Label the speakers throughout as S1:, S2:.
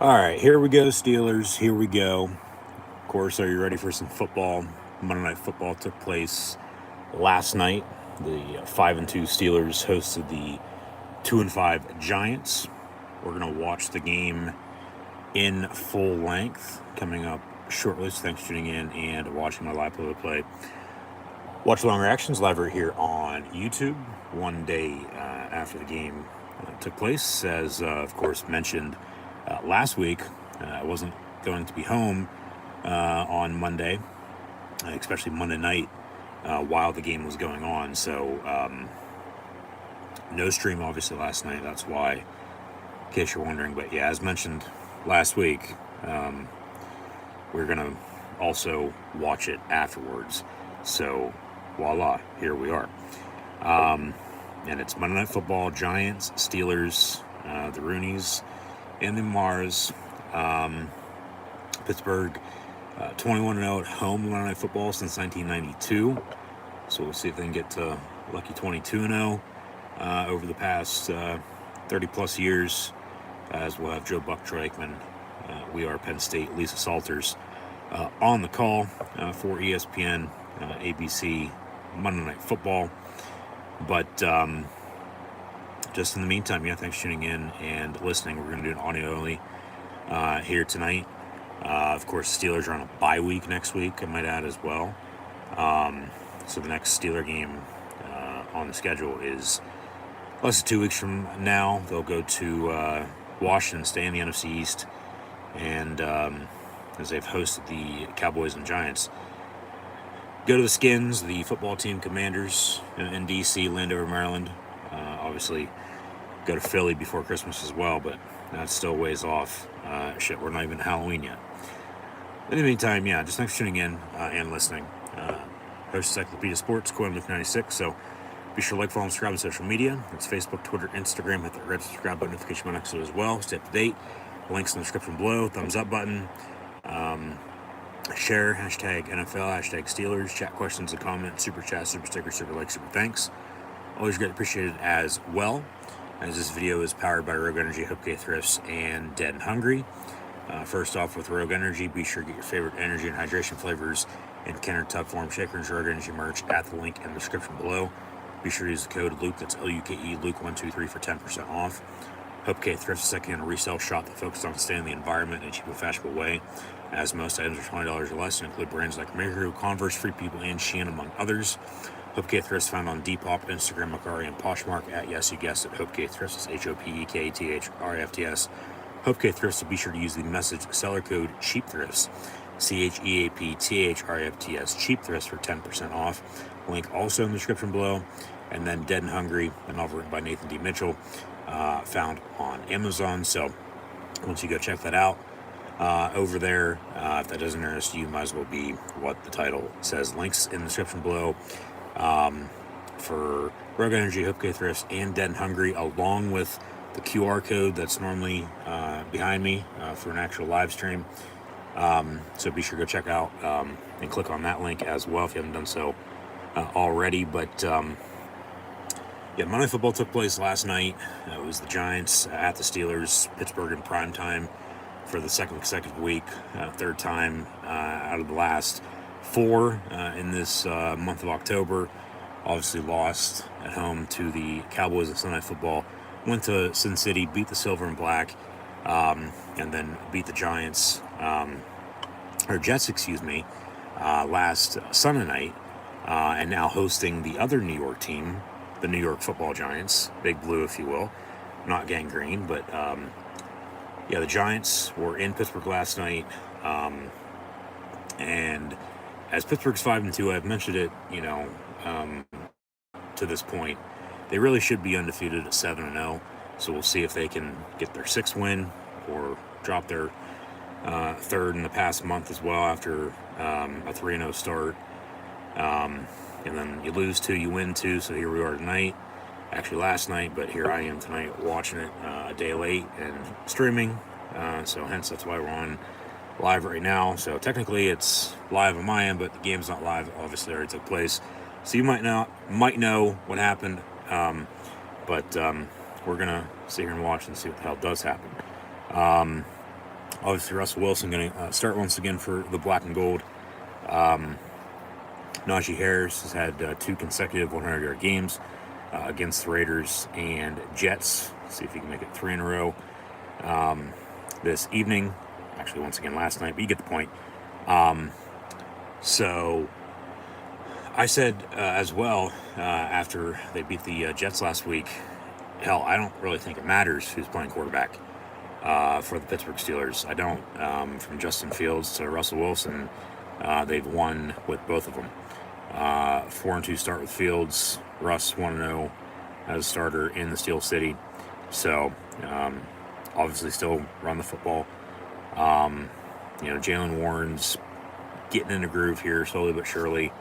S1: All right, here we go, Steelers. Here we go. Of course, are you ready for some football? Monday Night Football took place last night. The 5-2 Steelers hosted the 2-5 Giants. We're gonna watch the game in full length coming up shortly. So thanks for tuning in and watching my live play-by-play. Watch long reactions live right here on YouTube. One day after the game took place, as of course mentioned last week, I wasn't going to be home on Monday, especially Monday night while the game was going on. So no stream obviously last night. That's why, in case you're wondering. But yeah, as mentioned last week, we're gonna also watch it afterwards. So voila, here we are. And it's Monday Night Football, Giants, Steelers, the Roonies, and the Mars. Pittsburgh 21-0 at home Monday Night Football since 1992. So we'll see if they can get to lucky 22-0 over the past 30-plus years, as we'll have Joe Buck, Troy Aikman, We Are Penn State, Lisa Salters on the call for ESPN, ABC, Monday Night Football. But just in the meantime, yeah, thanks for tuning in and listening. We're going to do an audio only here tonight. Of course, the Steelers are on a bye week next week, I might add as well. So the next Steeler game on the schedule is less than 2 weeks from now. They'll go to Washington, stay in the NFC East, and as they've hosted the Cowboys and Giants, go to the Skins, the football team Commanders in D.C., Landover, Maryland. Obviously, go to Philly before Christmas as well, but that's still ways off. We're not even Halloween yet. In the meantime, yeah, just thanks for tuning in and listening. Host Encyclopedia Sports, CoinLuke96. So be sure to like, follow, and subscribe on social media. It's Facebook, Twitter, Instagram. Hit that red subscribe button, notification button next to it as well. Stay up to date. Links in the description below. Thumbs up button. Share, hashtag NFL, hashtag Steelers. Chat questions and comments. Super chat, super sticker, super like, super thanks. Always greatly appreciated as well. As this video is powered by Rogue Energy, HopeKThrifts, and Dead and Hungry. First off, with Rogue Energy, be sure to get your favorite energy and hydration flavors in countertop form shakers, Rogue Energy merch at the link in the description below. Be sure to use the code Luke, that's L-U-K-E, Luke123 for 10% off. HopeKThrifts, a second-hand resale shop that focuses on staying in the environment in a cheap and fashionable way. As most items are $20 or less, and include brands like Mayhew, Converse, Free People, and Shein, among others. HopeKThrifts found on Depop, Instagram, Macari, and Poshmark at, yes, you guessed it, HopeKThrifts, HopeKThrifts. HopeKThrifts, so be sure to use the message seller code CheapThrifts, CheapThrifts, CheapThrifts for 10% off. Link also in the description below. And then Dead and Hungry, a novel written by Nathan D. Mitchell, found on Amazon. So once you go check that out over there, if that doesn't interest you, might as well be what the title says. Links in the description below for Rogue Energy, HopeKThrifts, and Dead and Hungry, along with the QR code that's normally behind me for an actual live stream. So be sure to go check out and click on that link as well if you haven't done so already. But yeah, Monday Night Football took place last night. It was the Giants at the Steelers, Pittsburgh in prime time for the second consecutive week, third time out of the last four in this month of October. Obviously lost at home to the Cowboys in Sunday Night Football. Went to Sin City, beat the Silver and Black, and then beat the Giants, or Jets, last Sunday night, and now hosting the other New York team, the New York Football Giants, Big Blue, if you will, not gangrene, but yeah, the Giants were in Pittsburgh last night, and as Pittsburgh's 5-2, I've mentioned it, to this point, they really should be undefeated at 7-0. So we'll see if they can get their sixth win or drop their third in the past month as well after a 3-0 start. And then you lose two, you win two. So here we are tonight. Actually last night, but here I am tonight watching it a day late and streaming. So hence that's why we're on live right now. So technically it's live on my end, but the game's not live. Obviously it already took place. So you might know what happened. But we're going to sit here and watch and see what the hell does happen. Obviously, Russell Wilson going to start once again for the black and gold. Najee Harris has had 2 consecutive 100-yard games against the Raiders and Jets. See if he can make it 3 in a row this evening. Actually, once again last night, but you get the point. So I said as well after they beat the Jets last week, hell, I don't really think it matters who's playing quarterback for the Pittsburgh Steelers. I don't. From Justin Fields to Russell Wilson, they've won with both of them. 4-2 start with Fields. Russ 1-0 as a starter in the Steel City. So obviously still run the football. Jalen Warren's getting in a groove here slowly but surely,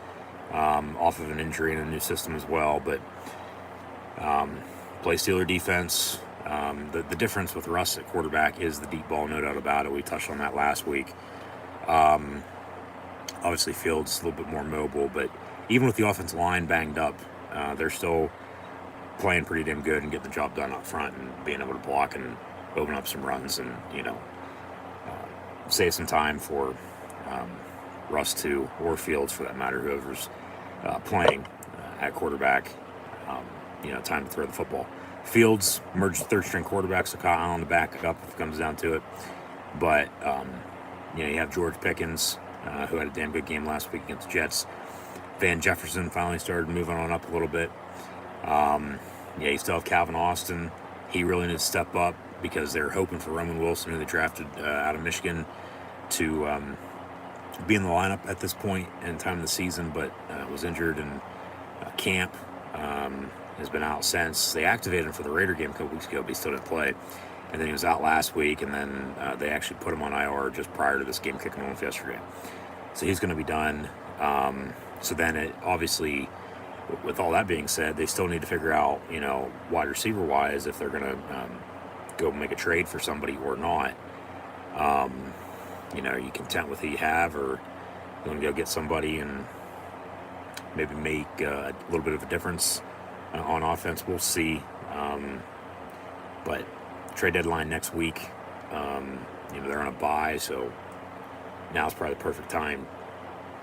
S1: off of an injury in a new system as well. But play Steeler defense. The difference with Russ at quarterback is the deep ball, no doubt about it. We touched on that last week. Obviously, Fields a little bit more mobile, but even with the offensive line banged up, they're still playing pretty damn good and getting the job done up front and being able to block and open up some runs and, save some time for Russ too, or Fields for that matter, whoever's playing at quarterback. Time to throw the football. Fields merged third-string quarterback, so Kyle Allen to back up if it comes down to it. But you have George Pickens, who had a damn good game last week against the Jets. Van Jefferson finally started moving on up a little bit. You still have Calvin Austin. He really needs to step up because they're hoping for Roman Wilson, who they drafted out of Michigan, to be in the lineup at this point in time of the season, but was injured in camp. Has been out since. They activated him for the Raider game a couple weeks ago, but he still didn't play. And then he was out last week, and then they actually put him on IR just prior to this game kicking off yesterday. So he's going to be done. So then it obviously, with all that being said, they still need to figure out, wide receiver-wise, if they're going to go make a trade for somebody or not. Are you content with who you have, or you want to go get somebody and maybe make a little bit of a difference on offense? We'll see. But trade deadline next week. They're on a bye, so now's probably the perfect time.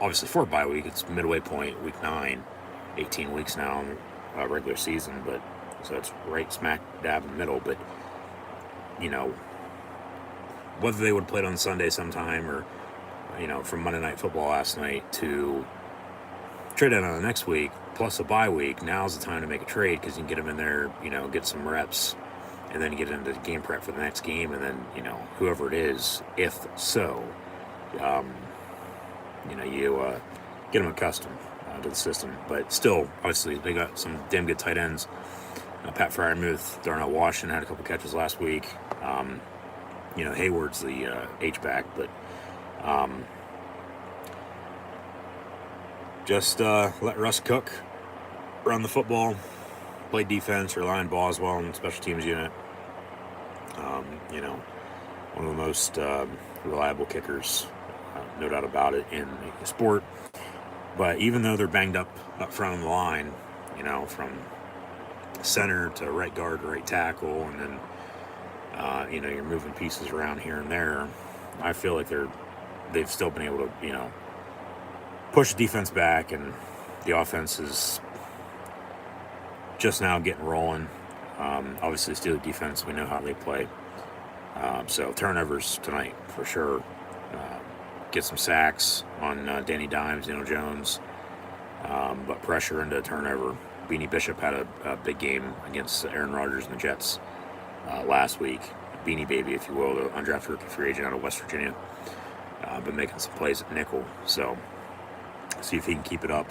S1: Obviously, for a bye week, it's midway point, week 9, 18 weeks now in regular season, but so it's right smack dab in the middle. But whether they would have played on Sunday sometime or from Monday Night Football last night to trade out on the next week plus a bye week, now's the time to make a trade because you can get them in there, get some reps, and then get into game prep for the next game, and then whoever it is, if so, you get them accustomed to the system. But still, obviously, they got some damn good tight ends. Pat Freiermuth, Darnell Washington had a couple catches last week. Hayward's the H-back, but just let Russ cook, run the football, play defense, rely on Boswell and special teams unit. One of the most reliable kickers, no doubt about it, in the sport. But even though they're banged up front on the line, from center to right guard to right tackle, and then you're moving pieces around here and there, I feel like they've still been able to push the defense back, and the offense is just now getting rolling. Obviously, Steelers defense, we know how they play. So turnovers tonight for sure. Get some sacks on Danny Dimes, Jones, but pressure into a turnover. Beanie Bishop had a big game against Aaron Rodgers and the Jets last week. Beanie Baby, if you will, the undrafted rookie free agent out of West Virginia. Been making some plays at nickel, so see if he can keep it up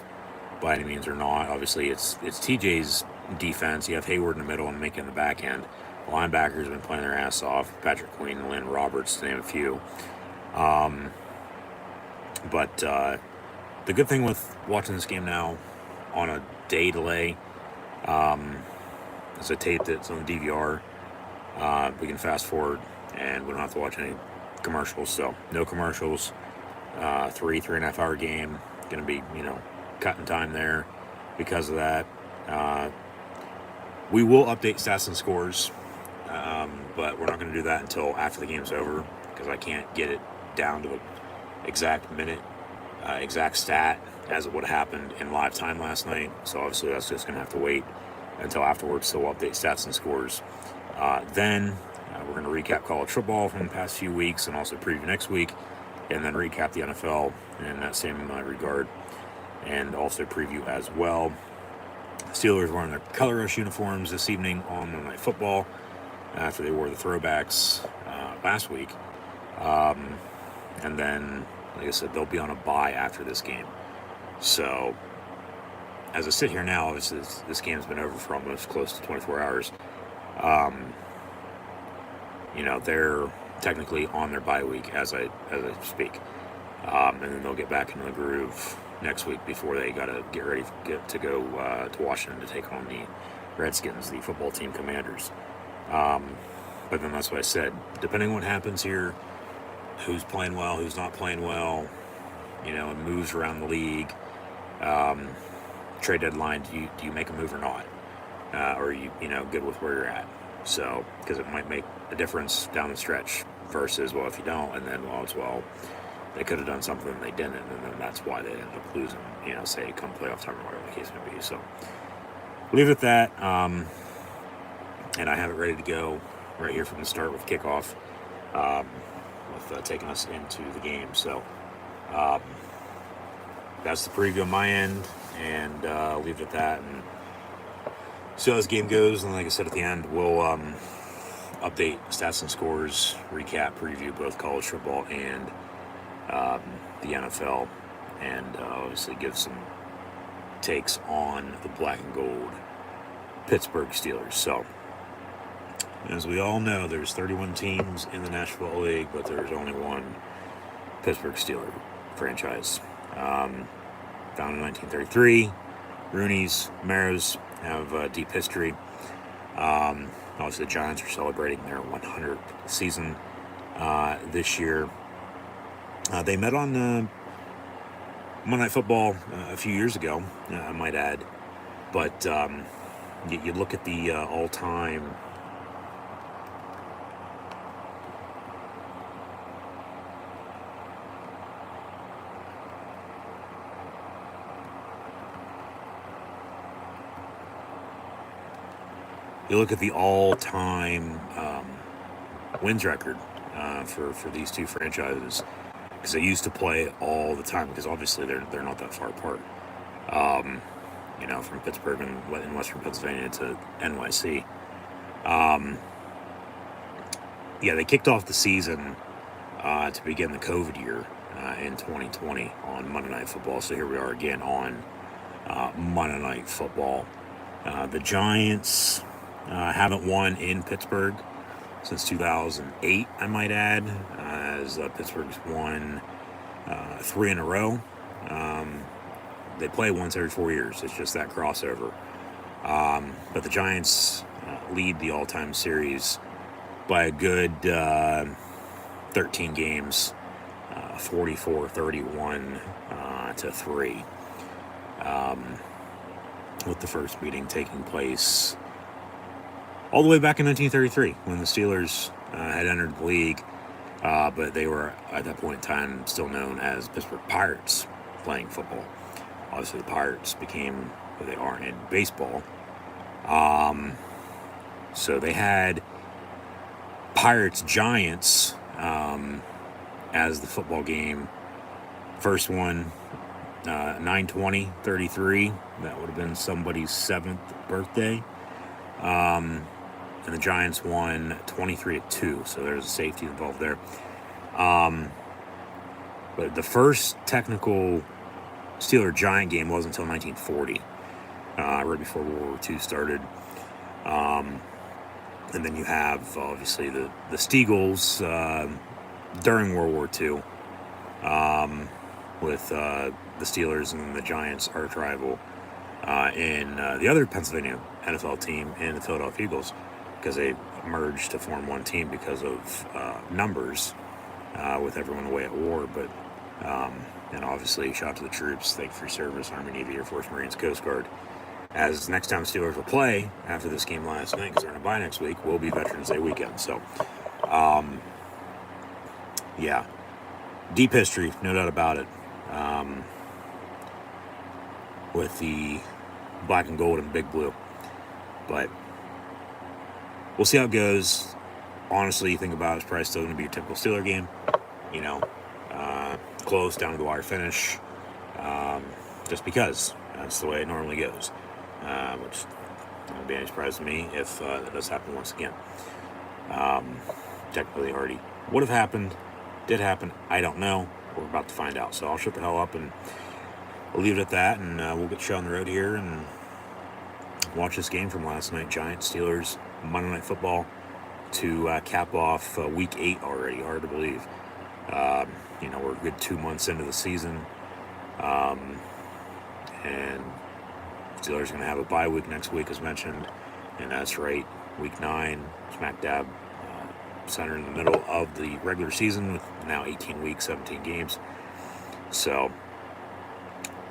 S1: by any means or not. Obviously, it's TJ's defense. You have Hayward in the middle and Mink in the back end. The linebackers have been playing their ass off. Patrick Queen and Lynn Roberts, to name a few. But the good thing with watching this game now on a day delay, as I taped it, it's on the DVR. We can fast forward and we don't have to watch any commercials. So no commercials. 3.5 hour game. Going to be, cutting time there because of that. We will update stats and scores, but we're not going to do that until after the game's over because I can't get it down to an exact minute, exact stat as it would have happened in live time last night. So obviously that's just going to have to wait until afterwards. So we'll update stats and scores. Then we're going to recap college football from the past few weeks and also preview next week, and then recap the NFL in that same regard, and also preview as well. Steelers wearing their color rush uniforms this evening on Monday Night Football after they wore the throwbacks last week. And then, like I said, they'll be on a bye after this game. So, as I sit here now, obviously this game's been over for almost close to 24 hours. They're technically on their bye week as I speak. And then they'll get back into the groove next week before they got to get ready to go to Washington to take on the Redskins, the football team Commanders. But then that's what I said. Depending on what happens here, who's playing well, who's not playing well, and moves around the league, trade deadline, do you make a move or not? Or are you good with where you're at? So, because it might make a difference down the stretch versus, well, if you don't, and then, they could have done something and they didn't, and then that's why they ended up losing, say come playoff time or whatever the case may be. So leave it at that. And I have it ready to go right here from the start with kickoff, with taking us into the game. So that's the preview on my end, and I'll leave it at that and see how this game goes. And like I said at the end, we'll update stats and scores, recap, preview both college football and the NFL, and obviously give some takes on the black and gold Pittsburgh Steelers. So, as we all know, there's 31 teams in the National Football League, but there's only one Pittsburgh Steelers franchise. Founded in 1933, Rooney's, Maros have deep history. Obviously, the Giants are celebrating their 100th season this year. They met on Monday Night Football a few years ago, I might add. But you look at the all-time wins record for these two franchises, because they used to play all the time, because obviously they're not that far apart, from Pittsburgh and Western Pennsylvania to NYC. They kicked off the season to begin the COVID year in 2020 on Monday Night Football. So here we are again on Monday Night Football. The Giants haven't won in Pittsburgh since 2008, I might add, as Pittsburgh's won 3 in a row. They play once every 4 years. It's just that crossover. But the Giants lead the all-time series by a good 13 games, 44-31 to 3, with the first meeting taking place all the way back in 1933 when the Steelers had entered the league, but they were at that point in time still known as Pittsburgh Pirates playing football. Obviously, the Pirates became what they are in baseball. So they had Pirates-Giants as the football game. First one, 9/20/33. That would have been somebody's 7th birthday. And the Giants won 23-2, so there's a safety involved there. But the first technical Steeler-Giant game wasn't until 1940, right before World War II started. And then you have, obviously, the Steagles during World War II, with the Steelers and the Giants arch rival in the other Pennsylvania NFL team and the Philadelphia Eagles, because they merged to form one team because of numbers, with everyone away at war. But and obviously, shout out to the troops. Thank you for your service, Army, Navy, Air Force, Marines, Coast Guard. As next time Steelers will play after this game last night, because they're going to bye next week, will be Veterans Day weekend. So yeah, deep history, no doubt about it. With the black and gold and big blue. But we'll see how it goes. Honestly, you think about it, it's probably still going to be a typical Steeler game. You know, close, down to the wire finish. Just because that's the way it normally goes. Which won't be any surprise to me if that does happen once again. Technically already would have happened, did happen, I don't know. We're about to find out. So I'll shut the hell up and we'll leave it at that, and we'll get you on the road here and watch this game from last night. Giants, Steelers, Monday Night Football to cap off Week 8 already. Hard to believe. We're a good 2 months into the season. And Steelers are going to have a bye week next week, as mentioned. And that's right, Week 9, smack dab, center in the middle of the regular season with now 18 weeks, 17 games. So,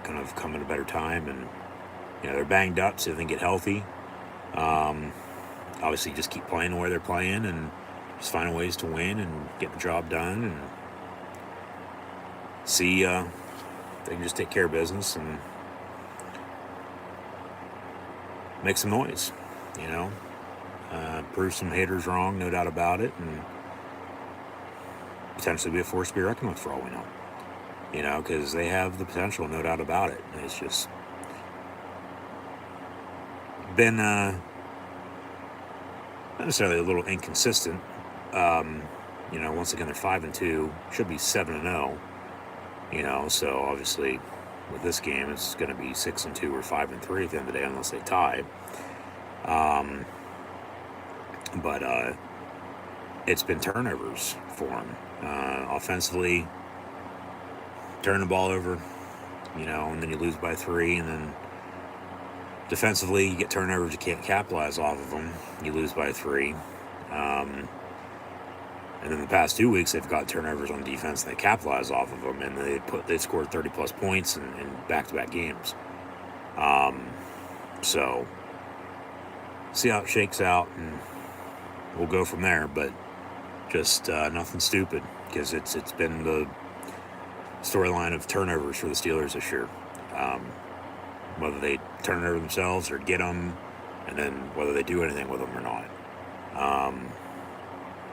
S1: kind of come at a better time. And, they're banged up, so they can get healthy. Obviously, just keep playing the way they're playing and just finding ways to win and get the job done and see they can just take care of business and make some noise, prove some haters wrong, no doubt about it, and potentially be a force to be reckoned with for all we know, because they have the potential, no doubt about it. And it's just been not necessarily a little inconsistent. Once again, they're 5-2, should be 7-0. So obviously with this game, it's going to be 6-2 or 5-3 at the end of the day, unless they tie. But it's been turnovers for them. Offensively, turn the ball over, and then you lose by 3, and then defensively, you get turnovers, you can't capitalize off of them, you lose by 3. And then the past 2 weeks, they've got turnovers on defense, and they capitalize off of them, and they scored 30-plus points in back-to-back games. So, see how it shakes out, and we'll go from there. But just nothing stupid, because it's been the storyline of turnovers for the Steelers this year. Whether they turn it over themselves or get them, and then whether they do anything with them or not.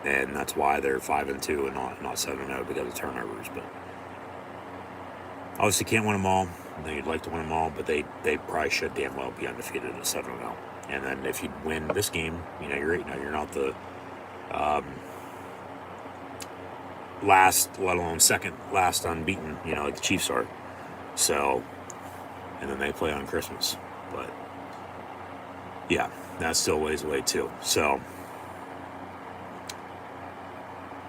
S1: And that's why they're 5-2 and not 7-0, because of turnovers. But obviously can't win them all. They'd like to win them all, but they probably should damn well be undefeated at 7-0. And then if you win this game, you're 8-0. You're not the last, let alone second last unbeaten, like the Chiefs are. So, and then they play on Christmas. But yeah, that's still ways away too. So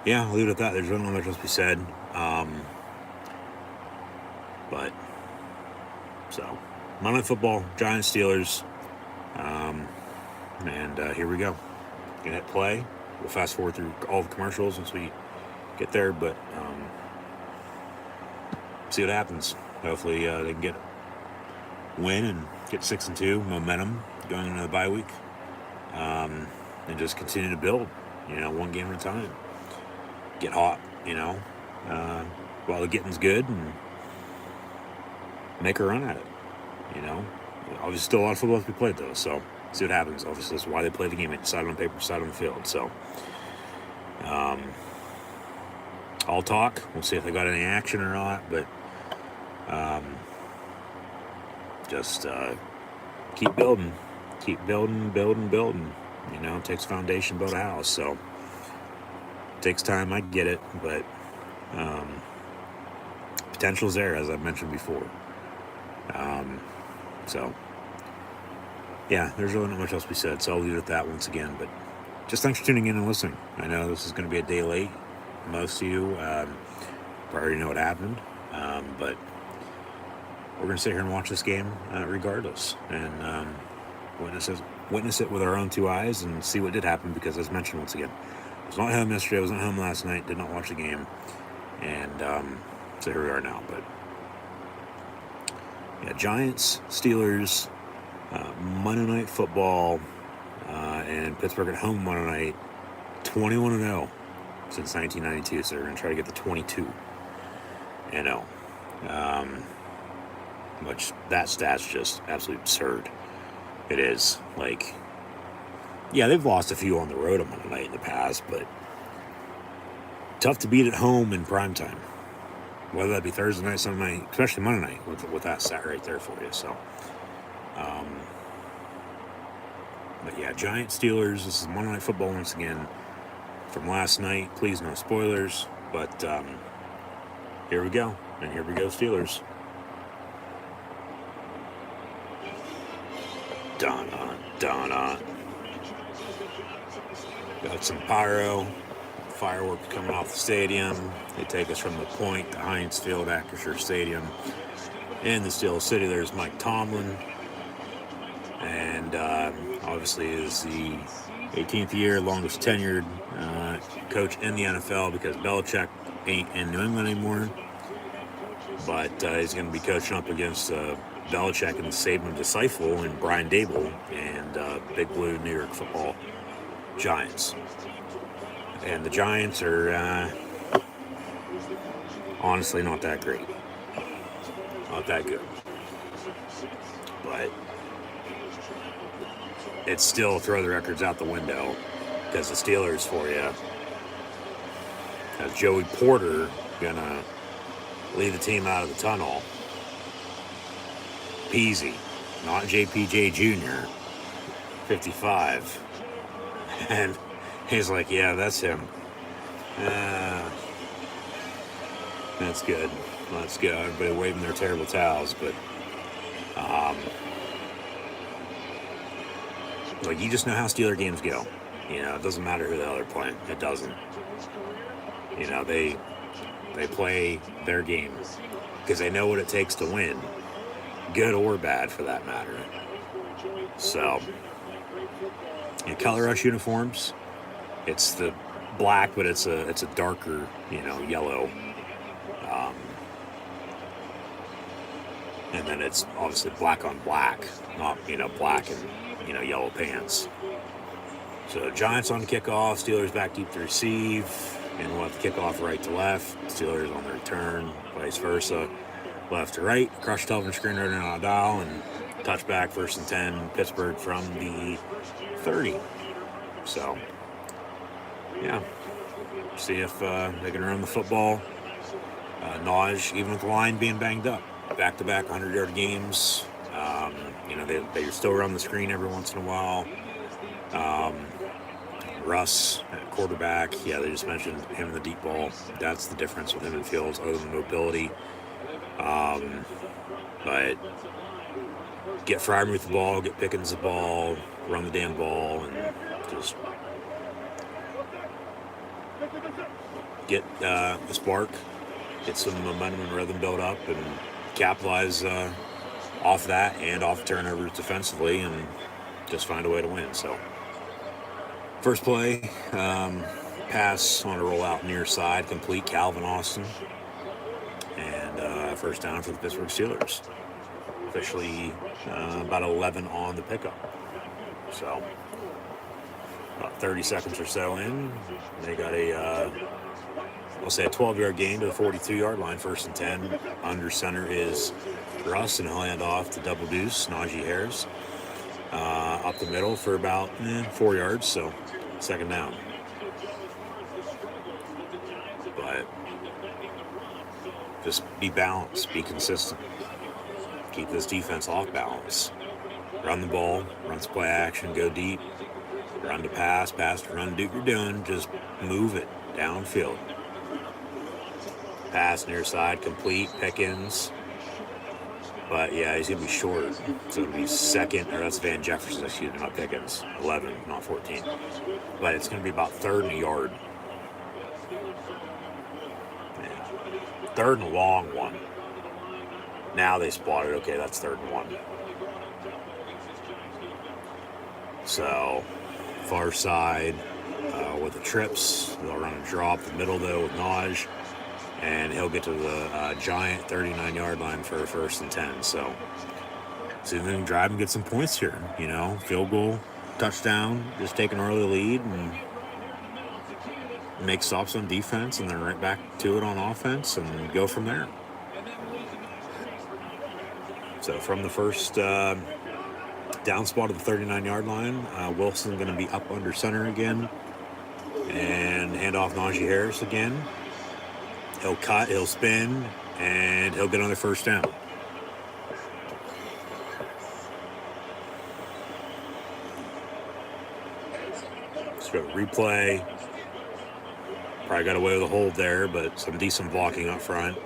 S1: yeah, I'll leave it at that. There's really not much else to be said. But so Monday Night Football, Giants, Steelers, and here we go. Gonna hit play. We'll fast forward through all the commercials once we get there, but see what happens. Hopefully they can win and get 6-2 momentum going into the bye week, and just continue to build. One game at a time. Get hot, while the getting's good, and make a run at it. Obviously still a lot of football to be played though, so see what happens. Obviously that's why they play the game. They decide on paper, decide on the field. So I'll talk. We'll see if they got any action or not, but just keep building. Keep building. It takes a foundation to build a house, so it takes time, I get it, but potential's there, as I've mentioned before. So yeah, there's really not much else to be said, so I'll leave it at that once again. But just thanks for tuning in and listening. I know this is going to be a day late. Most of you already know what happened, but we're going to sit here and watch this game regardless, and witness it with our own 2 eyes and see what did happen, because as mentioned once again, I was not home yesterday, I was not home last night, did not watch the game, and so here we are now. But yeah, Giants, Steelers, Monday Night Football, and Pittsburgh at home Monday night, 21-0. since 1992, so they're going to try to get the 22. Which that stat's just absolutely absurd. It is. Like, yeah, they've lost a few on the road on Monday night in the past, but tough to beat at home in prime time. Whether that be Thursday night, Sunday night, especially Monday night, with that stat right there for you. So, but yeah, Giants Steelers. This is Monday Night Football once again from last night. Please, no spoilers. But here we go, and here we go, Steelers. Donna. Got some fireworks coming off the stadium. They take us from the point to Heinz Field, Acrisure Stadium. In the Steel City, there's Mike Tomlin. And obviously is the 18th year, longest tenured coach in the NFL, because Belichick ain't in New England anymore. But he's going to be coaching up against Belichick and the Saban disciple and Brian Dable and Big Blue New York Football Giants. And the Giants are honestly not that great. Not that good. But it's still throw the records out the window, because the Steelers for you have Joey Porter gonna lead the team out of the tunnel. Peasy, not JPJ Jr., 55. And he's like, yeah, that's him. That's good. That's good. Everybody waving their terrible towels, but like, you just know how Steeler games go. It doesn't matter who the hell they're playing. It doesn't. They play their game because they know what it takes to win, good or bad for that matter. So, Color Rush uniforms, it's the black, but it's a darker, yellow. And then it's obviously black on black, not, black and, yellow pants. So Giants on kickoff, Steelers back deep to receive, and we'll have the kickoff right to left, Steelers on the return, vice versa, left to right, crush television screen right on a dial, and touchback, 1st and 10, Pittsburgh from the 30. So, yeah, see if they can run the football. Naj, even with the line being banged up, back-to-back 100-yard games. They still run the screen every once in a while. Russ at quarterback, yeah, they just mentioned him in the deep ball. That's the difference with him in fields, other than mobility. But get Freiermuth the ball, get Pickens the ball, run the damn ball, and just get the spark, get some momentum and rhythm built up, and capitalize off that and off turnovers defensively, and just find a way to win. So, first play, pass on a rollout near side, complete, Calvin Austin, and first down for the Pittsburgh Steelers. Officially about 11 on the pickup. So, about 30 seconds or so in, they got a 12-yard gain to the 42-yard line, 1st and 10. Under center is Russ, and he'll hand off to Double Deuce, Najee Harris. Up the middle for about 4 yards, so 2nd down. But just be balanced, be consistent. Keep this defense off balance. Run the ball, run some play action, go deep. Run to pass to run, do what you're doing. Just move it downfield. Pass near side, complete, Pickens. But yeah, he's going to be short. So it'll be second, or that's Van Jefferson, excuse me, not Pickens. 11, not 14. But it's going to be about 3rd and a yard. Yeah. 3rd and a long one. Now they spotted, okay, that's 3rd and 1. So, far side with the trips. They'll run a draw up the middle, though, with Naj. And he'll get to the Giant 39-yard line for a 1st and 10. So, see if they can drive and get some points here. Field goal, touchdown, just take an early lead, and make stops on defense, and then right back to it on offense, and go from there. So from the first down spot of the 39-yard line, Wilson's going to be up under center again, and hand off Najee Harris again. He'll cut, he'll spin, and he'll get another first down. Let's go replay. Probably got away with a hold there, but some decent blocking up front.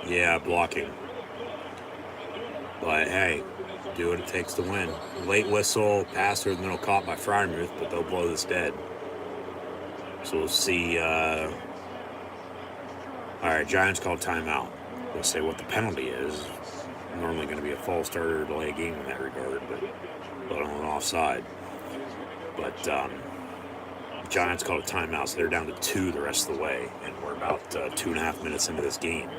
S1: Yeah, blocking. But hey, do what it takes to win. Late whistle, pass through the middle caught by Freiermuth, but they'll blow this dead. So we'll see. All right, Giants called timeout. We'll say what the penalty is. Normally going to be a false start or delay a game in that regard, but on an offside. But Giants called a timeout, so they're down to 2 the rest of the way, and we're about 2.5 minutes into this game.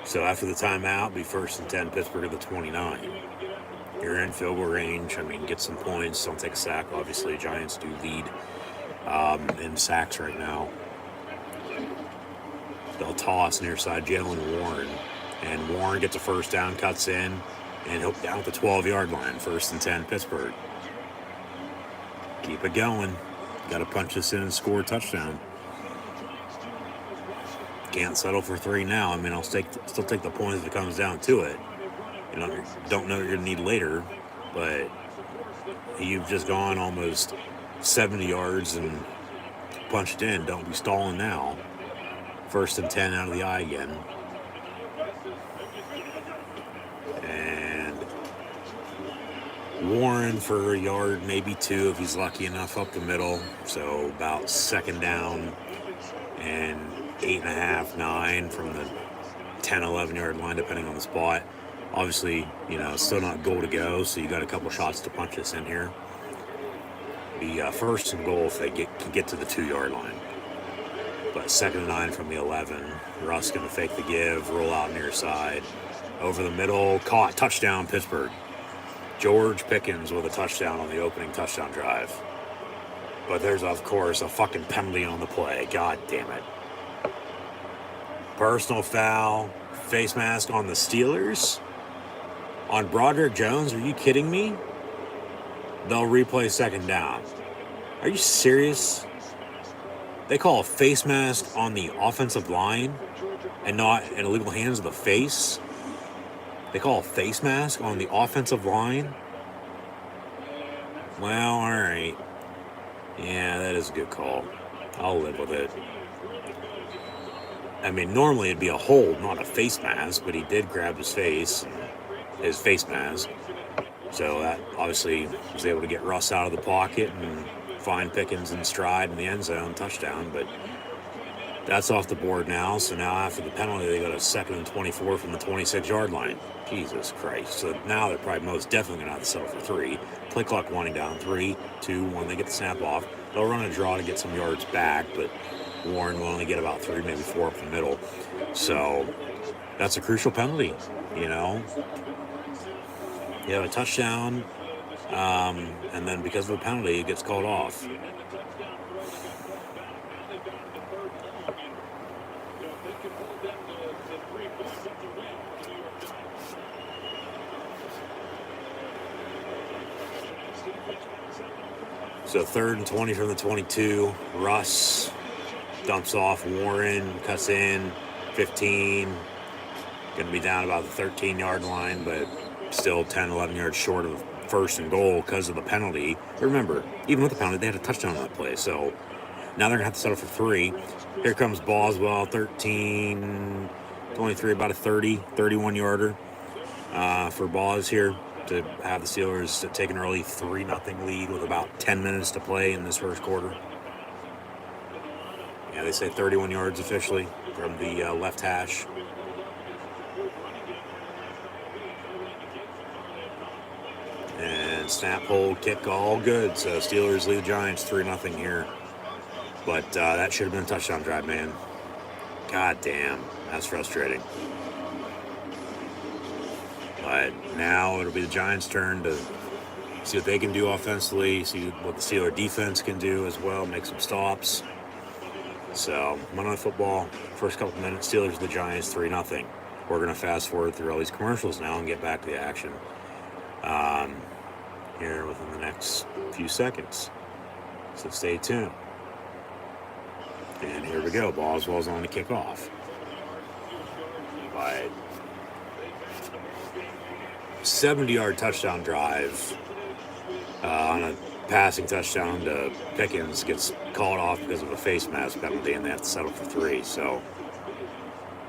S1: So after the timeout, be 1st and 10, Pittsburgh at the 29. You're in field goal range. I mean, get some points. Don't take a sack. Obviously, Giants do lead in sacks right now. They'll toss near side Jalen Warren. And Warren gets a first down, cuts in, and he'll down at the 12-yard line. 1st and 10, Pittsburgh. Keep it going. Got to punch this in and score a touchdown. Can't settle for 3 now. I mean, I'll still take the points if it comes down to it. You know, don't know what you're going to need later, but you've just gone almost 70 yards and punched in. Don't be stalling now. 1st and 10 out of the eye again. And Warren for a yard, maybe 2 if he's lucky enough up the middle. So about 2nd down and 8.5, 9 from the 10, 11-yard line, depending on the spot. Obviously, you know, still not goal to go, so you got a couple shots to punch this in here. Be 1st and goal if they can get to the 2-yard line. But 2nd and 9 from the 11. Russ going to fake the give, roll out near side. Over the middle, caught, touchdown, Pittsburgh. George Pickens with a touchdown on the opening touchdown drive. But there's, of course, a fucking penalty on the play. God damn it. Personal foul, face mask on the Steelers. On Broderick Jones, are you kidding me? They'll replay 2nd down. Are you serious? They call a face mask on the offensive line and not an illegal hands of the face. They call a face mask on the offensive line. Well, all right. Yeah, that is a good call. I'll live with it. I mean, normally it'd be a hold, not a face mask, but he did grab his face mask. So that obviously was able to get Russ out of the pocket and find Pickens in stride in the end zone, touchdown. But that's off the board now. So now after the penalty, they got a 2nd and 24 from the 26-yard line. Jesus Christ. So now they're probably most definitely going to have to settle for 3. Play clock winding down. 3, 2, 1. They get the snap off. They'll run a draw to get some yards back, but Warren will only get about 3, maybe 4 up the middle. So that's a crucial penalty, you know. You have a touchdown, and then because of the penalty, it gets called off. So 3rd and 20 from the 22. Russ dumps off Warren, cuts in, 15. Going to be down about the 13-yard line, but still 10, 11 yards short of 1st and goal because of the penalty. But remember, even with the penalty, they had a touchdown on that play. So now they're going to have to settle for 3. Here comes Boswell, 13, 23, about a 31-yarder for Boz here to have the Steelers take an early 3-0 lead with about 10 minutes to play in this first quarter. Yeah, they say 31 yards officially from the left hash. And snap, hold, kick, all good. So Steelers lead the Giants 3-0 here. But that should have been a touchdown drive, man. God damn, that's frustrating. But now it'll be the Giants' turn to see what they can do offensively, see what the Steelers defense can do as well, make some stops. So, Monday Night Football, first couple minutes, Steelers the Giants 3-0. We're going to fast forward through all these commercials now and get back to the action here within the next few seconds. So stay tuned. And here we go. Boswell's on the kickoff. But 70-yard touchdown drive on a passing touchdown to Pickens gets called off because of a face mask penalty, and they have to settle for 3. So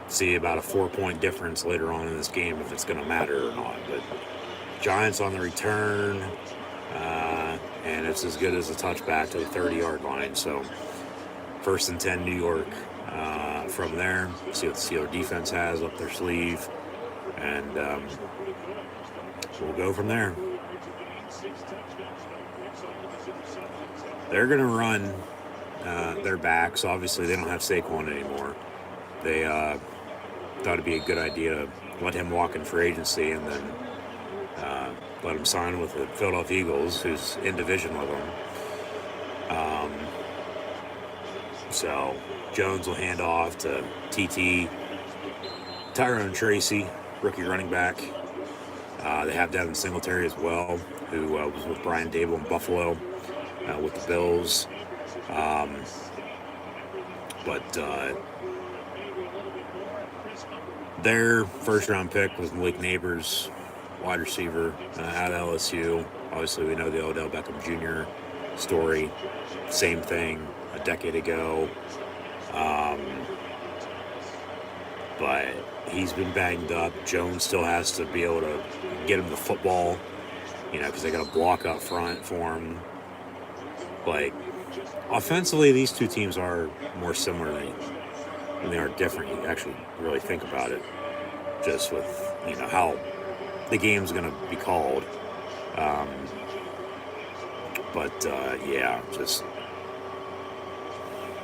S1: see about a 4-point difference later on in this game if it's going to matter or not. But Giants on the return, and it's as good as a touchback to the 30-yard line. So 1st and 10 New York from there. See what the Steelers defense has up their sleeve, and we'll go from there. They're going to run their backs. Obviously, they don't have Saquon anymore. They thought it'd be a good idea to let him walk in free agency and then let him sign with the Philadelphia Eagles, who's in division with them. So Jones will hand off to TT. Tyrone Tracy, rookie running back. They have Devin Singletary as well, who was with Brian Dable in Buffalo with the Bills. But their first-round pick was Malik Neighbors, wide receiver out of LSU. Obviously, we know the Odell Beckham Jr. story. Same thing a decade ago. But he's been banged up. Jones still has to be able to get him the football, because they got a block up front for him. Like, offensively, these two teams are more similar than they are different. You actually really think about it, just with, how the game's going to be called. Yeah, just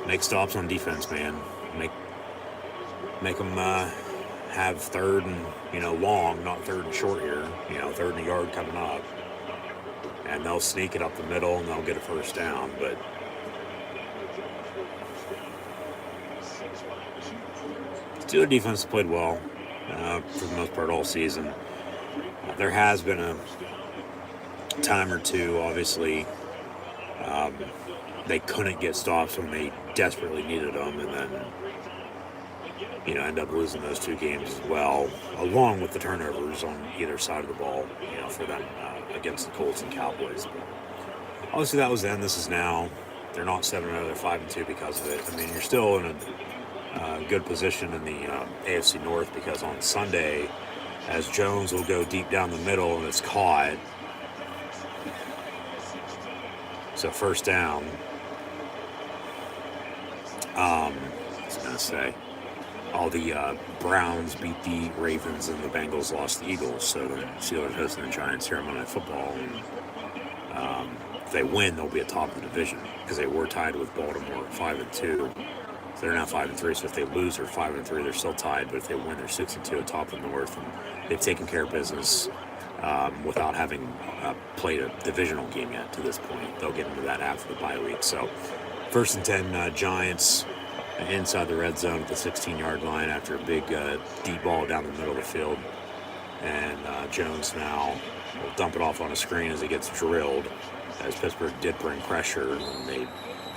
S1: make stops on defense, man. Make them have 3rd and, long, not 3rd and short here. 3rd and a yard coming up. And they'll sneak it up the middle and they'll get a first down. But Steelers defense played well for the most part all season. There has been a time or two, obviously, they couldn't get stops when they desperately needed them, and then end up losing those 2 games as well, along with the turnovers on either side of the ball, for them against the Colts and Cowboys. But obviously that was then, this is now. They're not 7-0, they're 5-2 because of it. I mean, you're still in a good position in the AFC North, because on Sunday, as Jones will go deep down the middle and it's caught. So first down. I was going to say, all the Browns beat the Ravens and the Bengals lost the Eagles. So the Steelers hosting the Giants here on Monday Night Football. And if they win, they'll be atop the division, because they were tied with Baltimore at 5-2. So they're now 5-3. So if they lose, they're 5-3. They're still tied. But if they win, they're 6-2 atop the North. And they've taken care of business without having played a divisional game yet to this point. They'll get into that after the bye week. So 1st and 10 Giants inside the red zone at the 16-yard line after a big deep ball down the middle of the field. And Jones now will dump it off on a screen as he gets drilled, as Pittsburgh did bring pressure, and they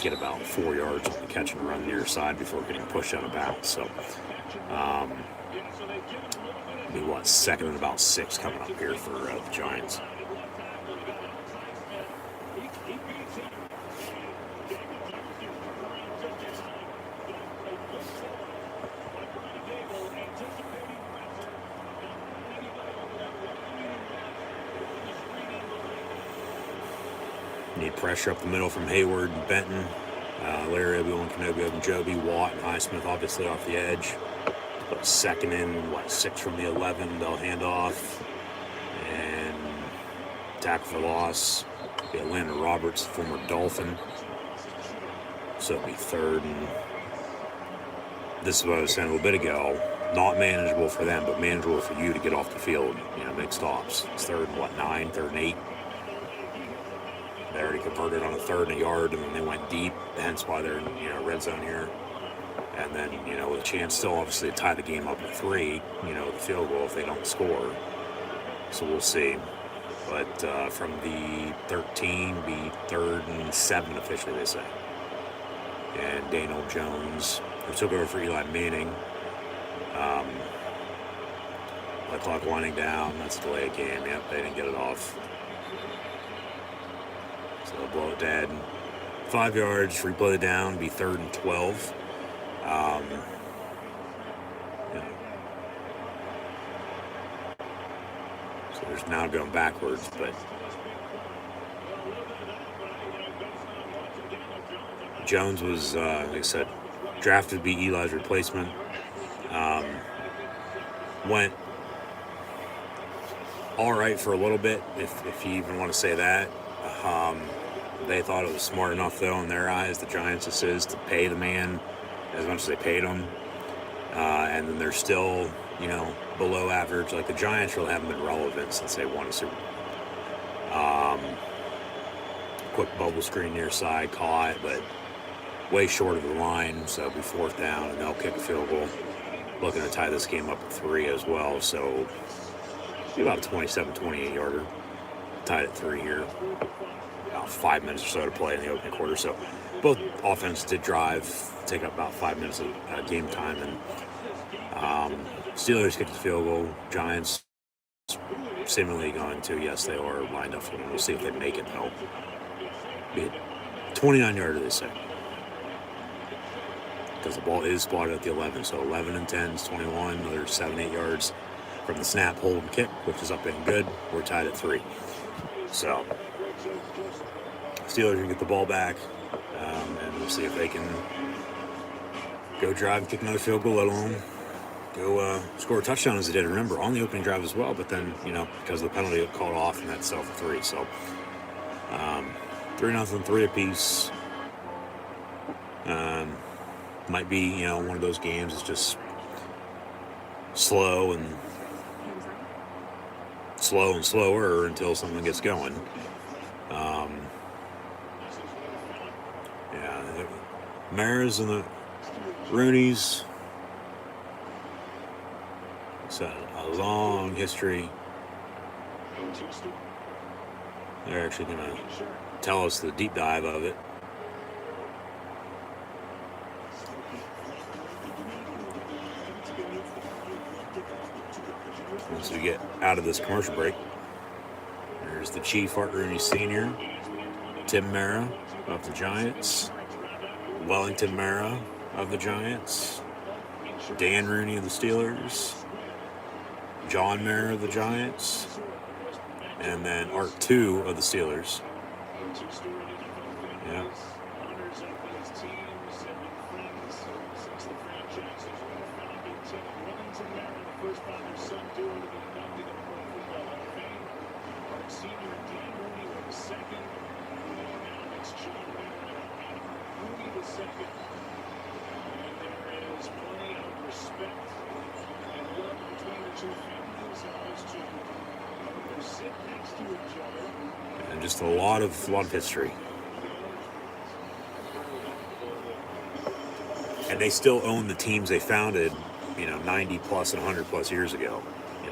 S1: get about 4 yards on the catch and run near side before getting pushed out of bounds. So, second and about 6 coming up here for the Giants. Need pressure up the middle from Hayward and Benton. Larry Obi-Wan Kenobi, Ogunjobi, Watt, and Highsmith obviously off the edge. But second in, 6 from the 11, they'll hand off. And tackle for loss. Be Atlanta Roberts, former Dolphin. So it'll be third. And this is what I was saying a little bit ago. Not manageable for them, but manageable for you to get off the field. Make stops. It's third and 9, third and 8. They already converted on a third and a yard, and then they went deep. Hence why they're in red zone here. And then with a chance still obviously to tie the game up at 3. The field goal if they don't score. So we'll see. But from the 13, be third and 7 officially, they say. And Daniel Jones, who took over for Eli Manning. The clock winding down. That's a delay game. Yep, they didn't get it off. So they'll blow it dead. 5 yards, replay it down, be third and 12. So there's now going backwards, but Jones was, like I said, drafted to be Eli's replacement. Went all right for a little bit, if you even want to say that. They thought it was smart enough, though, in their eyes, the Giants, this is, to pay the man as much as they paid him. And then they're still, below average. Like, the Giants really haven't been relevant since they won a Super Bowl. Quick bubble screen near side, caught, but way short of the line, so it'll be 4th down, and they'll kick a field goal. Looking to tie this game up at 3 as well, so about a 27, 28-yarder. Tied at 3 here. About 5 minutes or so to play in the opening quarter, so both offenses did drive, take up about 5 minutes of game time, and Steelers kicked the field goal. Giants seemingly going to, yes, they are lined up for them. We'll see if they make it, though. Be a 29-yarder, they say. Because the ball is spotted at the 11, so 11 and 10 is 21, another 7, 8 yards from the snap, hold, and kick, which is up and good. We're tied at 3. So, Steelers can get the ball back, and we'll see if they can go drive and kick another field goal, let alone go score a touchdown as they did, remember, on the opening drive as well, but then, because of the penalty got called off, and that's self 3. So, 3-0, 3 apiece. Might be, one of those games that's just slow and slower until something gets going. The Maras and the Rooneys. It's a long history. They're actually going to tell us the deep dive of it. Once we get out of this commercial break, there's the Chief, Art Rooney Sr., Tim Mara of the Giants, Wellington Mara of the Giants, Dan Rooney of the Steelers, John Mara of the Giants, and then Art 2 of the Steelers. Yeah. And just a lot of history. And they still own the teams they founded, 90 plus and 100 plus years ago.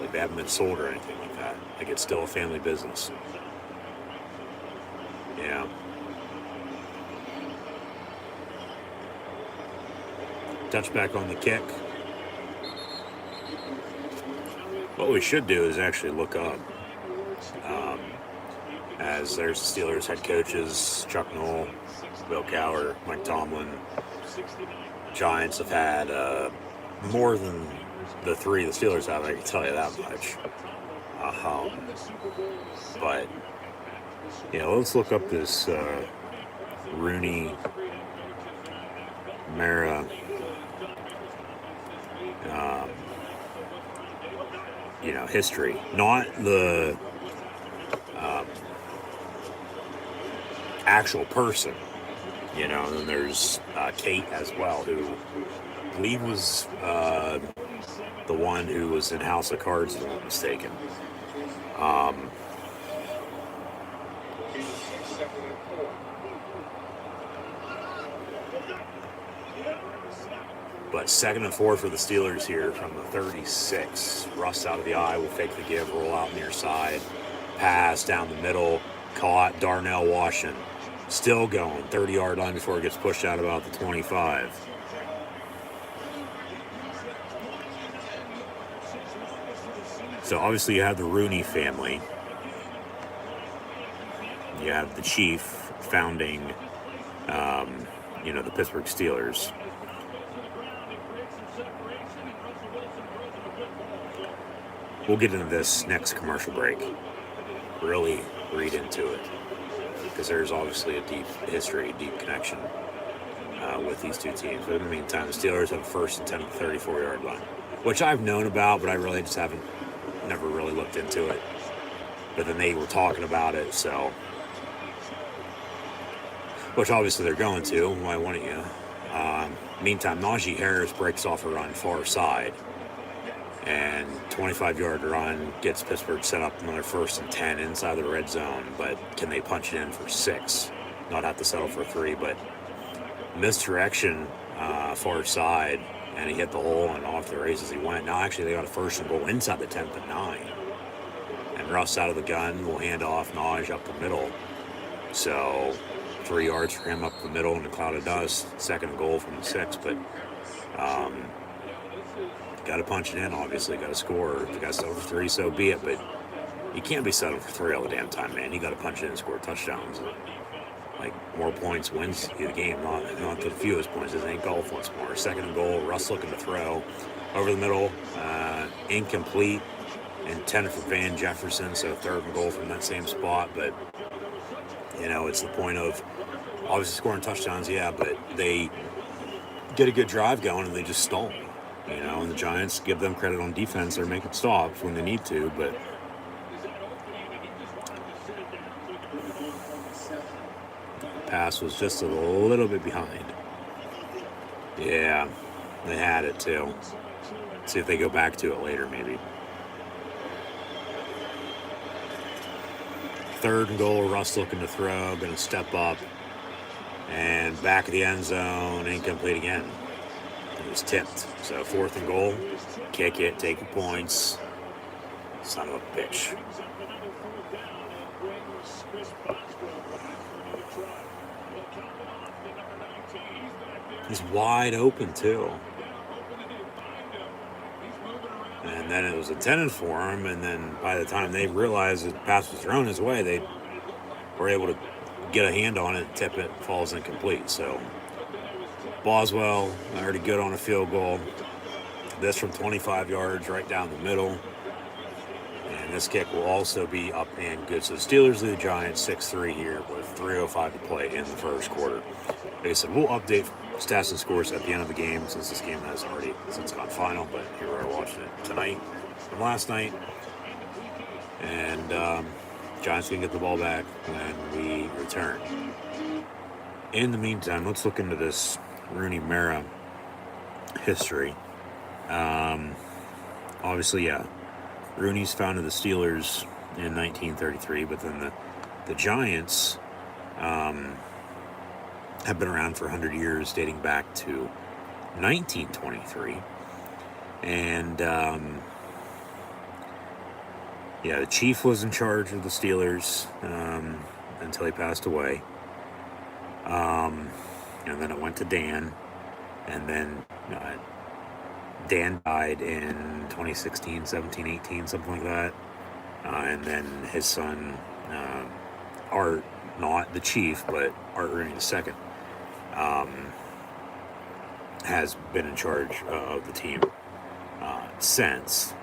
S1: Like they haven't been sold or anything like that. Like it's still a family business. Yeah. Touchback on the kick. What we should do is actually look up, as there's the Steelers head coaches, Chuck Noll, Bill Cowher, Mike Tomlin. Giants have had more than the 3 the Steelers have, I can tell you that much. But, let's look up this Rooney Mara, history, not the actual person. And then there's Kate as well, who I believe was the one who was in House of Cards, if I'm not mistaken. But 2nd and 4 for the Steelers here from the 36. Russ out of the eye, will fake the give, roll out near side, pass down the middle, caught. Darnell Washington still going, 30-yard line before it gets pushed out about the 25. So obviously you have the Rooney family. You have the chief founding, the Pittsburgh Steelers. We'll get into this next commercial break. Really read into it, because there's obviously a deep history, deep connection with these two teams. But in the meantime, the Steelers have 1st and 10 at the 34-yard line, which I've known about, but I really just never really looked into it. But then they were talking about it, so, which obviously they're going to. Why wouldn't you? Meantime, Najee Harris breaks off a run far side, and 25-yard run gets Pittsburgh set up another 1st and 10 inside the red zone. But can they punch it in for 6? Not have to settle for 3, but misdirection far side, and he hit the hole and off the races he went. Now actually they got a 1st and goal inside the 10th and 9. And Russ out of the gun will hand off Naj up the middle. So 3 yards for him up the middle in a cloud of dust. 2nd and goal from the 6, but got to punch it in, obviously. Got to score. If you got to settle for 3, so be it. But you can't be settling for 3 all the damn time, man. You got to punch it in and score touchdowns. Like, more points wins you the game, not the fewest points. This ain't golf once more. 2nd and goal. Russ looking to throw over the middle. Incomplete. Intended for Van Jefferson, so 3rd and goal from that same spot. But, it's the point of obviously scoring touchdowns, yeah, but they get a good drive going and they just stall. And the Giants, give them credit on defense. They're making stops when they need to, but the pass was just a little bit behind. Yeah, they had it too. See if they go back to it later, maybe. 3rd and goal, Russ looking to throw, going to step up, and back of the end zone, incomplete again. It was tipped. So 4th and goal, kick it, take the points. Son of a bitch. He's wide open too. And then it was intended for him, and then by the time they realized the pass was thrown his way, they were able to get a hand on it, tip it, falls incomplete. So Boswell already good on a field goal. This from 25 yards right down the middle. And this kick will also be up and good. So the Steelers lead the Giants 6-3 here with 3:05 to play in the 1st quarter. Like I said, we'll update stats and scores at the end of the game, since this game has already since gone final. But here we are watching it tonight from last night. And Giants can get the ball back when we return. In the meantime, let's look into this Rooney Mara history. Obviously, yeah, Rooney's founded the Steelers in 1933, but then the Giants have been around for 100 years, dating back to 1923. And the Chief was in charge of the Steelers until he passed away. And then it went to Dan, and then Dan died in 2016, 17, 18, something like that. And then his son, Art, not the Chief, but Art Rooney II, has been in charge of the team since.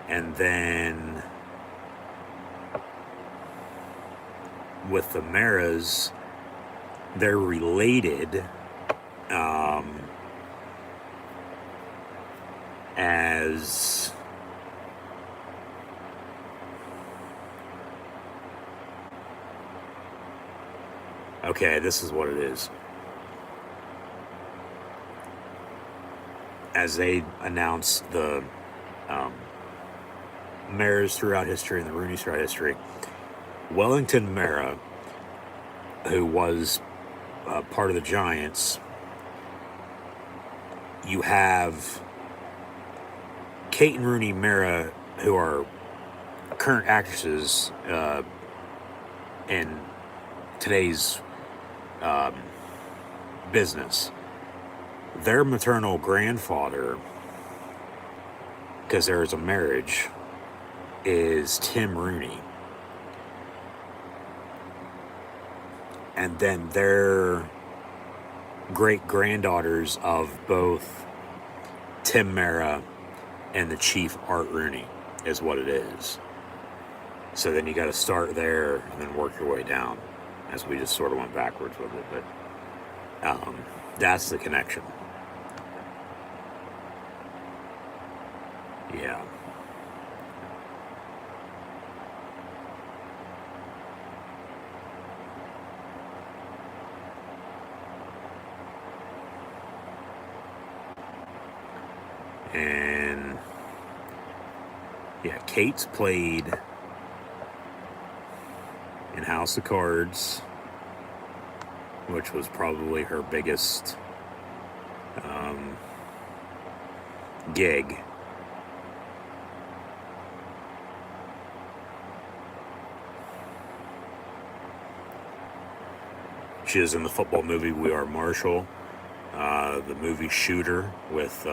S1: And then with the Maras, they're related as okay, this is what it is. As they announced the Maras throughout history and the Rooneys throughout history, Wellington Mara, who was part of the Giants, you have Kate and Rooney Mara, who are current actresses in today's business. Their maternal grandfather, because there is a marriage, is Tim Rooney. And then they're great-granddaughters of both Tim Mara and the Chief Art Rooney, is what it is. So then you got to start there and then work your way down, as we just sort of went backwards with it. But that's the connection. Yeah. And yeah, Kate's played in House of Cards, which was probably her biggest gig. She is in the football movie We Are Marshall, the movie Shooter with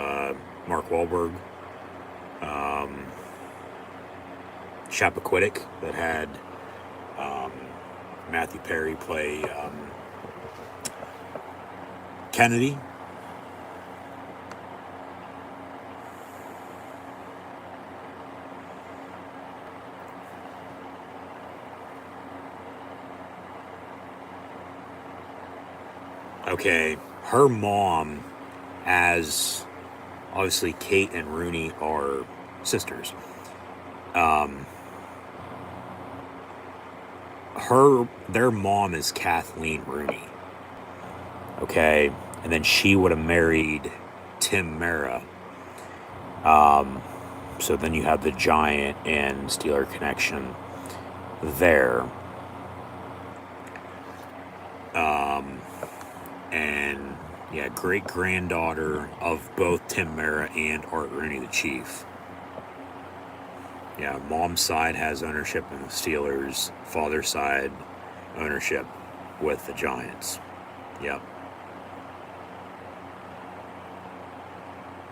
S1: Mark Wahlberg, Chappaquiddick, that had Matthew Perry play Kennedy. Okay, her mom, as obviously Kate and Rooney are sisters. Their mom is Kathleen Rooney. Okay, and then she would have married Tim Mara. So then you have the Giant and Steeler connection there. And yeah, great-granddaughter of both Tim Mara and Art Rooney, the Chief. Yeah, mom's side has ownership in the Steelers, father's side ownership with the Giants. Yep.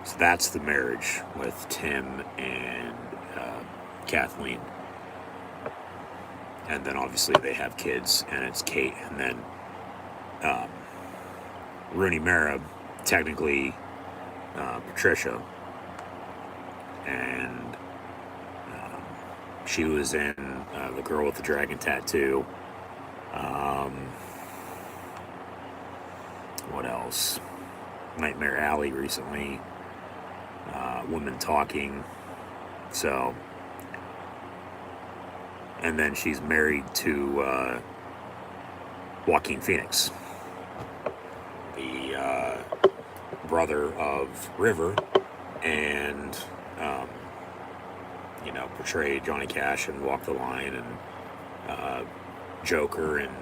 S1: So that's the marriage with Tim and Kathleen. And then obviously they have kids, and it's Kate, and then Rooney Mara, technically Patricia, and she was in The Girl with the Dragon Tattoo. What else? Nightmare Alley recently. Women Talking. So, and then she's married to Joaquin Phoenix, the brother of River, and portrayed Johnny Cash and Walk the Line and Joker and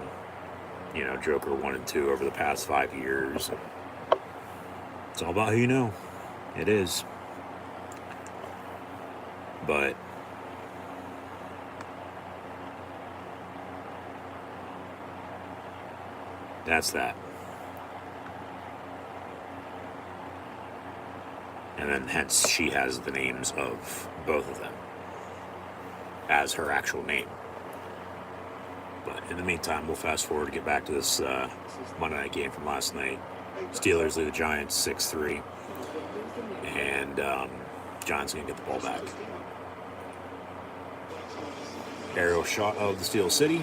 S1: Joker 1 and 2 over the past 5 years. It's all about who you know. It is. But that's that. And then hence she has the names of both of them as her actual name. But in the meantime, we'll fast forward to get back to this Monday night game from last night. Steelers lead the Giants 6-3. And Giants going to get the ball back. Aerial shot of the Steel City.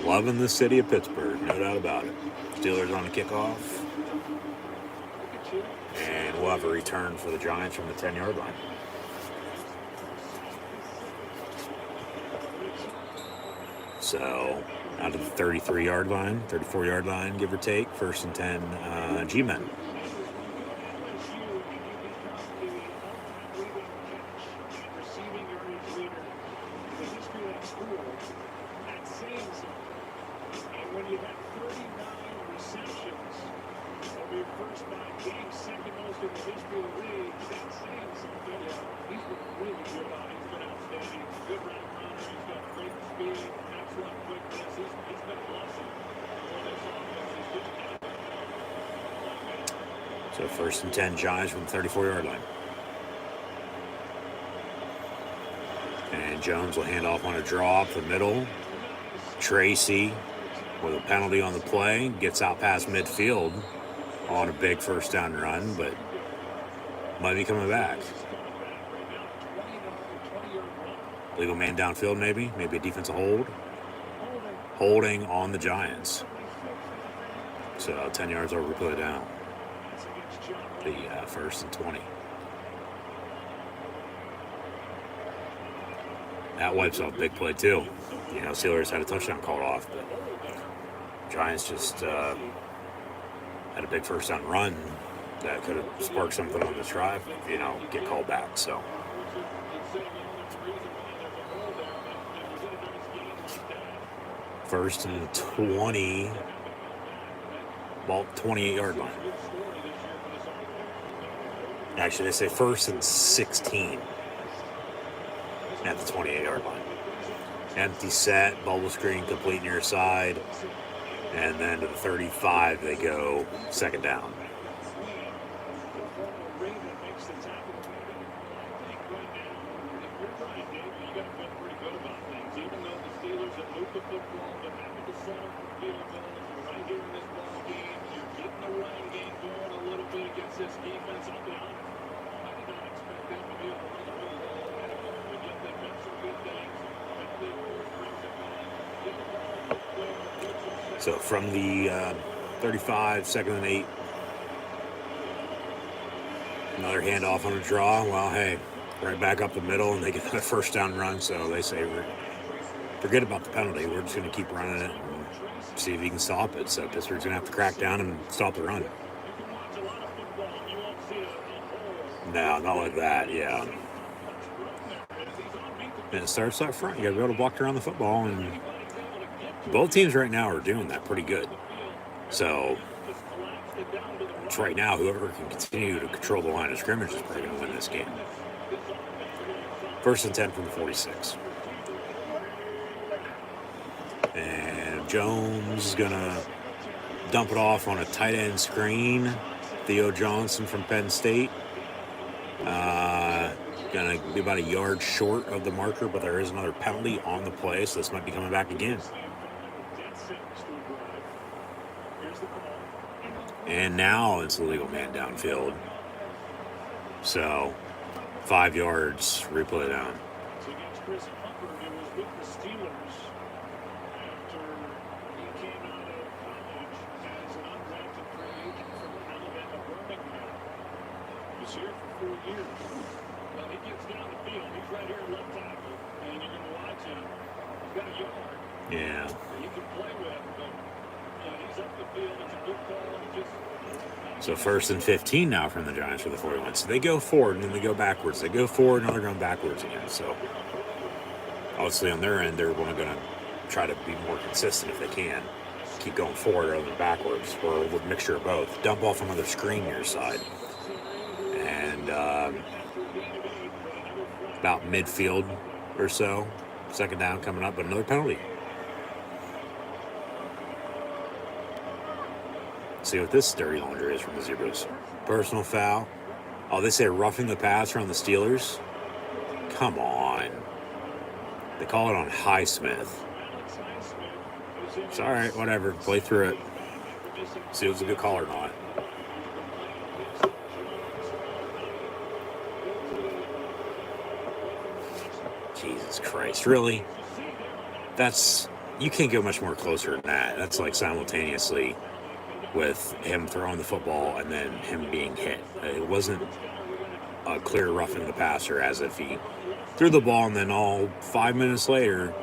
S1: Loving the city of Pittsburgh, no doubt about it. Steelers on the kickoff. And we'll have a return for the Giants from the 10-yard line. So, out to the 33-yard line, 34-yard line, give or take. 1st and 10, G-Men. So 1st and 10 Giants from the 34-yard line. And Jones will hand off on a draw up the middle. Tracy with a penalty on the play, gets out past midfield on a big 1st down run, but might be coming back. Legal man downfield maybe a defensive hold. Holding on the Giants. So 10 yards over, put it down. The 1st and 20. That wipes off a big play too. You know, Steelers had a touchdown called off, but Giants just had a big 1st down run that could have sparked something on this drive, you know, get called back. So first and 20, ball 28-yard line. Actually, they say 1st and 16 at the 28-yard line. Empty set, bubble screen complete near side, and then to the 35 they go 2nd down. So from the 35, 2nd and 8. Another handoff on a draw. Well, hey, right back up the middle, and they get the 1st down run. So they say, forget about the penalty. We're just going to keep running it and see if he can stop it. So Pittsburgh's going to have to crack down and stop the run. No, not like that, yeah. And it starts up front. You got to be able to block around the football, and both teams right now are doing that pretty good. So right now, whoever can continue to control the line of scrimmage is probably going to win this game. 1st and 10 from the 46. And Jones is going to dump it off on a tight end screen. Theo Johnson from Penn State. Going to be about a yard short of the marker, but there is another penalty on the play, so this might be coming back again. And now it's a legal man downfield. So 5 yards, replay down. Yeah. So 1st and 15 now from the Giants for the 41. So they go forward and then they go backwards. They go forward and now they're going backwards again. So obviously on their end, they're going to try to be more consistent if they can. Keep going forward rather than backwards, or a mixture of both. Dump off another screen near side. And about midfield or so. 2nd down coming up, but another penalty. See what this dirty laundry is from the Zebras. Personal foul. Oh, they say roughing the passer on the Steelers. Come on. They call it on Highsmith. It's all right, whatever. Play through it. See if it's a good call or not. Jesus Christ, really? That's you can't go much more closer than that. That's like simultaneously with him throwing the football and then him being hit. It wasn't a clear roughing the passer as if he threw the ball and then all 5 minutes later,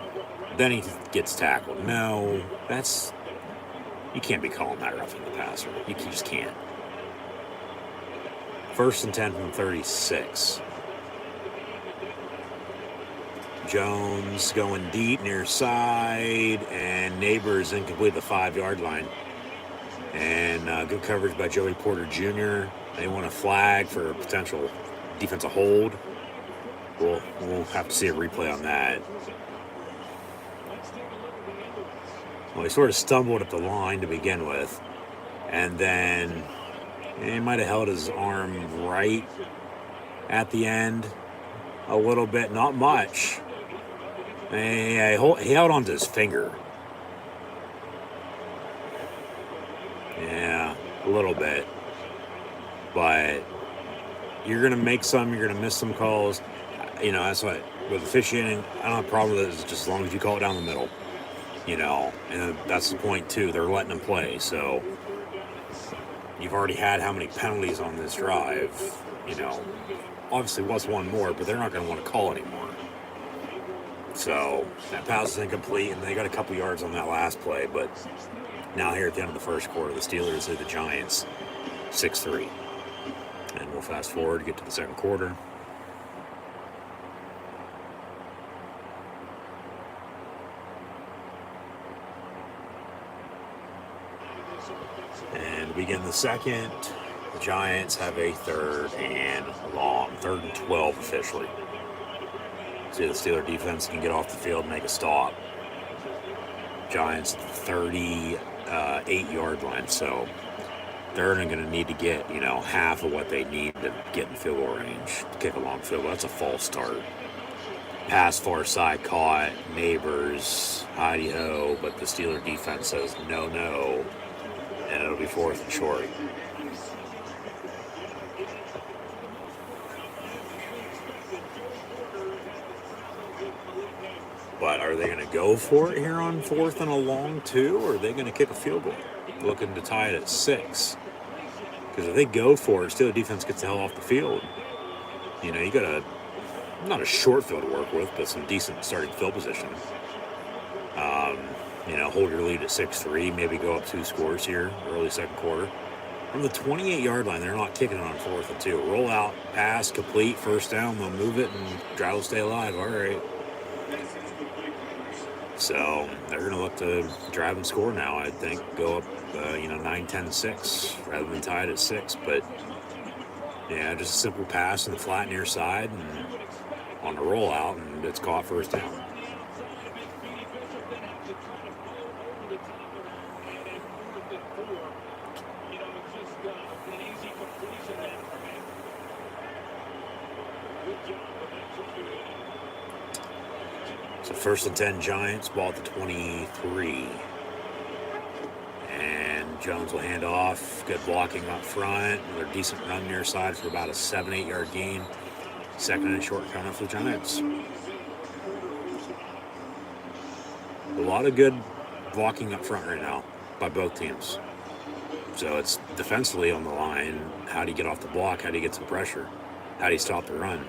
S1: then he gets tackled. No, you can't be calling that roughing the passer. You just can't. 1st and 10 from 36. Jones going deep near side, and Neighbors incomplete the 5-yard line. And good coverage by Joey Porter Jr. They want a flag for a potential defensive hold. We'll have to see a replay on that. Well, he sort of stumbled at the line to begin with, and then he might have held his arm right at the end a little bit, not much. He held onto his finger. Yeah, a little bit. But you're going to make some, you're going to miss some calls. That's what, with officiating, I don't have a problem with it just as long as you call it down the middle. And that's the point, too. They're letting them play. So you've already had how many penalties on this drive? Obviously was one more, but they're not going to want to call anymore. So that pass is incomplete, and they got a couple yards on that last play. But now here at the end of the first quarter, the Steelers lead the Giants 6-3. And we'll fast forward to get to the second quarter. And to begin the second, the Giants have a 3rd and long, 3rd and 12 officially. See, the Steeler defense can get off the field and make a stop. Giants 38-yard line, so they're going to need to get, half of what they need to get in field goal range to kick a long field goal. That's a false start. Pass far side caught, Neighbors, hidey-ho, but the Steeler defense says no, and it'll be 4th and short. But are they going to go for it here on 4th and a long 2, or are they going to kick a field goal, looking to tie it at 6? Because if they go for it, Steelers defense gets the hell off the field. You got not a short field to work with, but some decent starting field position. Hold your lead at 6-3, maybe go up 2 scores here, early second quarter. From the 28-yard line, they're not kicking it on 4th and 2. Roll out, pass, complete, first down, they'll move it, and drive will stay alive. All right. So they're going to look to drive and score now, I think. Go up, 9-10-6 rather than tied at 6. But, yeah, just a simple pass in the flat near side and on the rollout, and it's caught first down. So 1st and 10 Giants, ball at the 23. And Jones will hand off. Good blocking up front. Another decent run near side for about a 7-8 yard gain. 2nd and short coming up for the Giants. A lot of good blocking up front right now by both teams. So it's defensively on the line. How do you get off the block? How do you get some pressure? How do you stop the run?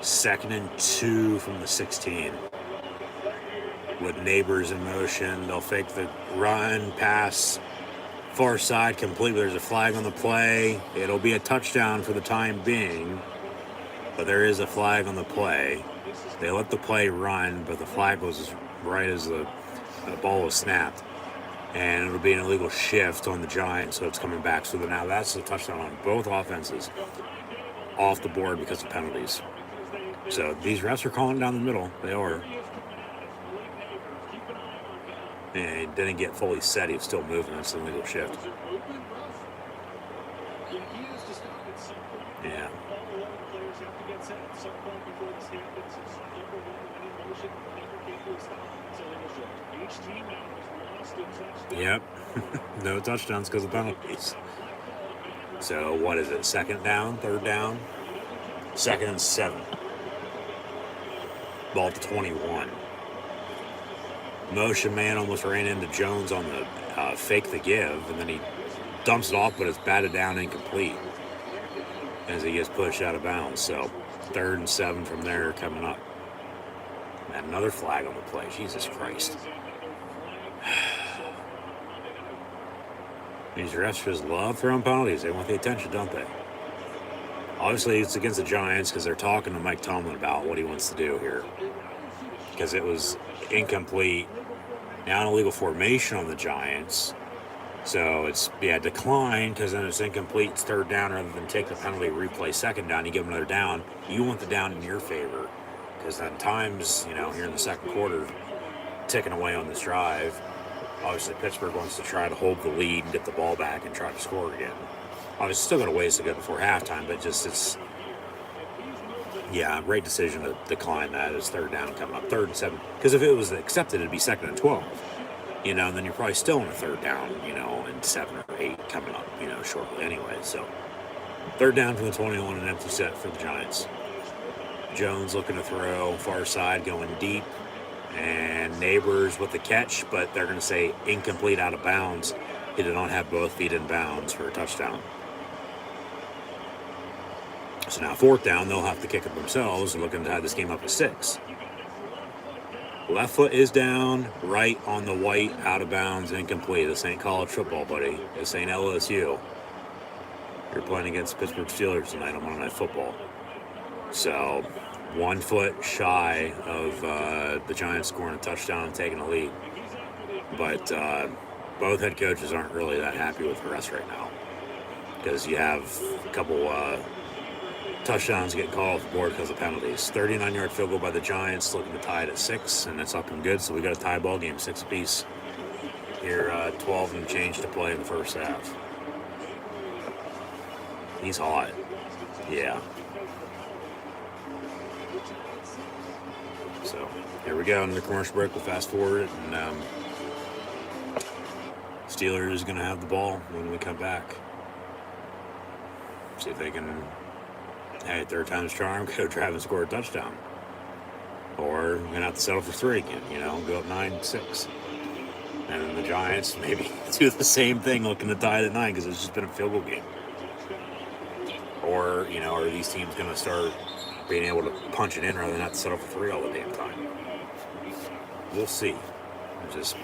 S1: Second and 2 from the 16. With Neighbors in motion, they'll fake the run, pass, far side complete. There's a flag on the play. It'll be a touchdown for the time being, but there is a flag on the play. They let the play run, but the flag was right as the ball was snapped. And it'll be an illegal shift on the Giants, so it's coming back. So now that's a touchdown on both offenses off the board because of penalties. So these refs are calling down the middle. They are. And he didn't get fully set. He was still moving. It's an illegal shift. Yeah. Yep. No touchdowns because of penalties. So what is it? Second down, third down? Second and 7. Ball to 21. Motion man almost ran into Jones on the fake the give, and then he dumps it off, but it's batted down incomplete as he gets pushed out of bounds. So 3rd and 7 from there coming up. And another flag on the play. Jesus Christ. These refs just love throwing penalties. They want the attention, don't they? Obviously, it's against the Giants because they're talking to Mike Tomlin about what he wants to do here. Because it was incomplete. Now an illegal formation on the Giants. So it's, decline because then it's incomplete. It's 3rd down rather than take the penalty, replay 2nd down. You give them another down. You want the down in your favor. Because then times, here in the 2nd quarter, ticking away on this drive. Obviously, Pittsburgh wants to try to hold the lead and get the ball back and try to score again. Obviously, still got a ways to go before halftime, but great decision to decline that. It's 3rd down coming up, 3rd and 7. Because if it was accepted, it'd be 2nd and 12. And then you're probably still in a 3rd down, and 7 or 8 coming up, shortly anyway. So 3rd down from the 21, an empty set for the Giants. Jones looking to throw, far side, going deep. And Neighbors with the catch, but they're going to say incomplete, out of bounds. He did not have both feet in bounds for a touchdown. So now 4th down, they'll have to kick it themselves and looking to have this game up to 6. Left foot is down, right on the white, out of bounds, incomplete. This ain't college football, buddy. This ain't LSU. You're playing against Pittsburgh Steelers tonight on Monday Night Football. So 1 foot shy of the Giants scoring a touchdown and taking a lead. But both head coaches aren't really that happy with the rest right now. Because you have a couple touchdowns getting called off the board because of penalties. 39-yard field goal by the Giants, looking to tie it at 6, and it's up and good. So we got a tie ball game, 6 apiece. Here, 12 and change to play in the first half. He's hot. Yeah. So here we go into the commercial break. We'll fast forward it, and Steelers is going to have the ball when we come back. See if they can, third time's charm, go drive and score a touchdown. Or we're going to have to settle for 3 again, go up 9-6. And then the Giants maybe do the same thing, looking to tie it at 9 because it's just been a field goal game. Or, are these teams going to start being able to punch it in rather than have to settle for 3 all the damn time? We'll see. Just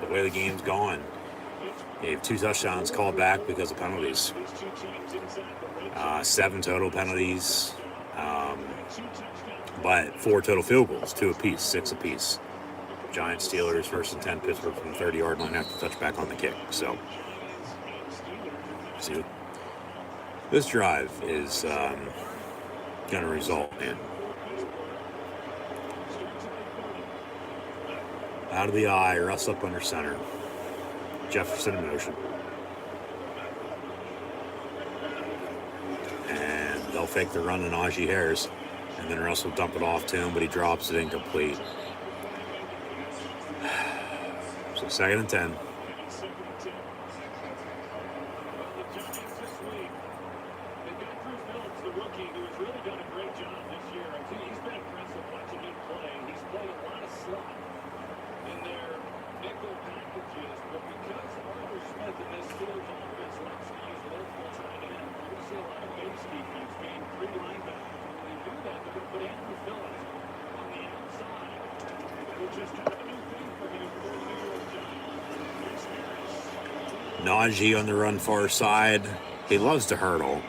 S1: the way the game's gone. You have 2 touchdowns called back because of penalties. 7 total penalties. But 4 total field goals, 2 apiece, 6 apiece. Giants, Steelers, 1st and 10, Pittsburgh from the 30-yard line after touch back on the kick. So, see, this drive is going to result in out of the eye, Russ up under center. Jefferson in motion. And they'll fake the run to Najee Harris. And then Russ will dump it off to him, but he drops it incomplete. So 2nd and 10. Najee on the run far side. He loves to hurdle.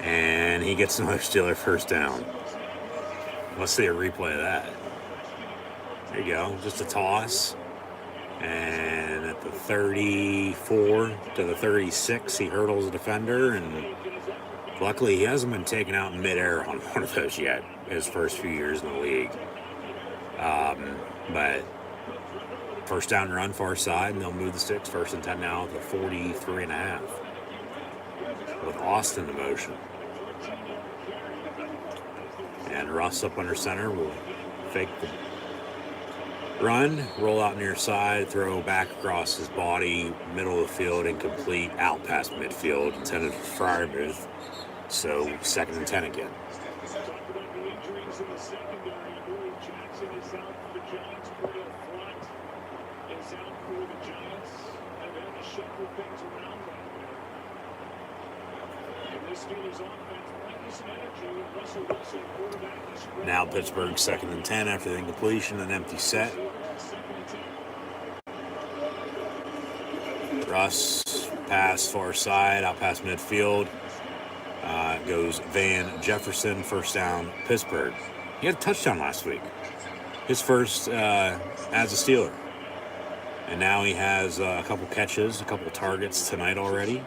S1: And he gets another Steeler first down. Let's see a replay of that. There you go. Just a toss. And at the 34 to the 36, he hurdles a defender. And luckily, he hasn't been taken out in midair on one of those yet. His first few years in the league. But first down run far side, and they'll move the sticks. 1st and 10 now at the 43.5. with Austin in motion. And Russ up under center will fake the run, roll out near side, throw back across his body, middle of the field, incomplete, out past midfield, intended for Fryermuth. So 2nd and 10 again. Now Pittsburgh 2nd and 10 after the incompletion, an empty set. Russ pass far side, out past midfield. Goes Van Jefferson, first down, Pittsburgh. He had a touchdown last week. His first as a Steeler. And now he has a couple catches, a couple targets tonight already.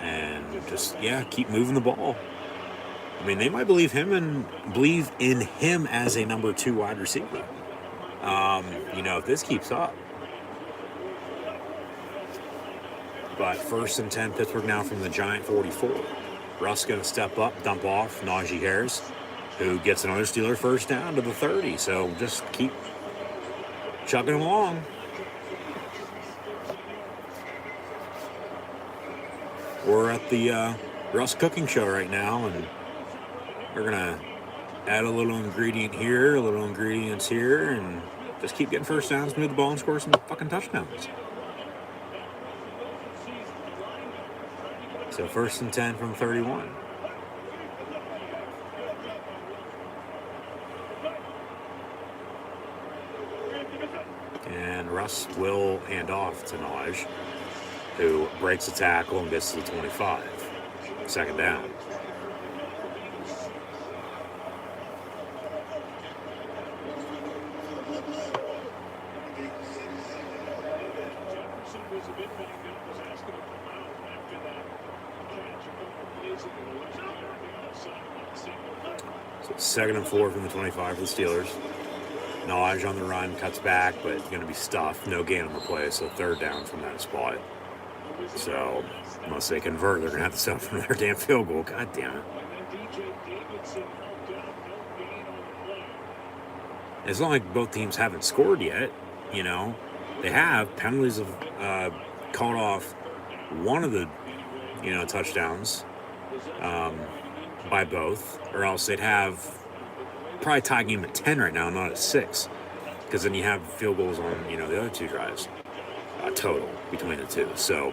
S1: And just, keep moving the ball. I mean, they might believe in him as a number 2 wide receiver. If this keeps up. But 1st and 10, Pittsburgh now from the Giant 44. Russ going to step up, dump off Najee Harris, who gets another Steeler first down to the 30. So just keep chugging along. We're at the Russ cooking show right now, and we're going to add a little ingredient here, a little ingredients here, and just keep getting first downs, move the ball, and score some fucking touchdowns. So 1st and 10 from 31. And Russ will hand off to Najee, who breaks a tackle and gets to the 25. 2nd down. So 2nd and 4 from the 25 for the Steelers. Najee on the run, cuts back, but going to be stuffed. No gain on the play, so 3rd down from that spot. So, unless they convert, they're going to have to settle for another damn field goal. God damn it. It's not like both teams haven't scored yet, They have. Penalties have called off one of the, touchdowns by both, or else they'd have probably tie game at 10 right now, not at 6. Because then you have field goals on, the other 2 drives total between the 2. So,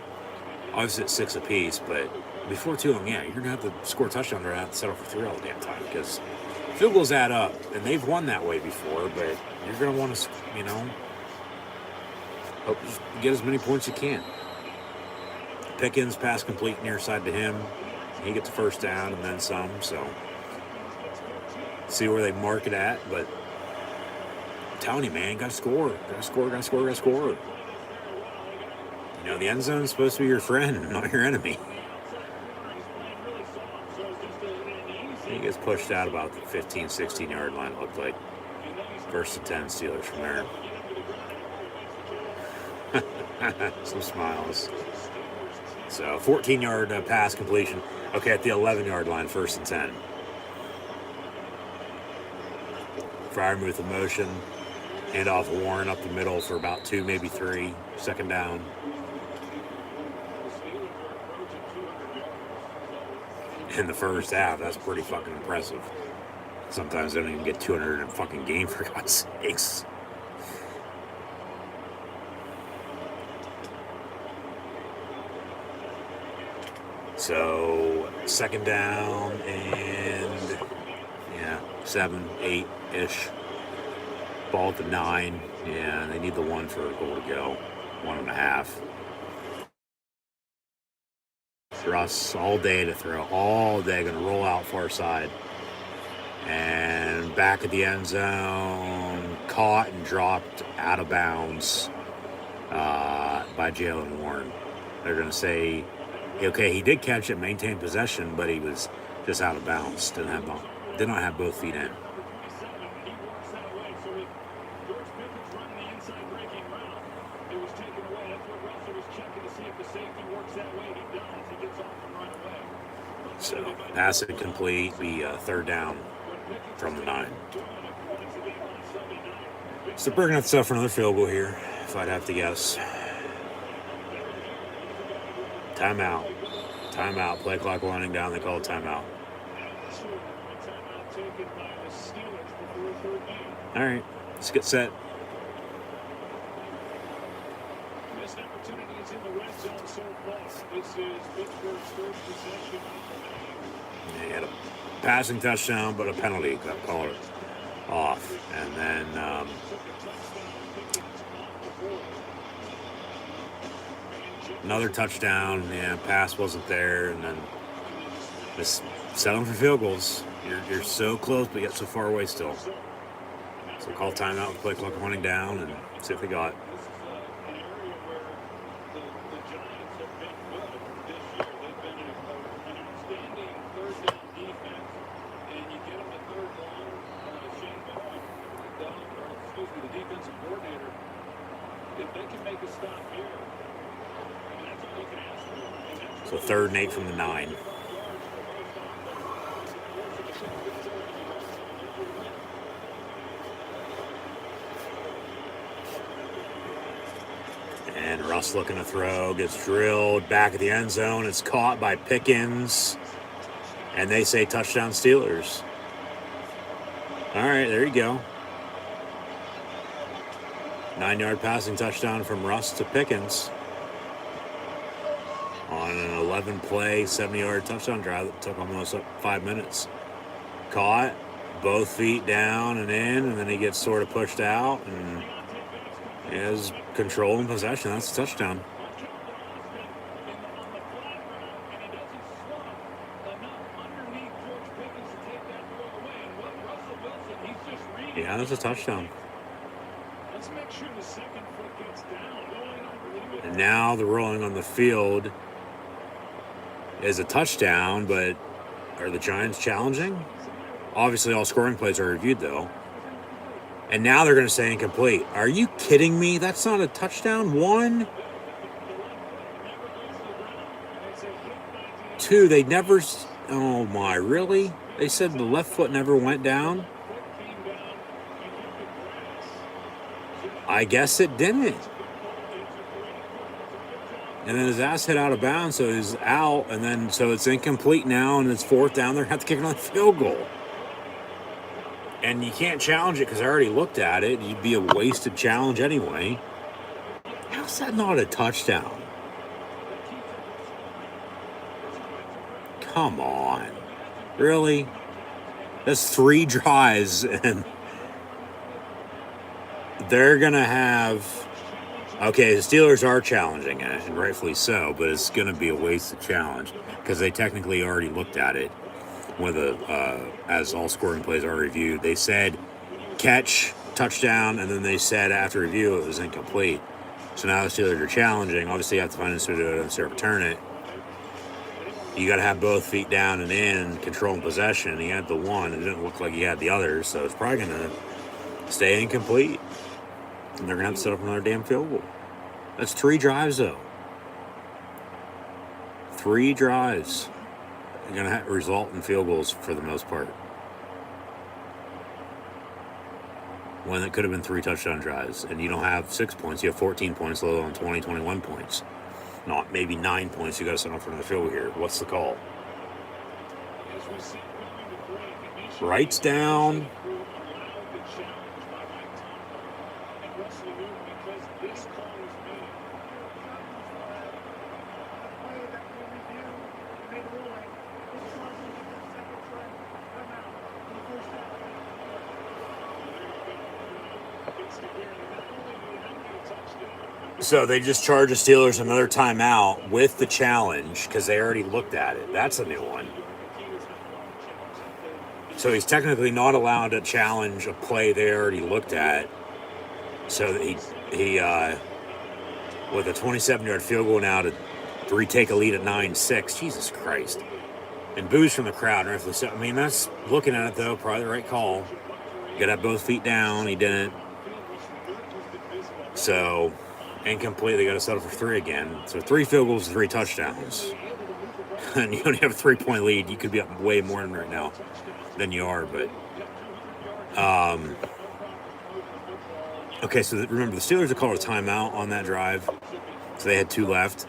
S1: obviously it's 6 apiece, but before too long, you're going to have to score a touchdown or have to settle for 3 all the damn time, because field goals add up, and they've won that way before, but you're going to want to, hope you get as many points as you can. Pickens, pass complete near side to him. He gets the first down and then some, so see where they mark it at, but I'm telling you, man, gotta score. The end zone is supposed to be your friend, not your enemy. He gets pushed out about the 15, 16-yard line, it looked like. 1st and 10 Steelers from there. Some smiles. So 14-yard pass completion. Okay, at the 11-yard line, 1st and 10. Fryermuth in motion. Hand off Warren up the middle for about 2, maybe 3. 2nd down. In the first half, that's pretty fucking impressive. Sometimes they don't even get 200 in a fucking game, for God's sakes. So 2nd down and 7, 8-ish. Ball at the 9. Yeah, they need the 1 for a goal to go. 1.5. Russ all day to throw. All day. Going to roll out far side. And back at the end zone. Caught and dropped out of bounds by Jalen Warren. They're going to say, okay, he did catch it, maintain possession, but he was just out of bounds. Did not have both feet in. So pass it complete, be third down from the 9. So they're going to have to settle for another field goal here, if I'd have to guess. Timeout. Timeout. Play clock winding down. They call it timeout. All right. Let's get set.
S2: Missed opportunities in the red zone so far. This is Pittsburgh's first possession.
S1: Yeah, he had a passing touchdown, but a penalty got called off. And then another touchdown. Yeah, pass wasn't there. And then just settling for field goals. You're so close, but yet so far away still. So call timeout, play clock winding down, and see if they got. So 3rd and 8 from the 9. And Russ looking to throw, gets drilled back at the end zone. It's caught by Pickens. And they say touchdown Steelers. All right, there you go. 9-yard passing touchdown from Russ to Pickens on an 11-play, 70-yard touchdown drive that took almost 5 minutes. Caught, both feet down and in, and then he gets sort of pushed out, and he has control and possession. That's a touchdown. Yeah, that's a touchdown. And now the rolling on the field is a touchdown, but are the Giants challenging? Obviously, all scoring plays are reviewed, though. And now they're going to say incomplete. Are you kidding me? That's not a touchdown. 1, 2, they never... Oh, my, really? They said the left foot never went down? I guess it didn't. And then his ass hit out of bounds, so he's out, and then so it's incomplete now, and it's 4th down. They're going to have to kick another field goal. And you can't challenge it because I already looked at it. You'd be a wasted challenge anyway. How's that not a touchdown? Come on. Really? That's 3 drives, and they're going to have... Okay, the Steelers are challenging it, and rightfully so, but it's going to be a wasted challenge because they technically already looked at it with as all scoring plays are reviewed. They said catch, touchdown, and then they said after review it was incomplete. So now the Steelers are challenging. Obviously, you have to find a to do it and sort of return it. You got to have both feet down and in, control and possession. He had the one. It didn't look like he had the other, so it's probably going to stay incomplete. And they're going to have to set up another damn field goal. That's 3 drives, though. 3 drives. They're going to result in field goals for the most part. When it could have been 3 touchdown drives. And you don't have 6 points. You have 14 points, let alone 20, 21 points. Not maybe 9 points. You got to set up for another field goal here. What's the call? Writes down. So they just charge the Steelers another timeout with the challenge because they already looked at it. That's a new one. So he's technically not allowed to challenge a play they already looked at. So that he with a 27-yard field goal now to retake a lead at 9-6. Jesus Christ. And boos from the crowd. I mean, that's looking at it, though, probably the right call. You got to have both feet down. He didn't. So... Incomplete. They got to settle for 3 again. So 3 field goals, 3 touchdowns. And you only have a 3-point lead. You could be up way more right now than you are. But okay, so remember, the Steelers had called a timeout on that drive. So they had 2 left.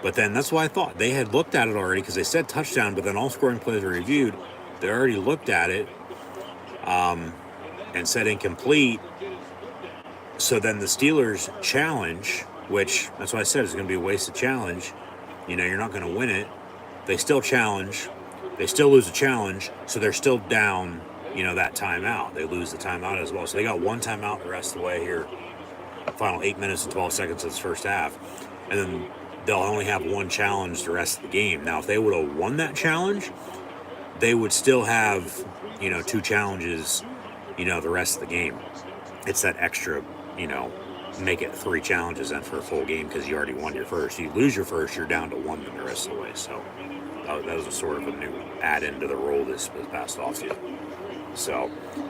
S1: But then that's why I thought they had looked at it already, because they said touchdown, but then all scoring plays were reviewed. They already looked at it and said incomplete. So then the Steelers challenge, which that's why I said it's going to be a wasted challenge. You're not going to win it. They still challenge. They still lose the challenge. So they're still down, that timeout. They lose the timeout as well. So they got 1 timeout the rest of the way here. Final 8 minutes and 12 seconds of this first half. And then they'll only have 1 challenge the rest of the game. Now, if they would have won that challenge, they would still have, 2 challenges, the rest of the game. It's that extra, make it 3 challenges then for a full game, because you already won your first. You lose your first, you're down to 1 the rest of the way. So that was a sort of a new add-in to the role this past offseason. So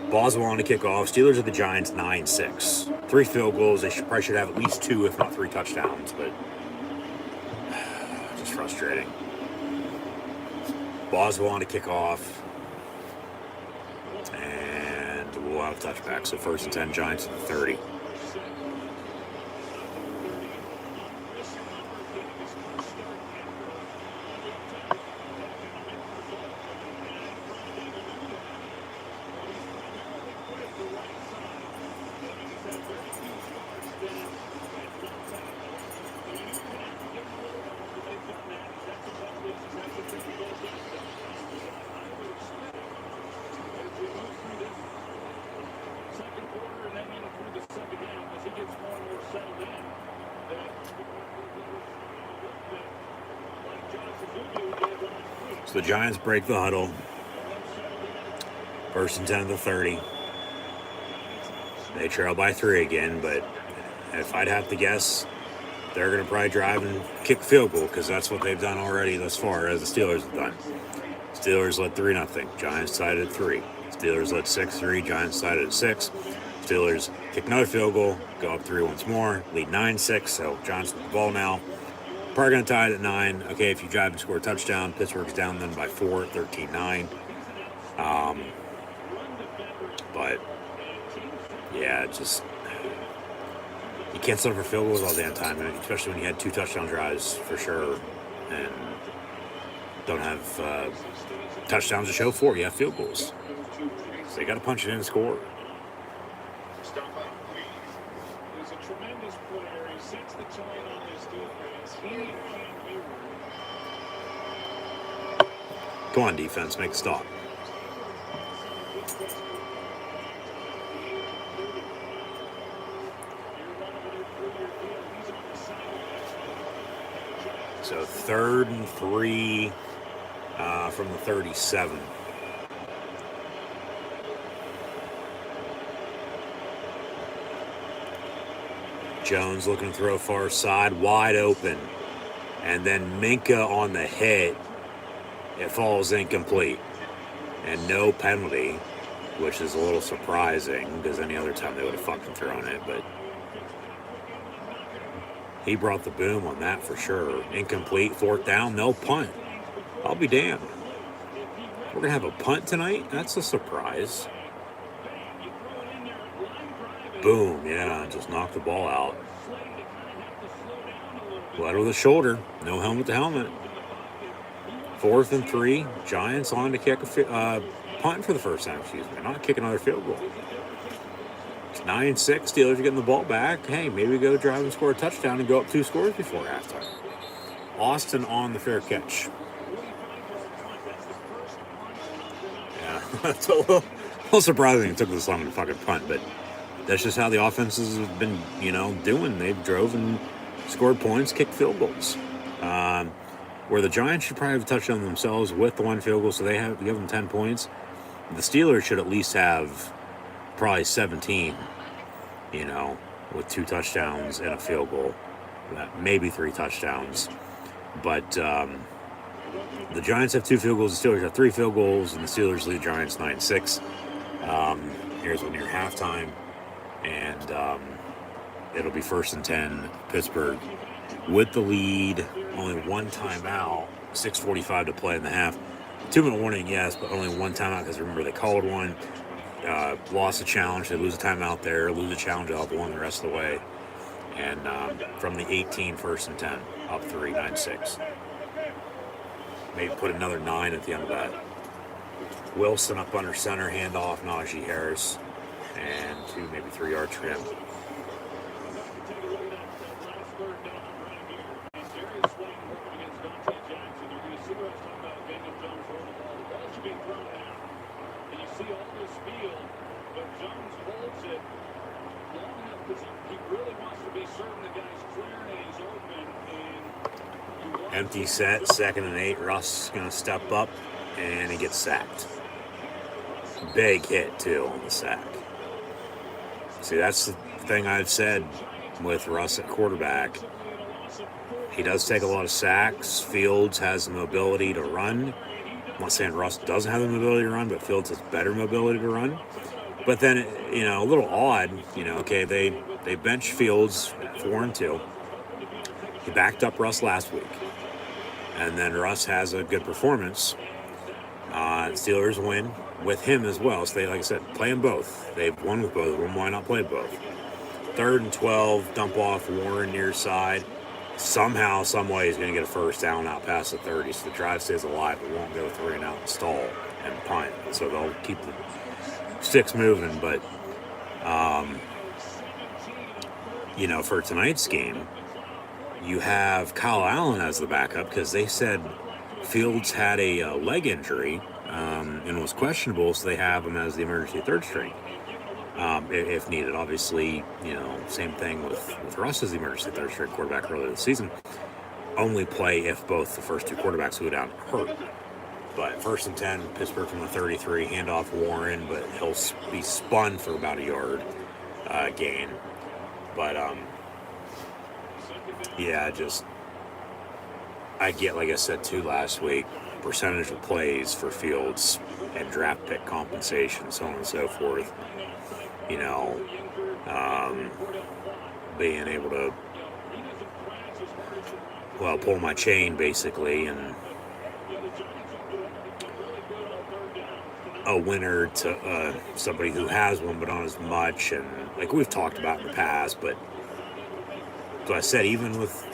S1: balls on to kick off. Steelers at the Giants 9-6. 3 field goals. They probably should have at least 2, if not 3 touchdowns, but just frustrating. Balls on to kick off. And we'll have a touchback. So 1st and 10, Giants at the 30. So the Giants break the huddle. 1st and 10 at the 30. They trail by 3 again, but if I'd have to guess, they're going to probably drive and kick the field goal, because that's what they've done already thus far, as the Steelers have done. Steelers led 3-0. Giants tied at 3. Steelers led 6-3. Giants tied at 6. Steelers kick another field goal, go up 3 once more, lead 9-6. So Giants with the ball now. Probably going to tie it at 9. Okay, if you drive and score a touchdown, Pittsburgh's down then by 4, 13-9. But yeah, just you can't settle for field goals all the damn time, especially when you had 2 touchdown drives for sure, and don't have touchdowns to show for. You have field goals, so you got to punch it in and score.
S2: He's a tremendous player. He sets the tone on this defense. He can be.
S1: Come on, defense, make a stop. So 3rd and 3 from the 37. Jones looking to throw far side, wide open. And then Minka on the hit. It falls incomplete. And no penalty, which is a little surprising, because any other time they would have fucking thrown it. But he brought the boom on that for sure. Incomplete, 4th down, no punt. I'll be damned. We're going to have a punt tonight? That's a surprise. Boom, yeah, just knocked the ball out. Led with a shoulder, no helmet to helmet. 4th and 3, Giants on to kick a punt for the first time, not kick another field goal. It's 9-6, Steelers are getting the ball back. Hey, maybe go drive and score a touchdown and go up 2 scores before halftime. Austin on the fair catch. Yeah, that's a little surprising it took this long to fucking punt, but that's just how the offenses have been, doing. They've drove and scored points, kicked field goals. Where the Giants should probably have touched on themselves with the 1 field goal, so they have to give them 10 points. The Steelers should at least have probably 17, with 2 touchdowns and a field goal, maybe 3 touchdowns. But the Giants have 2 field goals, the Steelers have 3 field goals, and the Steelers lead the Giants 9-6. Here's when near halftime, and it'll be 1st and 10, Pittsburgh. With the lead, only one timeout, 6:45 to play in the half. 2-minute warning, yes, but only one timeout because remember they called one, lost a challenge, they lose a timeout there, lose a challenge, they'll have one the rest of the way. And from the 18, 1st and 10, up 3, 9-6. Maybe put another 9 at the end of that. Wilson up under center, handoff, Najee Harris, and 2, maybe 3 yards for him. Empty set, 2nd and 8. Russ is going to step up, and he gets sacked. Big hit, too, on the sack. See, that's the thing I've said with Russ at quarterback. He does take a lot of sacks. Fields has the mobility to run. I'm not saying Russ doesn't have the mobility to run, but Fields has better mobility to run. But then, a little odd, okay, they bench Fields at 4 and 2. He backed up Russ last week. And then Russ has a good performance. Steelers win with him as well. So they, like I said, play them both. They've won with both of them. Why not play both? 3rd and 12, dump off Warren near side. Somehow, some way, he's going to get a first down out past the 30. So the drive stays alive. It won't go 3 and out and stall and punt. So they'll keep the sticks moving. But, for tonight's game, you have Kyle Allen as the backup because they said Fields had a leg injury and was questionable, so they have him as the emergency 3rd string if needed. Obviously, same thing with Russ as the emergency 3rd string quarterback earlier this season. Only play if both the first 2 quarterbacks go down hurt. But 1st and 10, Pittsburgh from the 33, handoff Warren, but he'll be spun for about a yard gain. But I get, like I said, too, last week, percentage of plays for Fields and draft pick compensation, so on and so forth. Being able to, pull my chain, basically, and a winner to somebody who has one but not as much, and like we've talked about in the past, but so I said, even with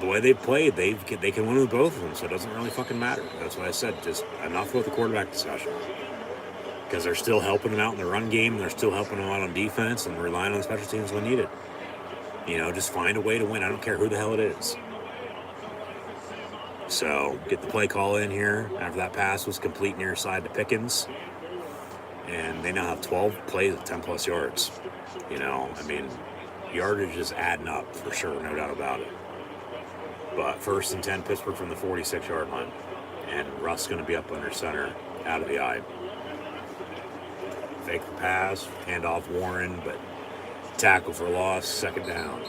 S1: the way they played, they can win with both of them, so it doesn't really fucking matter. That's what I said. Just enough with the quarterback discussion. Because they're still helping them out in the run game, and they're still helping them out on defense, and relying on special teams when needed. Just find a way to win. I don't care who the hell it is. So, get the play call in here after that pass was complete near side to Pickens. And they now have 12 plays of 10-plus yards. Yardage is adding up for sure, no doubt about it. But 1st and 10, Pittsburgh from the 46-yard line. And Russ going to be up under center, out of the eye. Fake the pass, hand off Warren, but tackle for loss, 2nd down.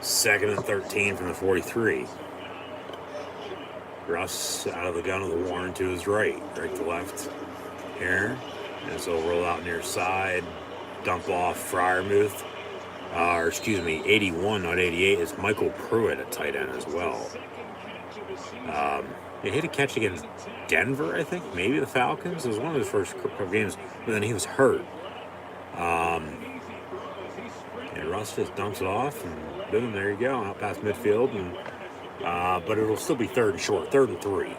S1: Second and 13 from the 43. Russ out of the gun with the Warren to his right to left here. And so roll out near side, dump off Freiermuth. 81, not 88, is Michael Pruitt at tight end as well. He hit a catch against Denver, I think, maybe the Falcons. It was one of his first couple games, but then he was hurt. And Russ just dumps it off, and boom, there you go, out past midfield. And but it'll still be 3rd and short, 3rd and 3.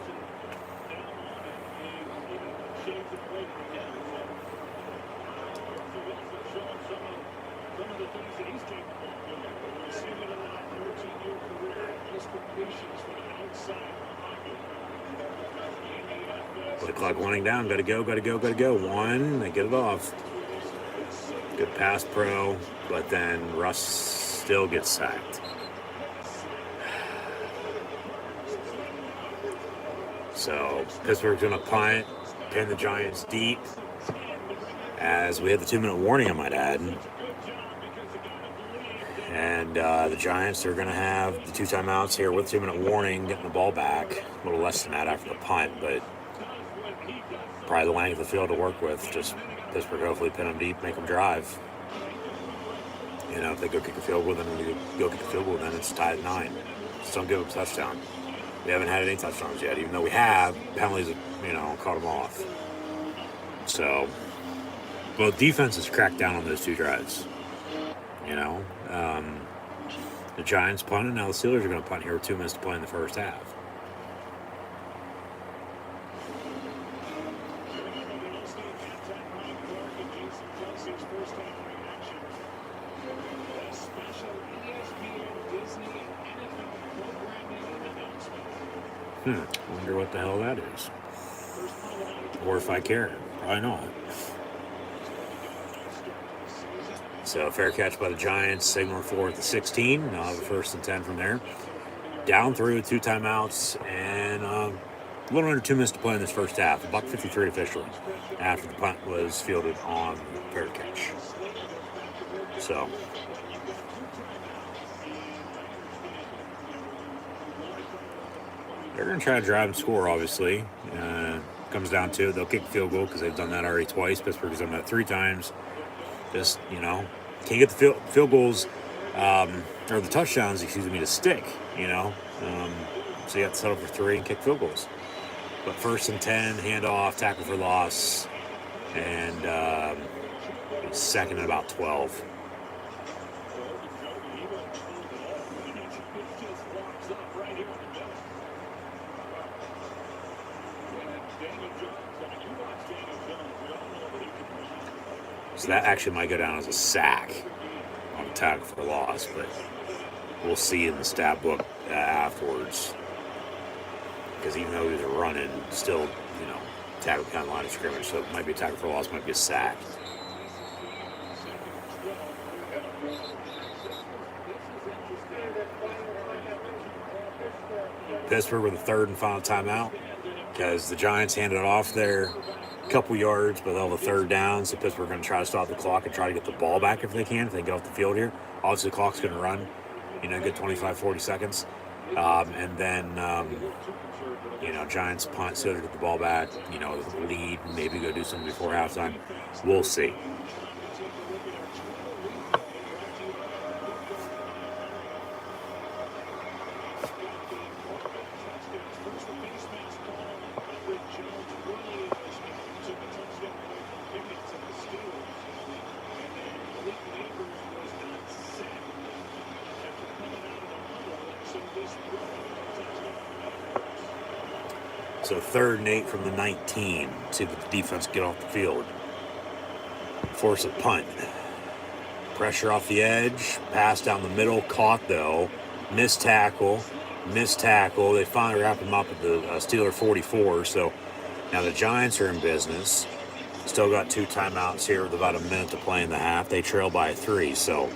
S1: With the clock winding down, gotta go. 1, they get it off. Good pass pro, but then Russ still gets sacked. So Pittsburgh's going to punt, pin the Giants deep, as we had the 2-minute warning, I might add. And the Giants are going to have the 2 timeouts here with 2-minute warning, getting the ball back. A little less than that after the punt, but probably the length of the field to work with. Just Pittsburgh hopefully pin them deep, make them drive. You know, if they go kick a field goal, then it's tied at 9. Just don't give them a touchdown. We haven't had any touchdowns yet, even though we have. Penalties, caught them off. So, both defenses cracked down on those 2 drives. The Giants punted. Now the Steelers are going to punt here with 2 minutes to play in the first half. Wonder what the hell that is. Or if I care. Probably not. So fair catch by the Giants. Signal for at the 16. Now have a 1st and 10 from there. Down through 2 timeouts and a little under 2 minutes to play in this first half. $1:53 officially after the punt was fielded on fair catch. So they're going to try to drive and score, obviously. Comes down to it. They'll kick the field goal because they've done that already twice. Pittsburgh has done that 3 times. Just, can't get the field goals, or the touchdowns, to stick, So you have to settle for 3 and kick field goals. But 1st and 10, handoff, tackle for loss, and 2nd and about 12. So that actually might go down as a sack on the tackle for loss, but we'll see in the stat book afterwards. Because even though he was running, still, tackle behind the line of scrimmage, so it might be a tackle for loss, might be a sack. Pittsburgh with a 3rd and final timeout because the Giants handed it off there a couple yards, but they'll have a 3rd down. So Pittsburgh going to try to stop the clock and try to get the ball back if they can, if they get off the field here. Obviously, the clock's going to run, good 25, 40 seconds. And then, Giants punt, so to get the ball back, lead, maybe go do something before halftime. We'll see. So 3rd and 8 from the 19. See if the defense get off the field. Force a punt. Pressure off the edge. Pass down the middle. Caught, though. Missed tackle. They finally wrap him up at the Steeler 44. So now the Giants are in business. Still got 2 timeouts here with about a minute to play in the half. They trail by 3. So,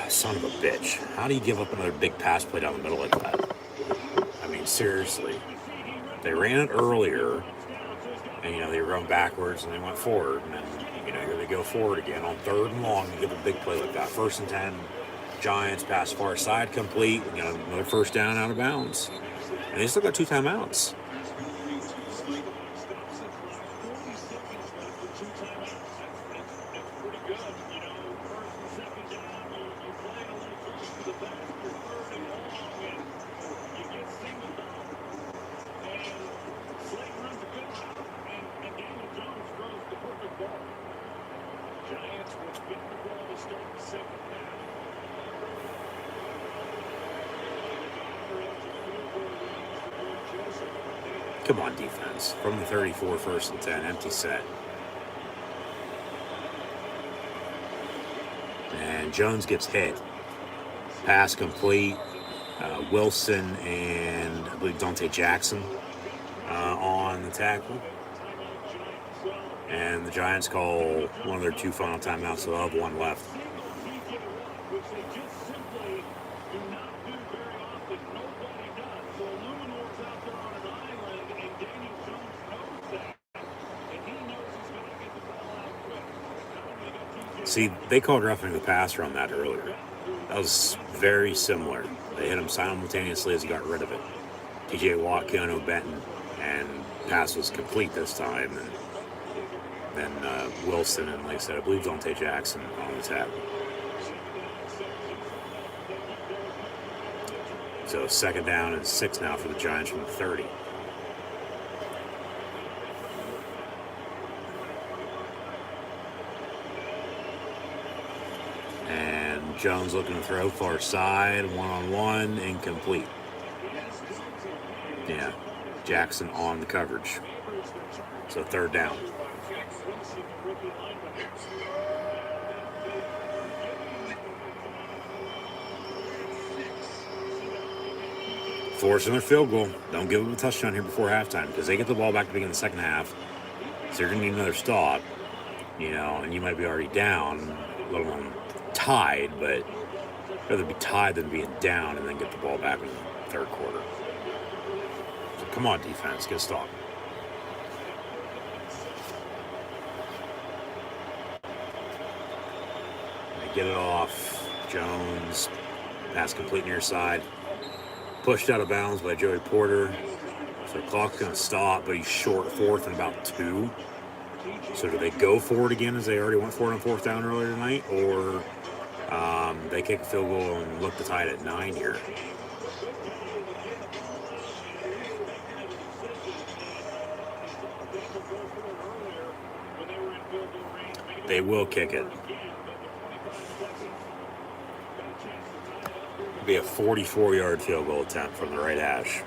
S1: son of a bitch. How do you give up another big pass play down the middle like that? I mean, seriously. They ran it earlier, and, they were going backwards, and they went forward. And then, here they go forward again on 3rd and long. You give a big play like that. 1st and 10, Giants pass far side complete. Another 1st down out of bounds. And they still got 2 timeouts. Come on, defense. From the 34, 1st and 10, empty set. And Jones gets hit. Pass complete. Wilson and I believe Dante Jackson on the tackle. And the Giants call one of their 2 final timeouts, so they'll have 1 left.
S2: Which they just simply do not do very often. Nobody does. So Illuminor's out there on an island, and Daniel Jones knows that. And he knows he's going to get the ball out quick.
S1: See, they called roughing the passer on that earlier. That was very similar. They hit him simultaneously as he got rid of it. TJ Watt, Keanu Benton, and pass was complete this time. And then Wilson and, like I said, I believe Dante Jackson on the tap. So 2nd down and 6 now for the Giants from the 30. And Jones looking to throw far side, 1-on-1, incomplete. Yeah, Jackson on the coverage. So 3rd down. Forcing their field goal. Don't give them a touchdown here before halftime because they get the ball back to begin the second half. So you're going to need another stop, and you might be already down, let alone tied, but I'd rather be tied than being down and then get the ball back in the 3rd quarter. So come on, defense, get a stop. They get it off. Jones, pass complete near side. Pushed out of bounds by Joey Porter. So the clock's going to stop, but he's short 4th and about 2. So do they go for it again as they already went for it on 4th down earlier tonight? Or they kick a field goal and look to tie it at 9 here? They will kick it. Be a 44-yard field goal attempt from the right hash.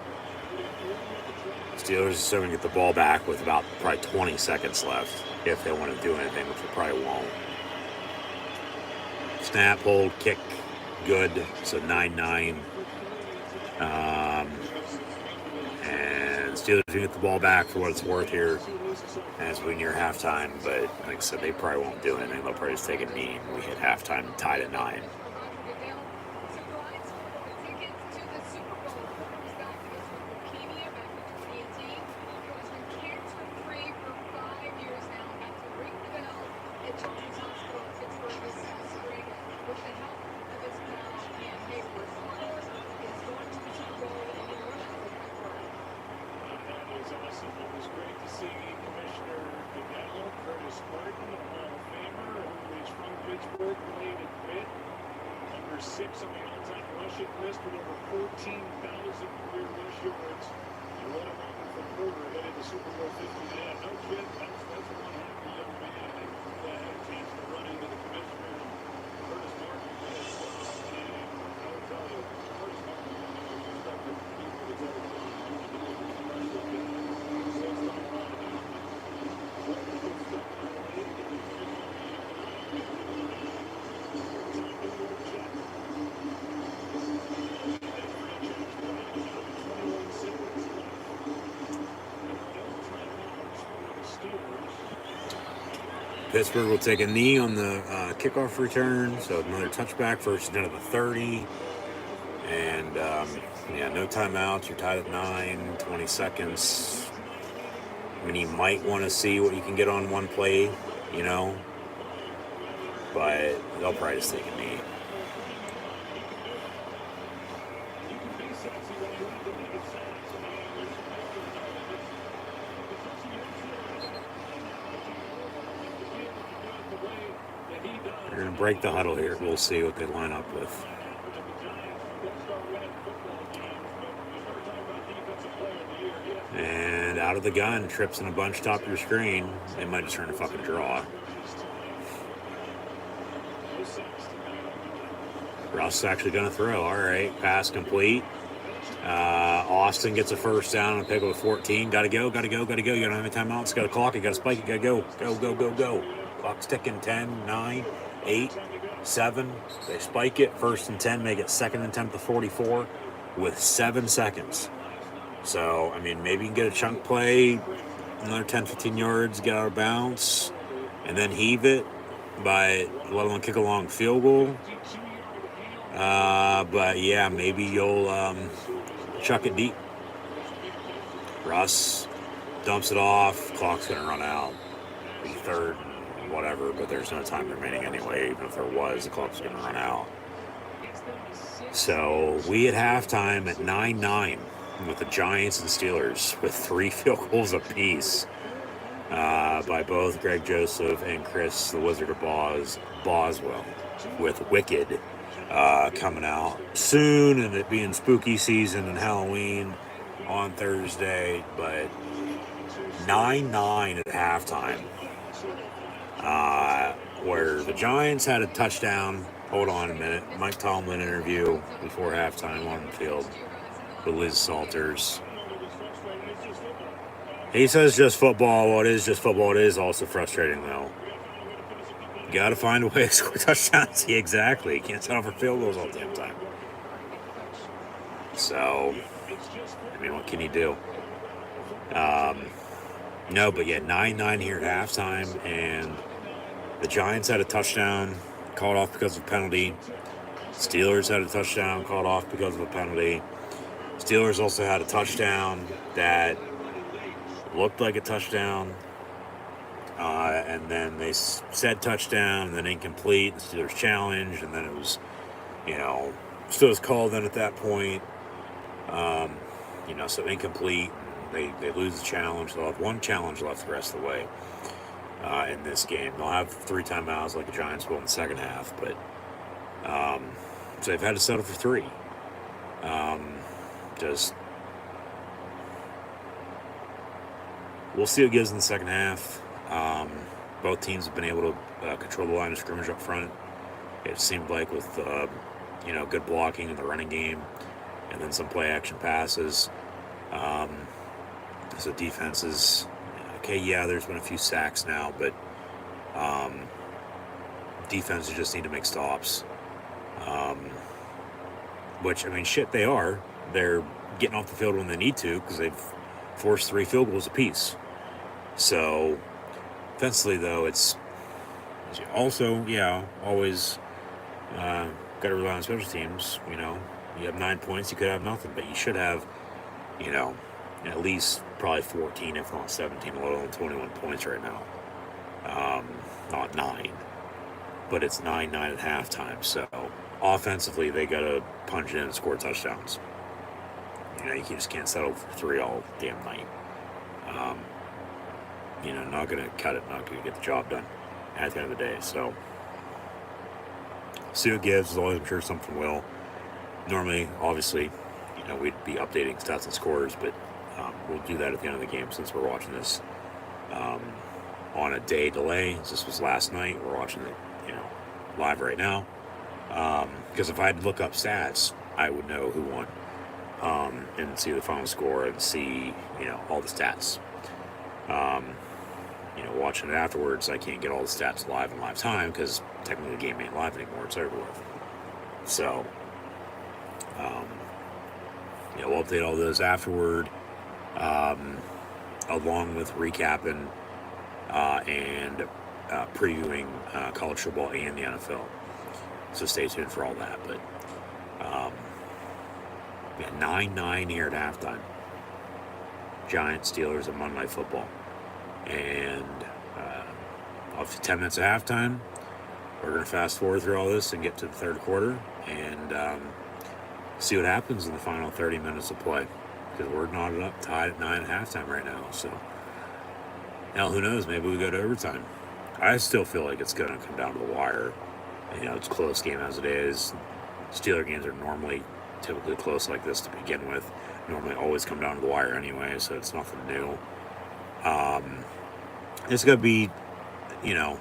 S1: Steelers assuming get the ball back with about probably 20 seconds left if they want to do anything, which they probably won't. Snap, hold, kick, good. So 9-9. And Steelers can get the ball back for what it's worth here as we near halftime. But like I said, they probably won't do anything. They'll probably just take a knee and we hit halftime tied at 9.
S2: Pittsburgh played at Pitt. Number 6 on the all-time rushing list with over 14,000 career rush yards. And what a moment for Porter headed to Super Bowl 50. Yeah, no kid. That's one happy young man. And had a chance to run into the commissioner. Curtis Martin as well. And I will tell you, Curtis Martin is respected people to go
S1: Pittsburgh will take a knee on the kickoff return, so another touchback, 1st down at the 30. And, no timeouts. You're tied at 9, 20 seconds. I mean, you might want to see what you can get on one play, but they'll probably just take a knee. They're going to break the huddle here. We'll see what they line up with. And out of the gun, trips in a bunch top of your screen. They might just turn a fucking draw. Russ actually going to throw. All right, pass complete. Austin gets a 1st down and a pick with 14. Gotta go. You don't have any timeouts. Got a clock. You got to spike it. Gotta go. Go. Clock's ticking. 10, 9, 8, 7. They spike it. 1st and 10. Make it 2nd attempt to 44 with 7 seconds. So, I mean, maybe you can get a chunk play another 10, 15 yards, get out of bounds, and then heave it by let alone kick a long field goal. But yeah, maybe you'll chuck it deep. Russ dumps it off. Clock's gonna run out. Be third, and whatever. But there's no time remaining anyway. Even if there was, the clock's gonna run out. So we at halftime at 9-9 with the Giants and Steelers with 3 field goals apiece by both Greg Joseph and Chris, the Wizard of Boswell, with Wicked coming out soon, and it being spooky season and Halloween on Thursday. But 9-9 at halftime, where the Giants had a touchdown. Hold on a minute. Mike Tomlin interview before halftime on the field with Liz Salters. He says just football. Well, it is just football. It is also frustrating, though. You got to find a way to score touchdowns. Yeah, exactly. You can't settle for field goals all the damn time. So, I mean, what can you do? No, but yeah, 9-9 here at halftime, and the Giants had a touchdown called off because of a penalty. Steelers had a touchdown called off because of a penalty. Steelers also had a touchdown that looked like a touchdown, and then they said touchdown, and then incomplete. The Steelers challenged, and then it was, still was called then at that point. So incomplete. They lose the challenge. They'll have one challenge left the rest of the way in this game. They'll have 3 timeouts like the Giants will in the second half, but so they've had to settle for 3. We'll see what it gives in the second half. Both teams have been able to control the line of scrimmage up front. It seemed like with good blocking in the running game, and then some play action passes. So defenses, okay, yeah, there's been a few sacks now, but defenses just need to make stops. Which, I mean, shit, they are. They're getting off the field when they need to because they've forced 3 field goals apiece. So, defensively, though, it's also, always got to rely on special teams. You have 9 points, you could have nothing, but you should have, at least probably 14, if not 17, let alone 21 points right now. Not 9, but it's 9-9 at halftime. So offensively, they got to punch in and score touchdowns. You just can't settle for 3 all damn night. Not going to cut it, not going to get the job done at the end of the day. So see what it gives. As always, I'm sure something will. Normally, obviously, we'd be updating stats and scores, but we'll do that at the end of the game since we're watching this on a day delay. This was last night. We're watching it, live right now. Because if I had to look up stats, I would know who won and see the final score and see, all the stats. Watching it afterwards, I can't get all the stats live in live time because technically the game ain't live anymore. It's everywhere. So, we'll update all those afterward, along with recapping and previewing college football and the NFL. So stay tuned for all that. But 9-9 here at halftime. Giants, Steelers, and Monday Night Football. And off to 10 minutes at halftime, we're going to fast forward through all this and get to the third quarter and see what happens in the final 30 minutes of play. Because we're knotted up, tied at 9 at halftime right now. So, now who knows? Maybe we go to overtime. I still feel like it's going to come down to the wire. It's a close game as it is. Steeler games are normally typically close like this to begin with. Normally always come down to the wire anyway, so it's nothing new. It's going to be, not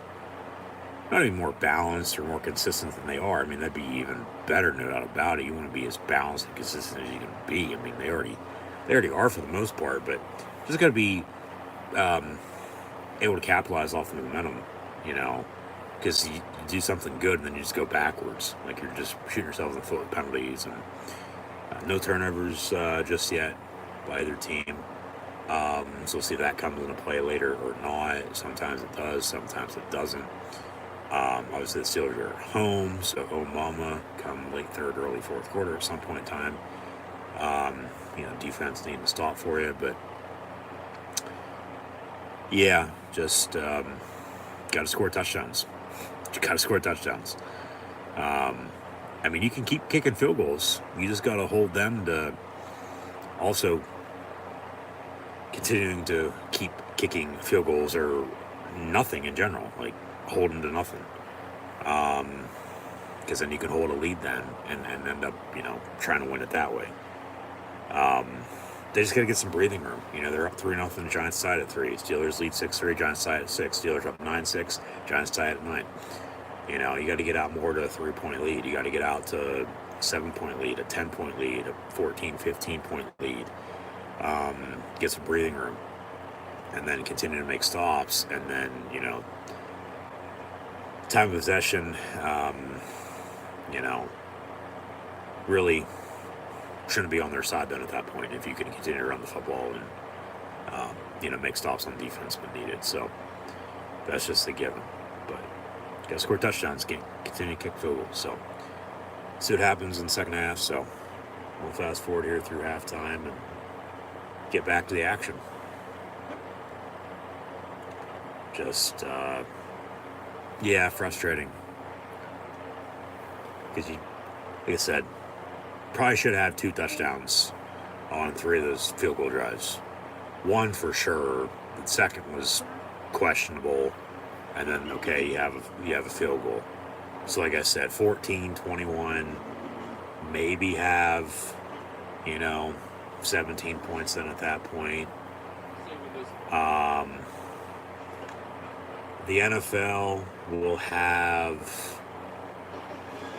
S1: even more balanced or more consistent than they are. I mean, that'd be even better, no doubt about it. You want to be as balanced and consistent as you can be. I mean, they already are for the most part, but just got to be able to capitalize off the momentum, because you do something good and then you just go backwards. Like you're just shooting yourself in the foot with penalties and no turnovers just yet by either team. So we'll see if that comes into play later or not. Sometimes it does, sometimes it doesn't. Obviously, the Steelers are at home, so mama come late third, early fourth quarter at some point in time. Defense needing to stop for you, but yeah, just got to score touchdowns. Got to score touchdowns. You can keep kicking field goals. You just got to hold them to also continuing to keep kicking field goals or nothing in general, like hold them to nothing. Because then you can hold a lead then and end up, trying to win it that way. They just got to get some breathing room. They're up 3-0, Giants tied at 3. Steelers lead 6-3, Giants tied at 6. Steelers up 9-6, Giants tied at 9. You got to get out more to a 3-point lead. You got to get out to a 7-point lead, a 10-point lead, a 14, 15-point lead. Get some breathing room. And then continue to make stops. And then, time of possession, really shouldn't be on their side then at that point if you can continue to run the football and, make stops on defense when needed. So that's just a given. But got to score touchdowns, continue to kick field goals. So see what happens in the second half. So we'll fast forward here through halftime and get back to the action. Just, frustrating. Because like I said, probably should have 2 touchdowns on 3 of those field goal drives. One for sure. The second was questionable. And then, okay, you have a field goal. So like I said, 14, 21, maybe have, 17 points then at that point. The NFL will have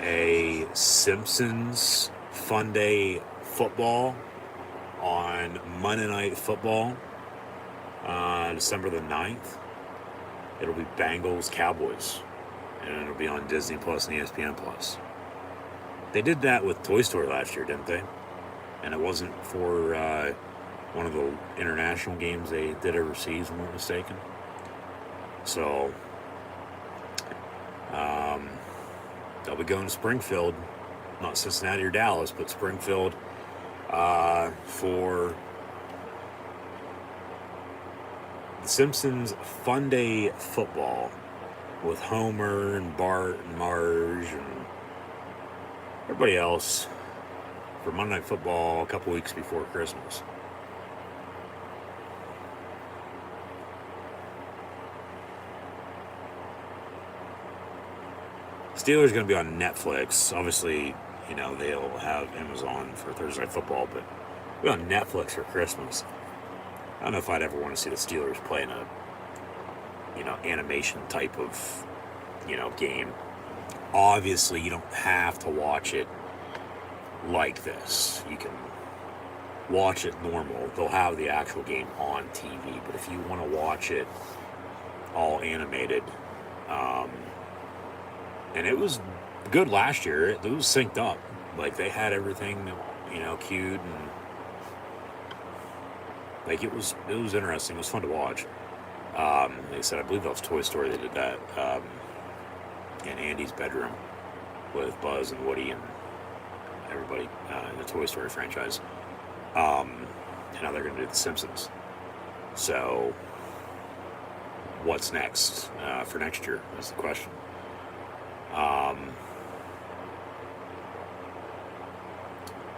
S1: a Simpsons Fun Day football on Monday Night Football, December the 9th. It'll be Bengals Cowboys, and it'll be on Disney Plus and ESPN Plus. They did that with Toy Story last year, didn't they? And it wasn't for one of the international games they did overseas, if I'm not mistaken. So, they'll be going to Springfield, not Cincinnati or Dallas, but Springfield for the Simpsons Fun Day football with Homer and Bart and Marge and everybody else for Monday Night Football a couple weeks before Christmas. Steelers going to be on Netflix. Obviously, they'll have Amazon for Thursday Night Football, but we're on Netflix for Christmas. I don't know if I'd ever want to see the Steelers play in a, animation type of, game. Obviously, you don't have to watch it like this. You can watch it normal. They'll have the actual game on TV, but if you want to watch it all animated, and it was good last year. It was synced up. Like, they had everything, cued, and like it was interesting. It was fun to watch. Like I said, I believe that was Toy Story that did that in Andy's bedroom with Buzz and Woody and everybody in the Toy Story franchise. And now they're going to do The Simpsons. So, what's next for next year? That's the question.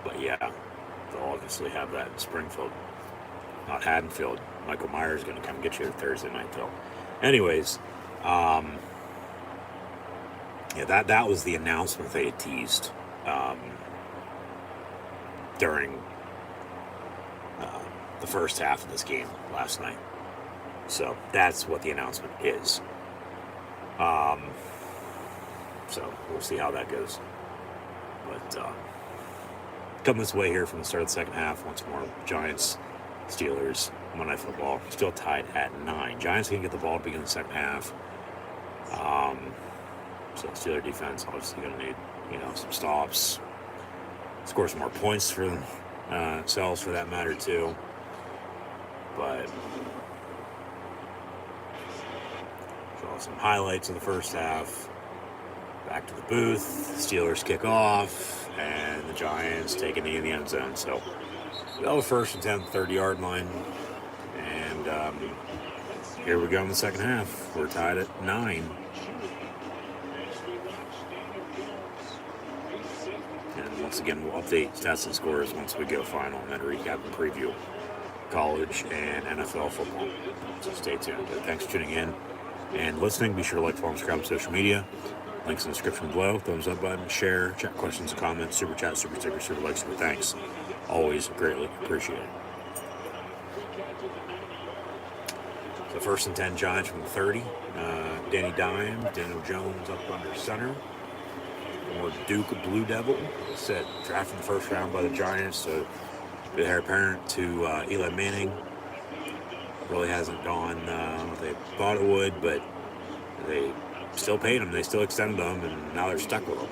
S1: But yeah, they'll obviously have that in Springfield, not Haddonfield. Michael Myers is going to come get you Thursday night, though. Anyways, that was the announcement they had teased during the first half of this game last night. So that's what the announcement is. So we'll see how that goes. But come this way here from the start of the second half. Once more, Giants, Steelers, Monday Night Football, still tied at 9. Giants can get the ball to begin the second half. So Steeler defense obviously going to need, some stops, score some more points for themselves for that matter too. But saw some highlights of the first half. Back to the booth. Steelers kick off, and the Giants take a knee in the end zone. So that was first and 10, 30-yard line. And here we go in the second half. We're tied at 9. And once again, we'll update stats and scores once we go final and then recap and preview college and NFL football. So stay tuned. But thanks for tuning in and listening. Be sure to like, follow, and subscribe on social media. Links in the description below. Thumbs up button, share, chat questions and comments, super chat, super sticker, super like, super thanks. Always greatly appreciated. So first and 10 Giants from the 30. Danny Dimes, Daniel Jones up under center. More Duke Blue Devil. Said drafted in the first round by the Giants. So the heir apparent to Eli Manning. Really hasn't gone what they thought it would, but they still paid him. They still extended him, and now they're stuck with him.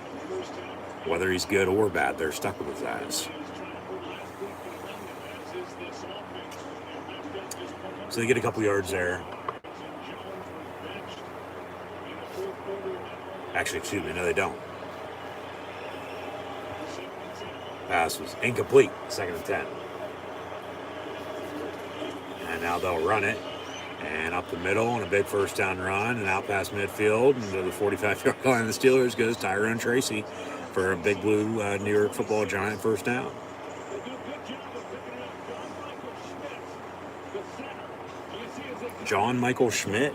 S1: Whether he's good or bad, they're stuck with his ass. So they get a couple yards there. Actually, excuse me, no, they don't. Pass was incomplete, second and 10. And now they'll run it. And up the middle on a big first down run and out past midfield. And to the 45-yard line of the Steelers goes Tyrone Tracy for a big blue New York Football Giant first down. John Michael Schmidt?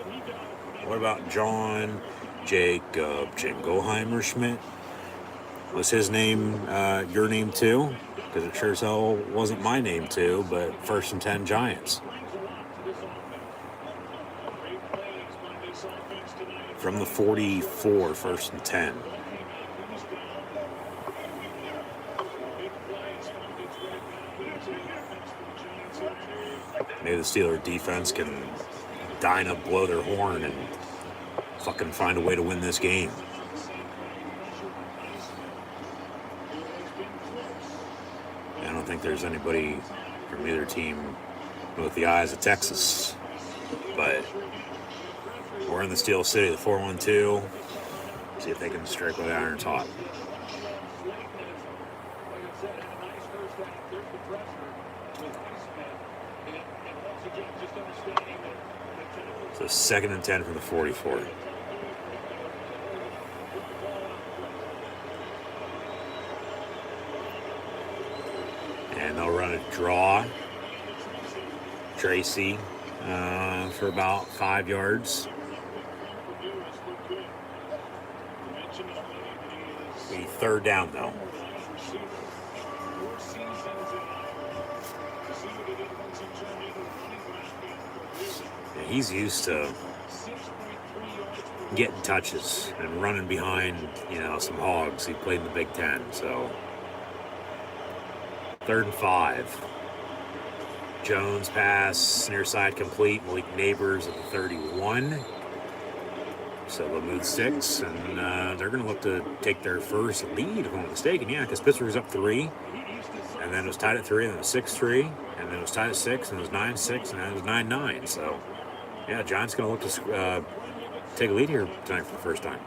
S1: What about John Jacob Jingleheimer Schmidt? Was his name your name too? Because it sure as hell wasn't my name too, but first and 10 Giants. From the 44, first and 10. Maybe the Steelers defense can blow their horn and fucking find a way to win this game. I don't think there's anybody from either team with the eyes of Texas, but we're in the Steel City, the 412. See if they can strike with the iron's hot. So second and 10 from the 44. And they'll run a draw. Tracy for about 5 yards. Be third down though. Yeah, he's used to getting touches and running behind, some hogs. He played in the Big Ten, so 3rd and 5. Jones pass, near side complete. Malik Neighbors at the 31. So they'll move 6, and they're going to look to take their first lead, if I'm not mistaken. Yeah, because Pittsburgh's up 3, and then it was tied at 3, and then it was 6-3, and then it was tied at 6, and it was 9-6, and then it was 9-9. So, yeah, Giants going to look to take a lead here tonight for the first time.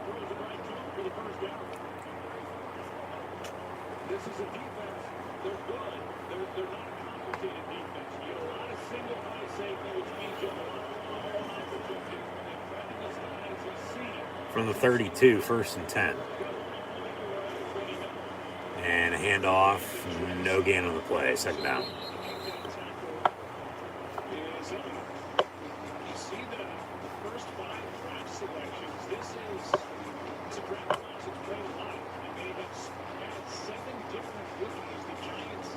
S2: This is a defense. They're good. They're not a complicated defense. You get a lot of single high safety, which means you have a lot of opportunity.
S1: From the 32, first and 10. And a handoff, no gain on the play, second down.
S2: You see the first 5 draft selections. This is it's a draft class. It's played a lot. I mean, it's had 7 different rookies. The Giants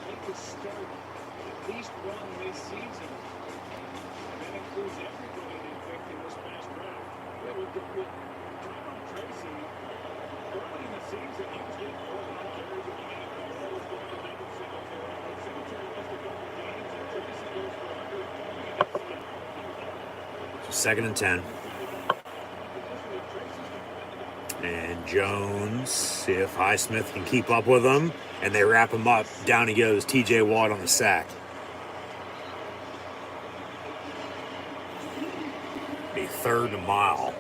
S2: make the start at least one this season. And that includes everybody they picked in this past draft. With Tyrone Tracy, early in the season, he was getting a lot of carries a game. He was going to double Singletary. Singletary missed a couple of games, and Tracy goes for 120.
S1: So 2nd and 10. And Jones, see if Highsmith can keep up with them, and they wrap him up. Down he goes, TJ Watt on the sack. 3rd and a mile.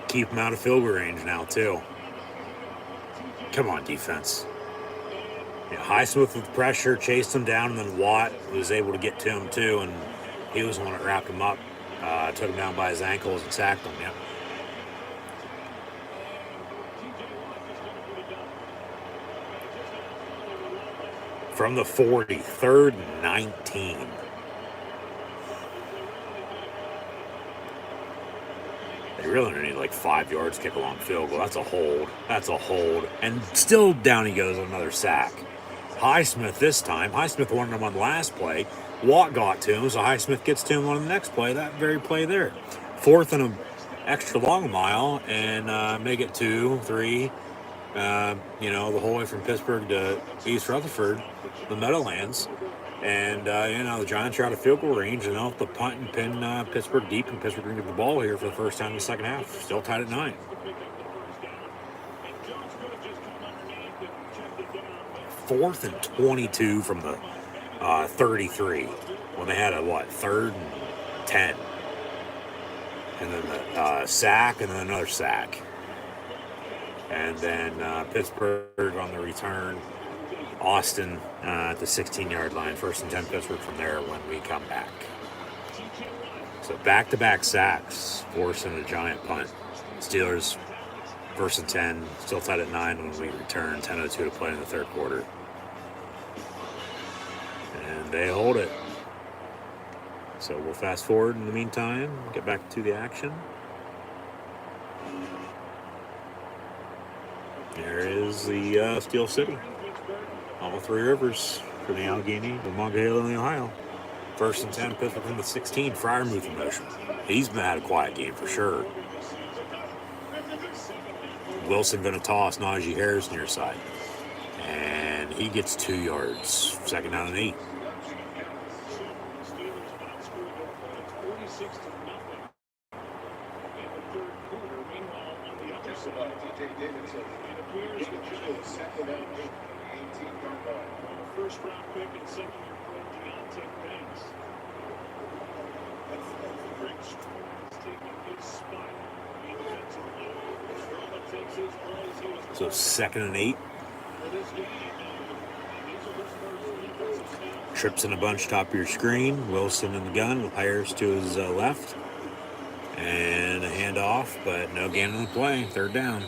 S1: Keep him out of field goal range now, too. Come on, defense. Yeah, Highsmith with pressure, chased him down, and then Watt was able to get to him, too, and he was the one that wrapped him up, took him down by his ankles and sacked him, yeah. From the 40, 3rd and 19. They really only need like 5 yards to kick a long field goal. That's a hold. That's a hold. And still down he goes on another sack. Highsmith this time. Highsmith wanted him on the last play. Watt got to him, so Highsmith gets to him on the next play, that very play there. 4th and an extra long mile, and make it 2, 3, the whole way from Pittsburgh to East Rutherford, the Meadowlands. And, the Giants are out of field goal range, and they'll have to punt and pin Pittsburgh deep, and Pittsburgh going to get the ball here for the first time in the second half. Still tied at 9. 4th and 22 from the 33 when they had a, 3rd and 10. And then the sack, and then another sack. And then Pittsburgh on the return. Austin at the 16-yard line. 1st and 10 Pittsburgh from there when we come back. So back-to-back sacks, forcing a giant punt. Steelers 1st and 10, still tied at 9 when we return. 10:02 to play in the 3rd quarter. And they hold it. So we'll fast forward in the meantime, get back to the action. There is the Steel City. All 3 rivers from the Allegheny, the Monongahela, and the Ohio. 1st and 10, Pittsburgh from the 16. Freiermuth in motion. He's had a quiet game for sure. Wilson going to toss Najee Harris near side. And he gets 2 yards. 2nd down and 8.
S2: First round pick and second-year pro Deontay Banks. Greg Strong is taking his spot.
S1: So 2nd and 8. Trips in a bunch, top of your screen. Wilson in the gun with Harris to his left. And a handoff, but no gain on the play. 3rd down.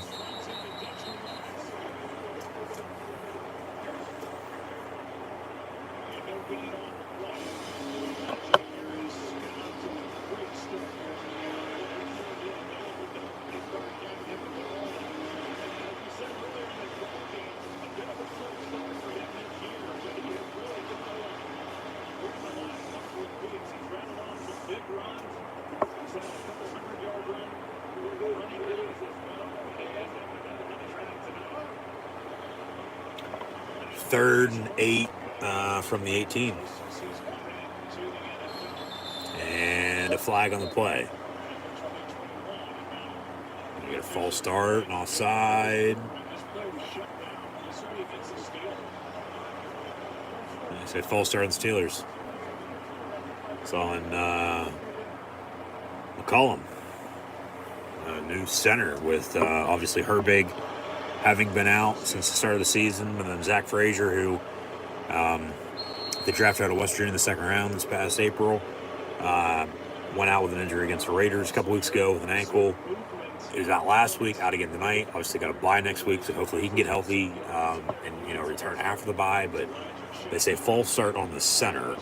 S1: Third and 8 from the 18. And a flag on the play. You get a false start and offside. I said false start on the Steelers. It's on McCollum. A new center with obviously Herbig having been out since the start of the season, and then Zach Frazier, who they drafted out of West Virginia in the 2nd round this past April, went out with an injury against the Raiders a couple weeks ago with an ankle. He was out last week, out again tonight. Obviously got a bye next week, so hopefully he can get healthy and return after the bye. But they say false start on the center.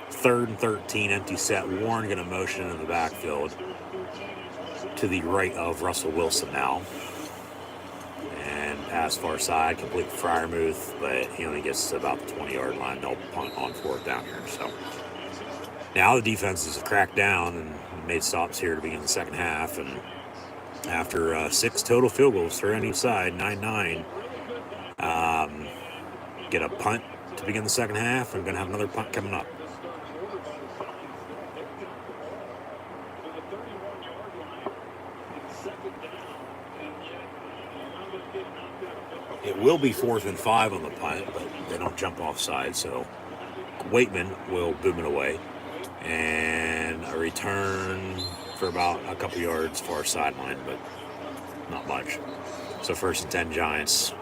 S1: 3rd and 13, empty set. Warren going to motion in the backfield to the right of Russell Wilson now. Pass far side, complete Freiermuth, but he only gets to about the 20-yard line. They'll punt on 4th down here. So now the defenses have cracked down and made stops here to begin the second half. And after 6 total field goals, 3 on each side, 9-9, get a punt to begin the second half. I'm going to have another punt coming up. It will be 4th and 5 on the punt, but they don't jump offside, so Waitman will boom it away. And a return for about a couple yards far sideline, but not much. So 1st and 10 Giants.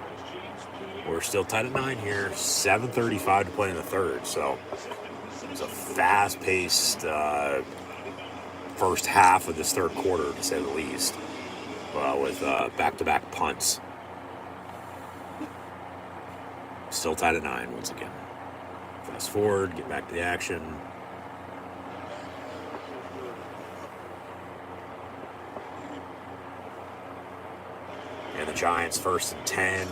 S1: We're still tied at 9 here. 7:35 to play in the third. So it's a fast-paced first half of this third quarter, to say the least, with back-to-back punts. Still tied at 9 once again. Fast forward, get back to the action. And the Giants 1st and 10.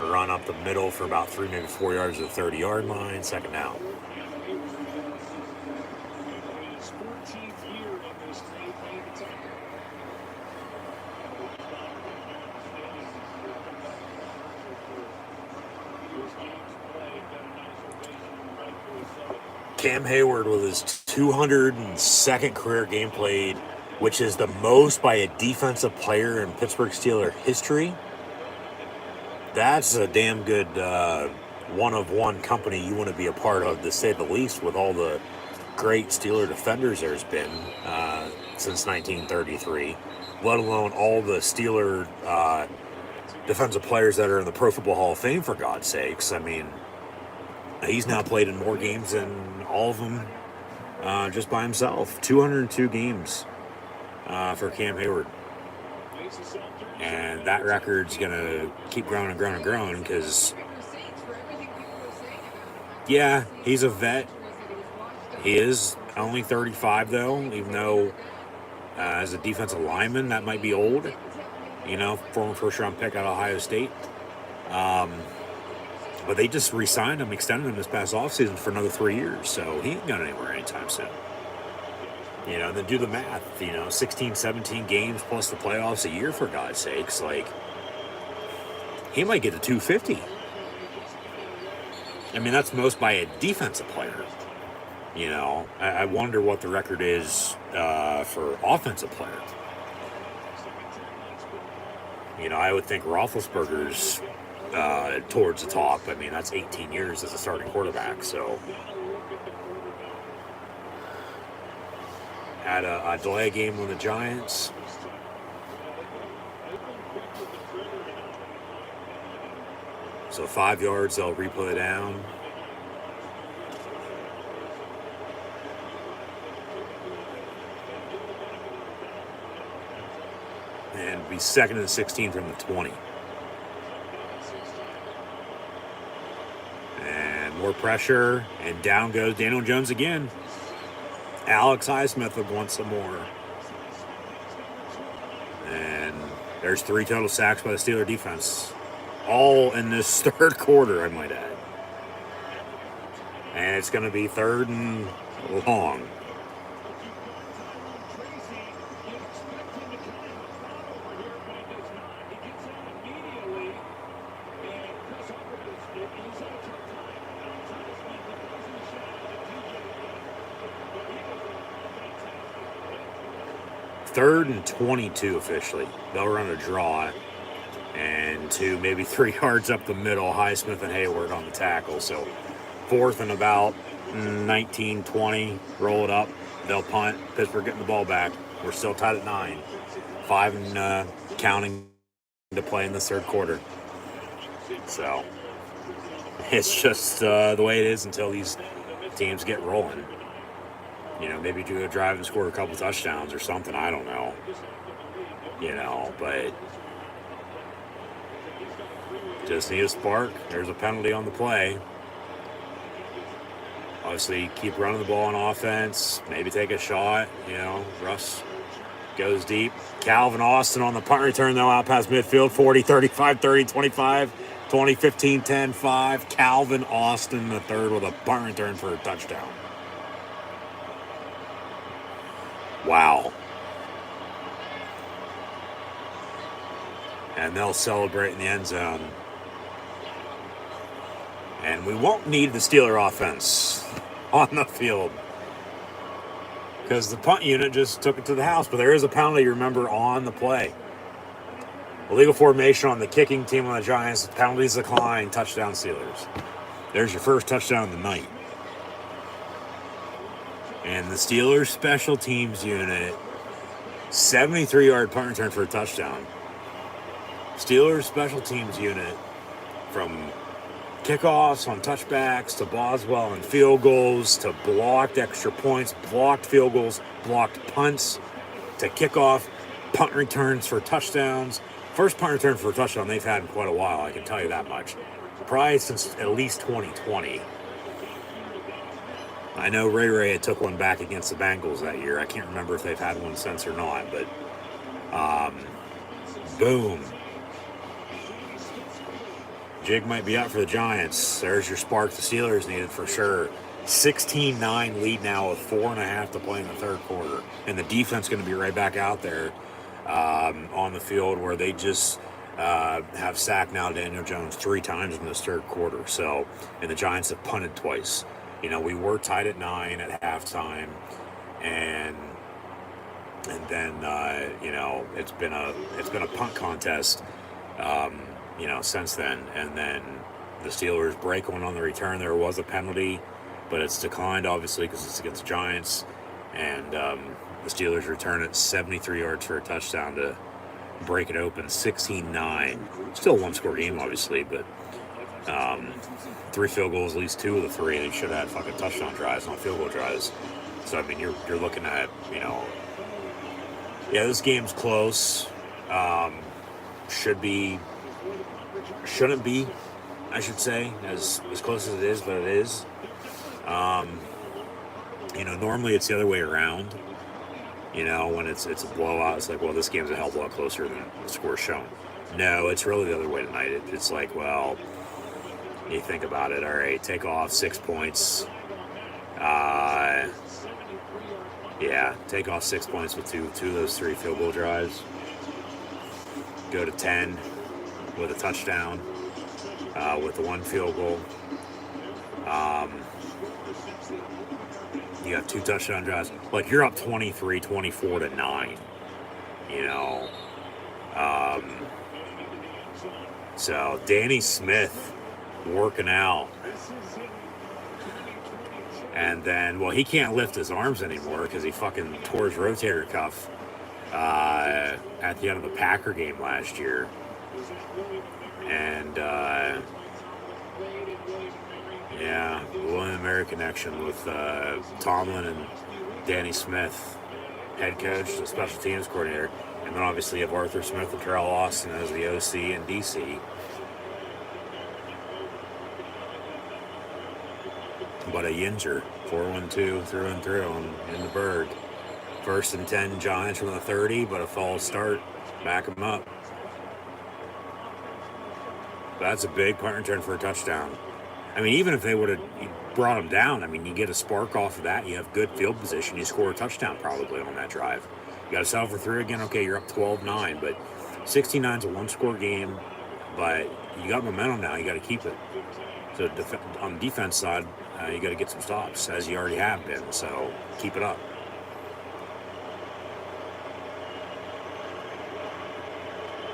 S1: Run up the middle for about 3, maybe 4 yards to the 30-yard line. 2nd down. Cam Hayward with his 202nd career game played, which is the most by a defensive player in Pittsburgh Steelers history. That's a damn good one-of-one company you want to be a part of, to say the least, with all the great Steeler defenders there's been since 1933, let alone all the Steeler defensive players that are in the Pro Football Hall of Fame, for God's sakes. I mean, he's now played in more games than all of them just by himself. 202 games for Cam Hayward. And that record's going to keep growing and growing and growing because, yeah, he's a vet. He is only 35, though, even though as a defensive lineman, that might be old. You know, former first-round pick out of Ohio State. But they just re-signed him, extended him this past offseason for another 3 years, so he ain't going anywhere anytime soon. You know, then do the math, 16, 17 games plus the playoffs a year, for God's sakes. Like, he might get to 250. I mean, that's most by a defensive player. I wonder what the record is for offensive player. I would think Roethlisberger's towards the top. I mean, that's 18 years as a starting quarterback, so... Had a delay game with the Giants. So 5 yards, they'll replay down. And be 2nd and 16 from the 20. And more pressure, and down goes Daniel Jones again. Alex Highsmith would want some more. And there's 3 total sacks by the Steeler defense. All in this third quarter, I might add. And it's going to be 3rd and long. Third and 22 officially. They'll run a draw. And 2, maybe 3 yards up the middle, Highsmith and Hayward on the tackle. So 4th and about 19, 20. Roll it up. They'll punt. Pittsburgh getting the ball back. We're still tied at 9. 5 and counting to play in the third quarter. So it's just the way it is until these teams get rolling. Maybe do a drive and score a couple touchdowns or something. I don't know. But just need a spark. There's a penalty on the play. Obviously, keep running the ball on offense. Maybe take a shot. Russ goes deep. Calvin Austin on the punt return, though, out past midfield. 40, 35, 30, 25, 20, 15, 10, 5. Calvin Austin, the third, with a punt return for a touchdown. Wow. And they'll celebrate in the end zone. And we won't need the Steeler offense on the field because the punt unit just took it to the house. But there is a penalty, remember, on the play. Illegal formation on the kicking team on the Giants. Penalties decline. Touchdown Steelers. There's your first touchdown of the night. And the Steelers special teams unit, 73-yard punt return for a touchdown. Steelers special teams unit, from kickoffs on touchbacks to Boswell and field goals to blocked extra points, blocked field goals, blocked punts to kickoff, punt returns for touchdowns. First punt return for a touchdown they've had in quite a while, I can tell you that much. Probably since at least 2020. I know Ray had took one back against the Bengals that year. I can't remember if they've had one since or not, but boom. Jig might be out for the Giants. There's your spark the Steelers needed for sure. 16-9 lead now with 4.5 to play in the third quarter. And the defense going to be right back out there on the field, where they just have sacked now Daniel Jones 3 times in this third quarter. So, and the Giants have punted twice. You know, we were tied at 9 at halftime, and then you know, it's been a punt contest. You know, since then, and then the Steelers break one on the return. There was a penalty, but it's declined, obviously, because it's against the Giants, and the Steelers return it 73 yards for a touchdown to break it open, 16-9. Still a one-score game, obviously, but 3 field goals, at least 2 of the 3. They should have had fucking touchdown drives, not field goal drives. So, I mean, you're looking at, you know, yeah, this game's close. Shouldn't be, I should say, as close as it is, but it is. You know, normally it's the other way around. You know, when it's a blowout, it's like, well, this game's a hell of a lot closer than the score shown. No, it's really the other way tonight. It's like, well, you think about it. All right, take off 6 points. Yeah, take off 6 points with two of those 3 field goal drives. Go to 10 with a touchdown, with the 1 field goal. You have 2 touchdown drives. Like, you're up 23-24 to 9. You know. So Danny Smith working out. And then, well, he can't lift his arms anymore because he fucking tore his rotator cuff at the end of the Packer game last year. And, yeah, the William Mary connection with Tomlin and Danny Smith, head coach, the special teams coordinator. And then obviously you have Arthur Smith and Terrell Austin as the OC and DC. But a Yinzer, 4-1-2 through and through in the Berg. 1st and 10 Giants from the 30, but a false start. Back them up. That's a big punt return for a touchdown. I mean, even if they would have brought them down, I mean, you get a spark off of that. You have good field position. You score a touchdown probably on that drive. You got to settle for 3 again. Okay, you're up 12-9, but 16-9 is a one-score game. But you got momentum now. You got to keep it. So on the defense side, you got to get some stops, as you already have been. So keep it up.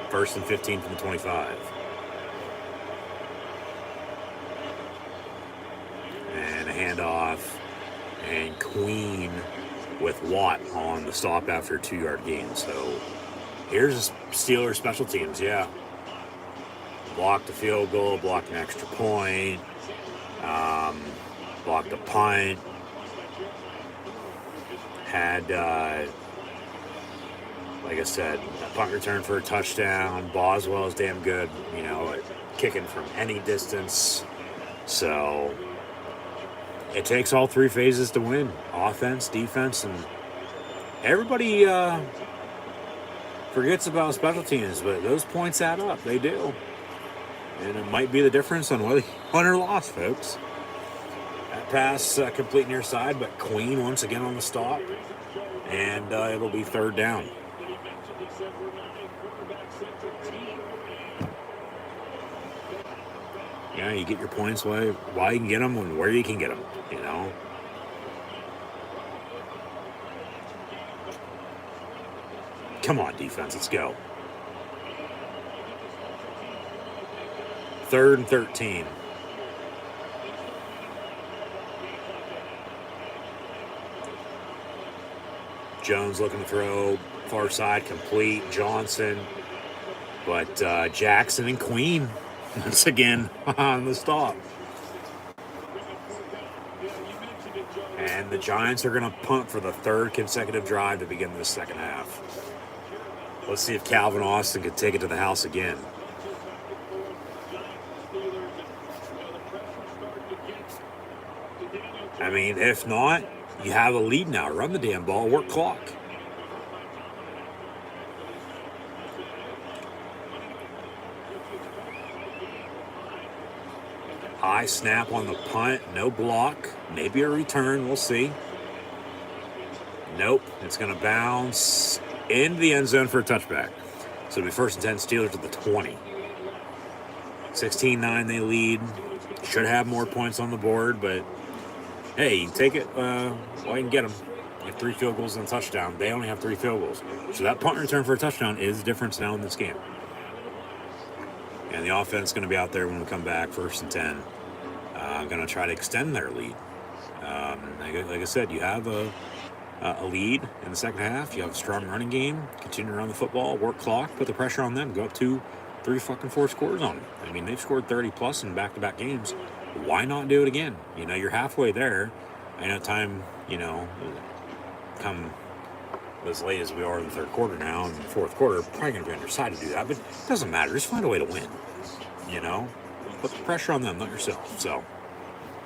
S1: First and 15 from the 25. And a handoff. And Queen with Watt on the stop after a 2-yard gain. So here's Steelers special teams, yeah. Blocked a field goal, blocked an extra point, blocked a punt, had, like I said, a punt return for a touchdown. Boswell is damn good, you know, at kicking from any distance. So it takes all 3 phases to win. Offense, defense, and everybody forgets about special teams, but those points add up. They do. And it might be the difference on whether you won or lost, folks. That pass complete near side, but Queen once again on the stop. And it'll be 3rd down. Yeah, you get your points while you can get them and where you can get them, you know. Come on, defense, let's go. 3rd and 13. Jones looking to throw, far side complete. Johnson, but Jackson and Queen once again on the stop. And the Giants are going to punt for the third consecutive drive to begin the second half. Let's see if Calvin Austin can take it to the house again. I mean, if not, you have a lead now. Run the damn ball, work clock. High snap on the punt, no block, maybe a return, we'll see. Nope, it's going to bounce into the end zone for a touchback. So it'll be 1st and 10, Steelers at the 20. 16-9 they lead. Should have more points on the board, but hey, you can take it while you can get them. You have 3 field goals and a touchdown. They only have 3 field goals. So that punt return for a touchdown is the difference now in this game. And the offense is going to be out there when we come back, 1st and 10. Going to try to extend their lead. Like I said, you have a lead in the second half. You have a strong running game. Continue to run the football, work clock, put the pressure on them, go up 2, 3 fucking 4 scores on them. I mean, they've scored 30 plus in back-to-back games. Why not do it again? You know, you're halfway there. I know time, come as late as we are in the third quarter now, and the fourth quarter, probably going to be on your side to do that, but it doesn't matter. Just find a way to win, Put the pressure on them, not yourself. So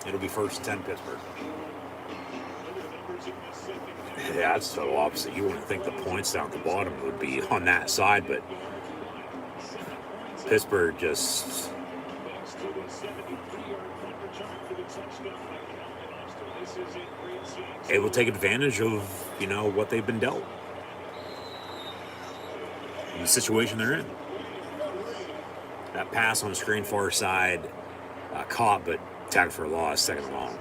S1: it'll be 1st and 10, Pittsburgh. Yeah, it's total opposite. You wouldn't think the points down at the bottom would be on that side, but Pittsburgh just able to take advantage of, what they've been dealt. And the situation they're in. That pass on the screen far side, caught, but tagged for a loss, 2nd and long.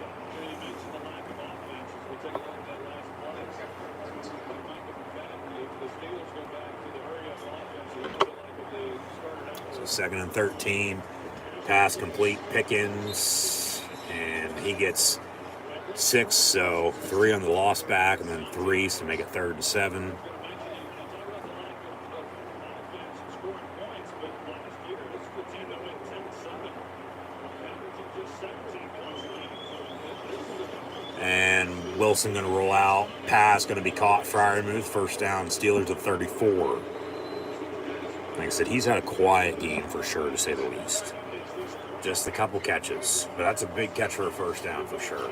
S1: So 2nd and 13, pass complete, Pickens, and he gets 6, so 3 on the loss back, and then 3 to make it 3rd and 7. And Wilson going to roll out. Pass going to be caught. Freiermuth, 1st down. Steelers at 34. Like I said, he's had a quiet game for sure, to say the least. Just a couple catches. But that's a big catch for a 1st down for sure.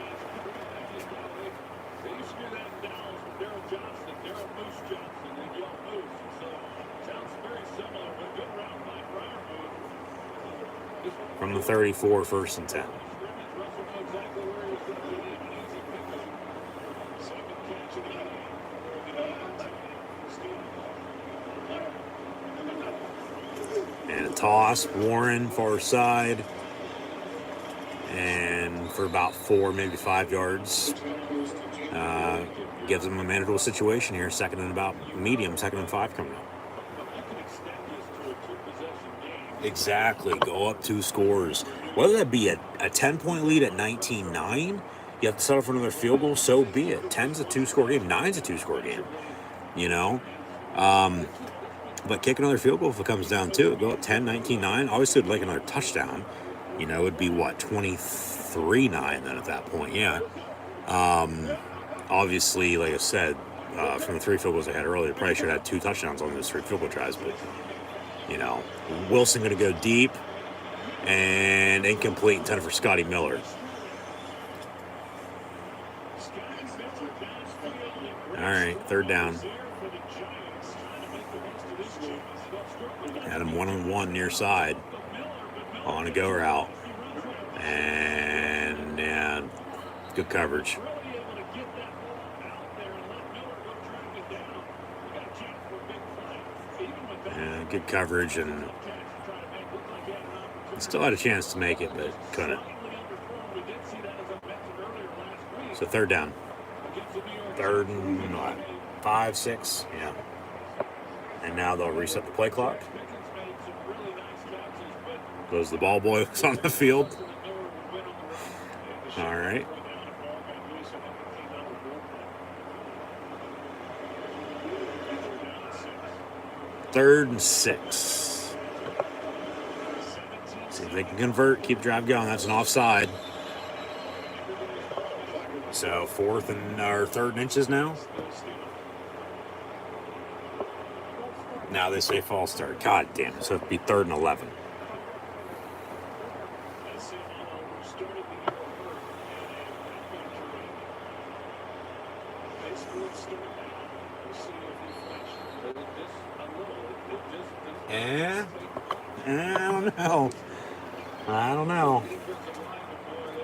S1: From the 34, 1st and 10. And a toss, Warren, far side. And for about 4, maybe 5 yards. Gives them a manageable situation here. 2nd and about medium, 2nd and 5 coming up. Exactly. Go up 2 scores. Whether that be a 10-point lead at 19-9, you have to settle for another field goal, so be it. 10's a 2-score game. 9's a 2-score game. But kick another field goal if it comes down to it. Go up 10, 19-9. Obviously, would like another touchdown. It would be, 23-9 then at that point. Yeah. Obviously, like I said, from the 3 field goals I had earlier, probably should have had 2 touchdowns on those 3 field goal tries. But, Wilson going to go deep and incomplete, intended for Scotty Miller. All right, 3rd down. Had him 1-on-1 near side on a go route. And good coverage. And good coverage, and still had a chance to make it, but couldn't. So 3rd down. 3rd and 5, 6, yeah. And now they'll reset the play clock. Goes the ball boys on the field. All right. 3rd and 6. See if they can convert, keep drive going. That's an offside. So 4th and or 3rd and inches now. Now they say false start. God damn it. So it'd be 3rd and 11. I don't know.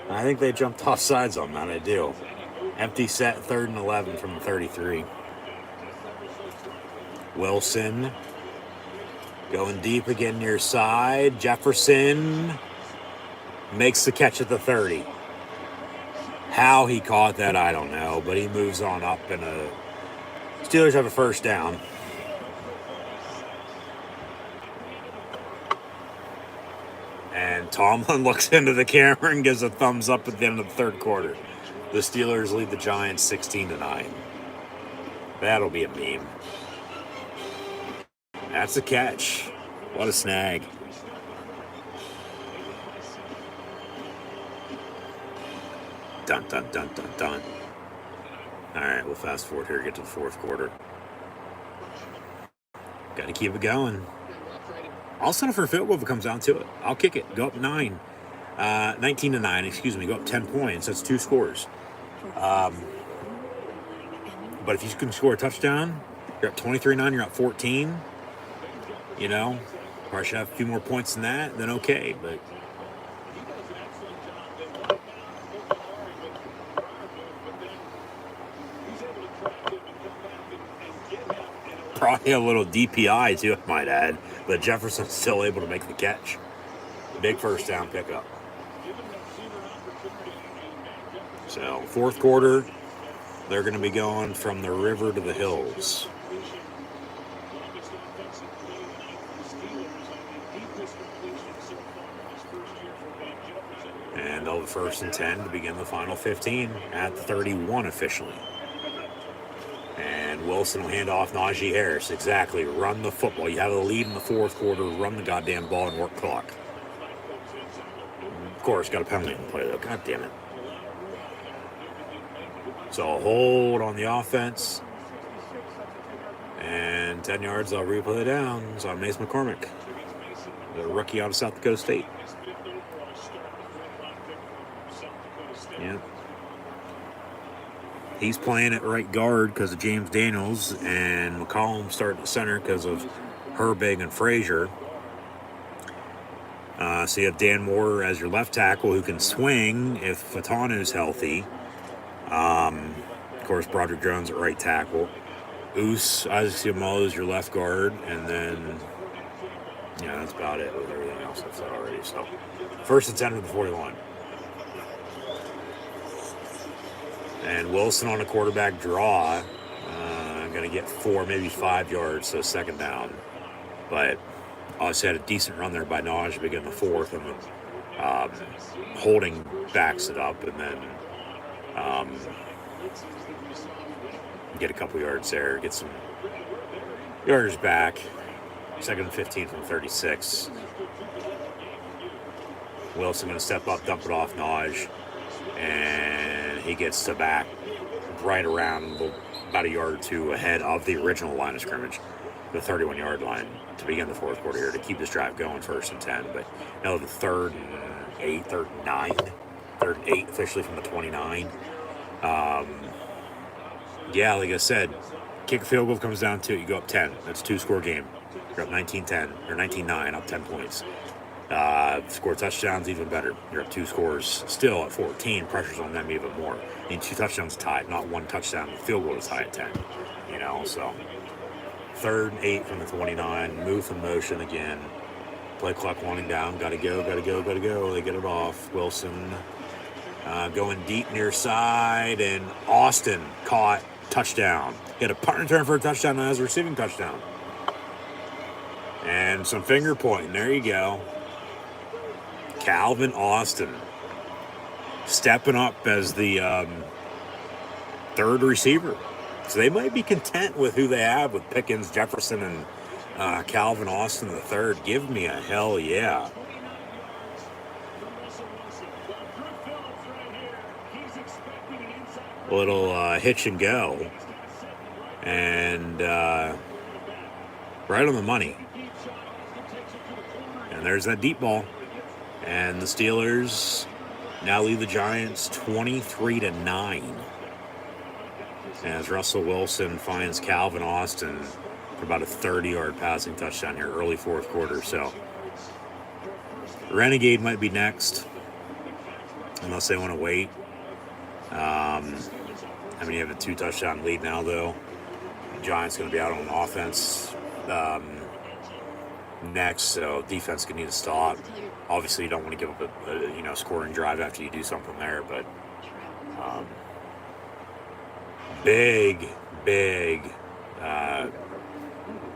S1: I think they jumped off sides on that. I do. Empty set, 3rd and 11 from the 33. Wilson going deep again near side. Jefferson makes the catch at the 30. How he caught that, I don't know, but he moves on up, and Steelers have a 1st down. And Tomlin looks into the camera and gives a thumbs up at the end of the 3rd quarter. The Steelers lead the Giants 16-9. That'll be a meme. That's a catch. What a snag. Dun, dun, dun, dun, dun. All right, we'll fast forward here, get to the 4th quarter. Got to keep it going. I'll settle for a field goal if it comes down to it. I'll kick it. Go up 19-9, excuse me. Go up 10 points. That's 2 scores. But if you can score a touchdown, you're up 23-9, you're up 14. You know, probably should have a few more points than that, then okay. But probably a little DPI too, I might add. But Jefferson's still able to make the catch. Big 1st down pickup. So 4th quarter, they're going to be going from the river to the hills. And they'll have 1st and 10 to begin the final 15 at the 31 officially. And Wilson will hand off Najee Harris. Exactly. Run the football. You have a lead in the 4th quarter. Run the goddamn ball and work clock. Of course, got a penalty in the play, though. God damn it. So a hold on the offense. And 10 yards, I'll replay it down. It's on Mace McCormick, the rookie out of South Dakota State. Yeah. He's playing at right guard because of James Daniels, and McCollum starting at center because of Herbig and Frazier. So you have Dan Moore as your left tackle who can swing if Fatanu is healthy. Of course, Broderick Jones at right tackle. Isaac Seumalo is your left guard, and then, yeah, that's about it with everything else I've said already. So 1st and 10 to the 41. And Wilson on a quarterback draw. Going to get 4, maybe 5 yards, so 2nd down. But obviously had a decent run there by Najee to begin the 4th, and then holding backs it up, and then get a couple yards there, get some yarders back. 2nd and 15 from 36. Wilson going to step up, dump it off Najee, and he gets to back right around about a yard or 2 ahead of the original line of scrimmage, the 31-yard line, to begin the 4th quarter here to keep this drive going 1st and 10. But now the 3rd and 8, 3rd and 9, 3rd and 8 officially from the 29. Yeah, like I said, kick a field goal comes down to it, you go up 10. That's a 2-score game. You're up 19-10 or 19-9, up 10 points. Score touchdowns, even better. You're up 2 scores still at 14. Pressure's on them even more. I mean, 2 touchdowns tied, not 1 touchdown. The field goal is high at 10. You know, so 3rd and 8 from the 29. Move in motion again. Play clock winding down. Gotta go. They get it off. Wilson going deep near side, and Austin caught. Touchdown. He had a punt return for a touchdown and has a receiving touchdown. And some finger pointing. There you go. Calvin Austin stepping up as the 3rd receiver. So they might be content with who they have with Pickens, Jefferson, and Calvin Austin the third. Give me a hell yeah. Little hitch and go. And right on the money. And there's that deep ball. And the Steelers now lead the Giants 23-9. As Russell Wilson finds Calvin Austin for about a 30-yard passing touchdown here, early fourth quarter. So Renegade might be next, unless they want to wait. I mean, you have a 2-touchdown lead now, though. The Giants going to be out on offense next, so defense can need to stop. Obviously, you don't want to give up a scoring drive after you do something there, but big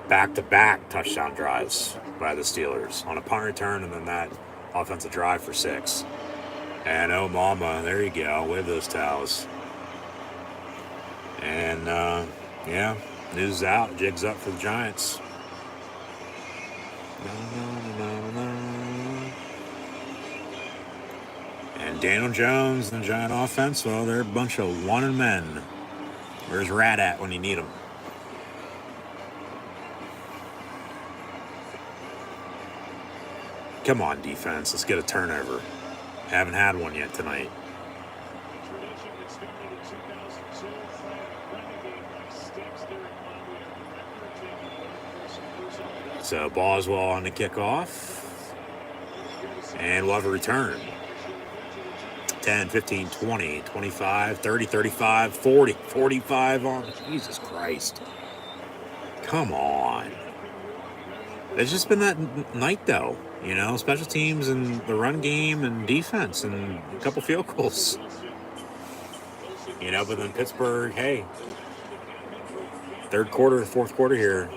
S1: back-to-back touchdown drives by the Steelers on a punt return and then that offensive drive for 6. And oh mama, there you go, with those towels. And yeah, news is out, jig's up for the Giants. And Daniel Jones and the Giant offense, well, they're a bunch of wanted men. Where's Rat at when you need him? Come on, defense. Let's get a turnover. Haven't had one yet tonight. So Boswell on the kickoff. And we'll have a return. 10, 15, 20, 25, 30, 35, 40, 45 on. Jesus Christ. Come on. It's just been that night, though. Special teams and the run game and defense and a couple field goals. But then Pittsburgh, hey, third quarter, fourth quarter here,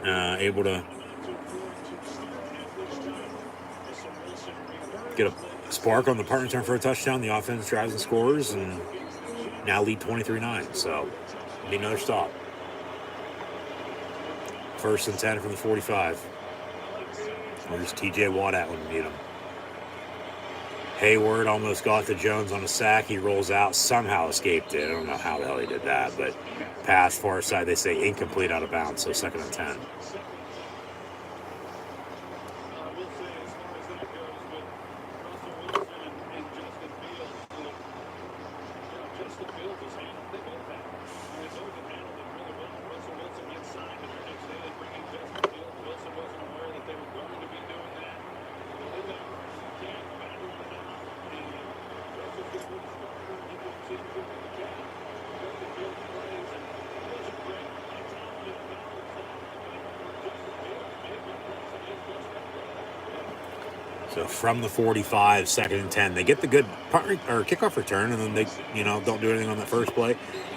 S1: able to get a spark on the punt return for a touchdown. The offense drives and scores and now lead 23-9. So, need another stop. 1st and 10 from the 45. Where's TJ Watt at when we need him? Hayward almost got to Jones on a sack. He rolls out, somehow escaped it. I don't know how the hell he did that, but pass far side, they say incomplete out of bounds, so 2nd and 10. So from the 45, 2nd and 10, they get the good kickoff return, and then they, don't do anything on that first play.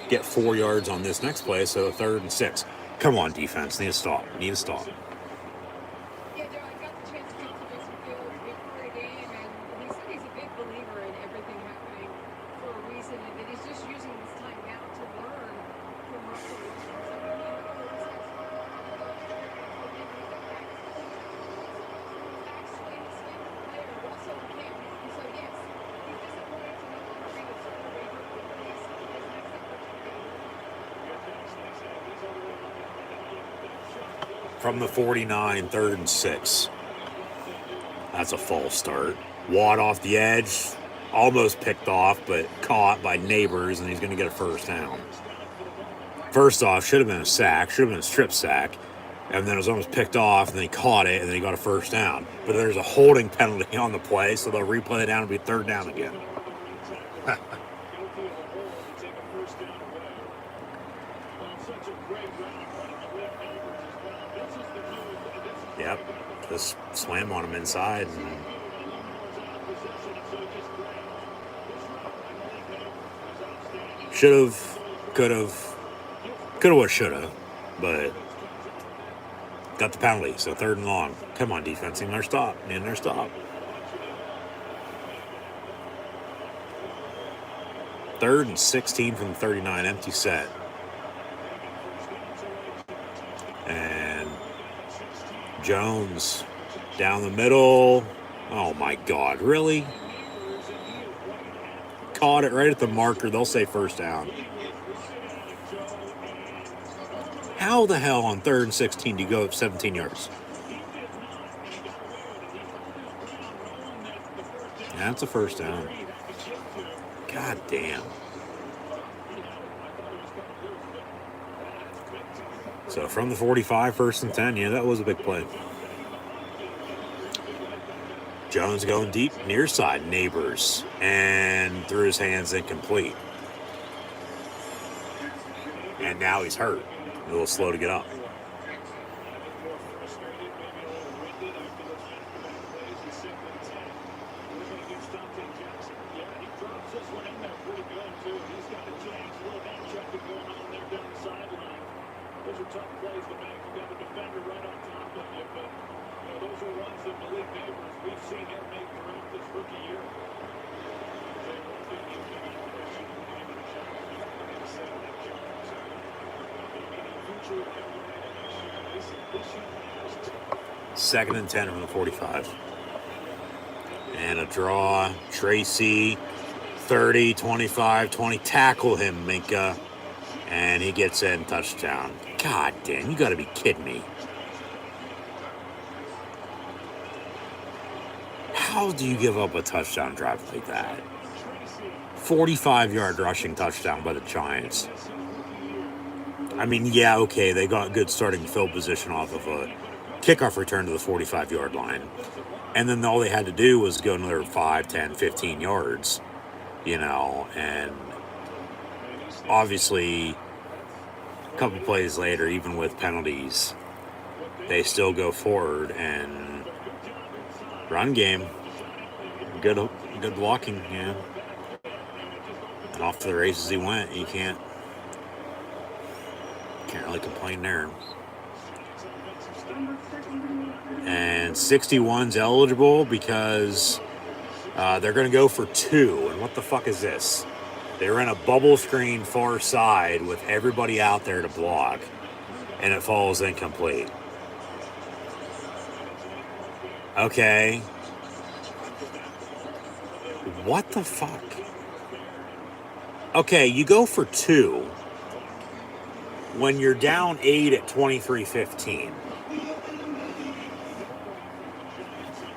S1: Get 4 yards on this next play, so 3rd and 6. Come on, defense, need to stop.
S3: Yeah, Joe, I got the chance to talk to Jason Fields before the game, and he said he's a big believer in everything happening for a reason, and that he's just using this time now to learn from Russell Wilson.
S1: From the 49, 3rd and 6. That's a false start. Watt off the edge, almost picked off, but caught by Neighbors, and he's going to get a first down. First off, should have been a sack, should have been a strip sack, and then it was almost picked off, and then he caught it, and then he got a first down. But there's a holding penalty on the play, so they'll replay it down and be 3rd down again. Yep, just slam on him inside. And should have, could have, should have, but got the penalty, so 3rd and long. Come on, defense, in their stop. 3rd and 16 from the 39, empty set. And Jones down the middle. Oh my God, really? Caught it right at the marker. They'll say first down. How the hell on 3rd and 16 do you go up 17 yards? That's a first down. God damn. So from the 45, 1st and 10, yeah, that was a big play. Jones going deep, near side, Neighbors, and through his hands, incomplete. And now he's hurt. A little slow to get up.
S2: Those are tough plays to make. You got a defender right on top of you, but those are ones that Malik Neighbors we've seen him make throughout this rookie year.
S1: Second and 10 from the 45. And a draw. Tracy, 30, 25, 20. Tackle him, Minka. And he gets in, touchdown. God damn, you got to be kidding me. How do you give up a touchdown drive like that? 45-yard rushing touchdown by the Giants. I mean, yeah, okay, they got good starting field position off of a kickoff return to the 45-yard line. And then all they had to do was go another 5, 10, 15 yards, and obviously a couple plays later, even with penalties, they still go forward and run game. Good blocking, yeah. And off to the races he went. You can't really complain there. And 61's eligible because they're going to go for 2. And what the fuck is this? They ran a bubble screen far side with everybody out there to block, and it falls incomplete. Okay. What the fuck? Okay, you go for 2 when you're down 8 at 23-15.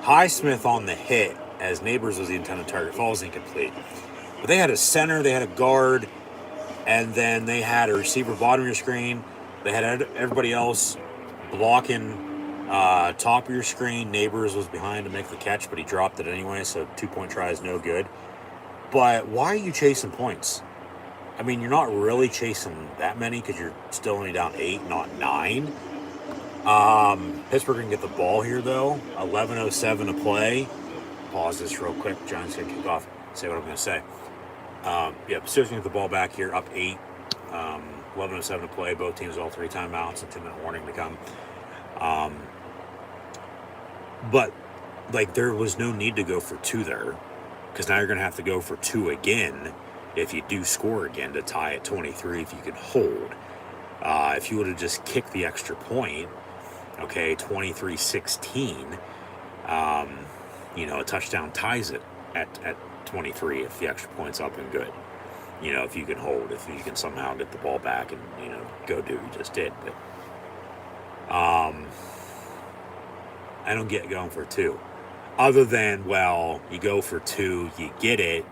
S1: Highsmith on the hit, as Neighbors was the intended target, falls incomplete. But they had a center, they had a guard, and then they had a receiver bottom of your screen. They had everybody else blocking top of your screen. Neighbors was behind to make the catch, but he dropped it anyway, so 2-point try is no good. But why are you chasing points? I mean, you're not really chasing that many because you're still only down 8, not 9. Pittsburgh can get the ball here, though. 11:07 to play. Pause this real quick. Giants going to kick off. Say what I'm going to say. Steelers can get the ball back here, up 8. 11:07 to play. Both teams all 3 timeouts. A 2-minute warning to come. But, there was no need to go for 2 there. Because now you're going to have to go for 2 again if you do score again to tie at 23 if you can hold. If you would have just kicked the extra point, 23-16, a touchdown ties it at 23 if the extra point's up and good. If you can hold, if you can somehow get the ball back and, go do what you just did. But I don't get going for 2. Other than, you go for 2, you get it,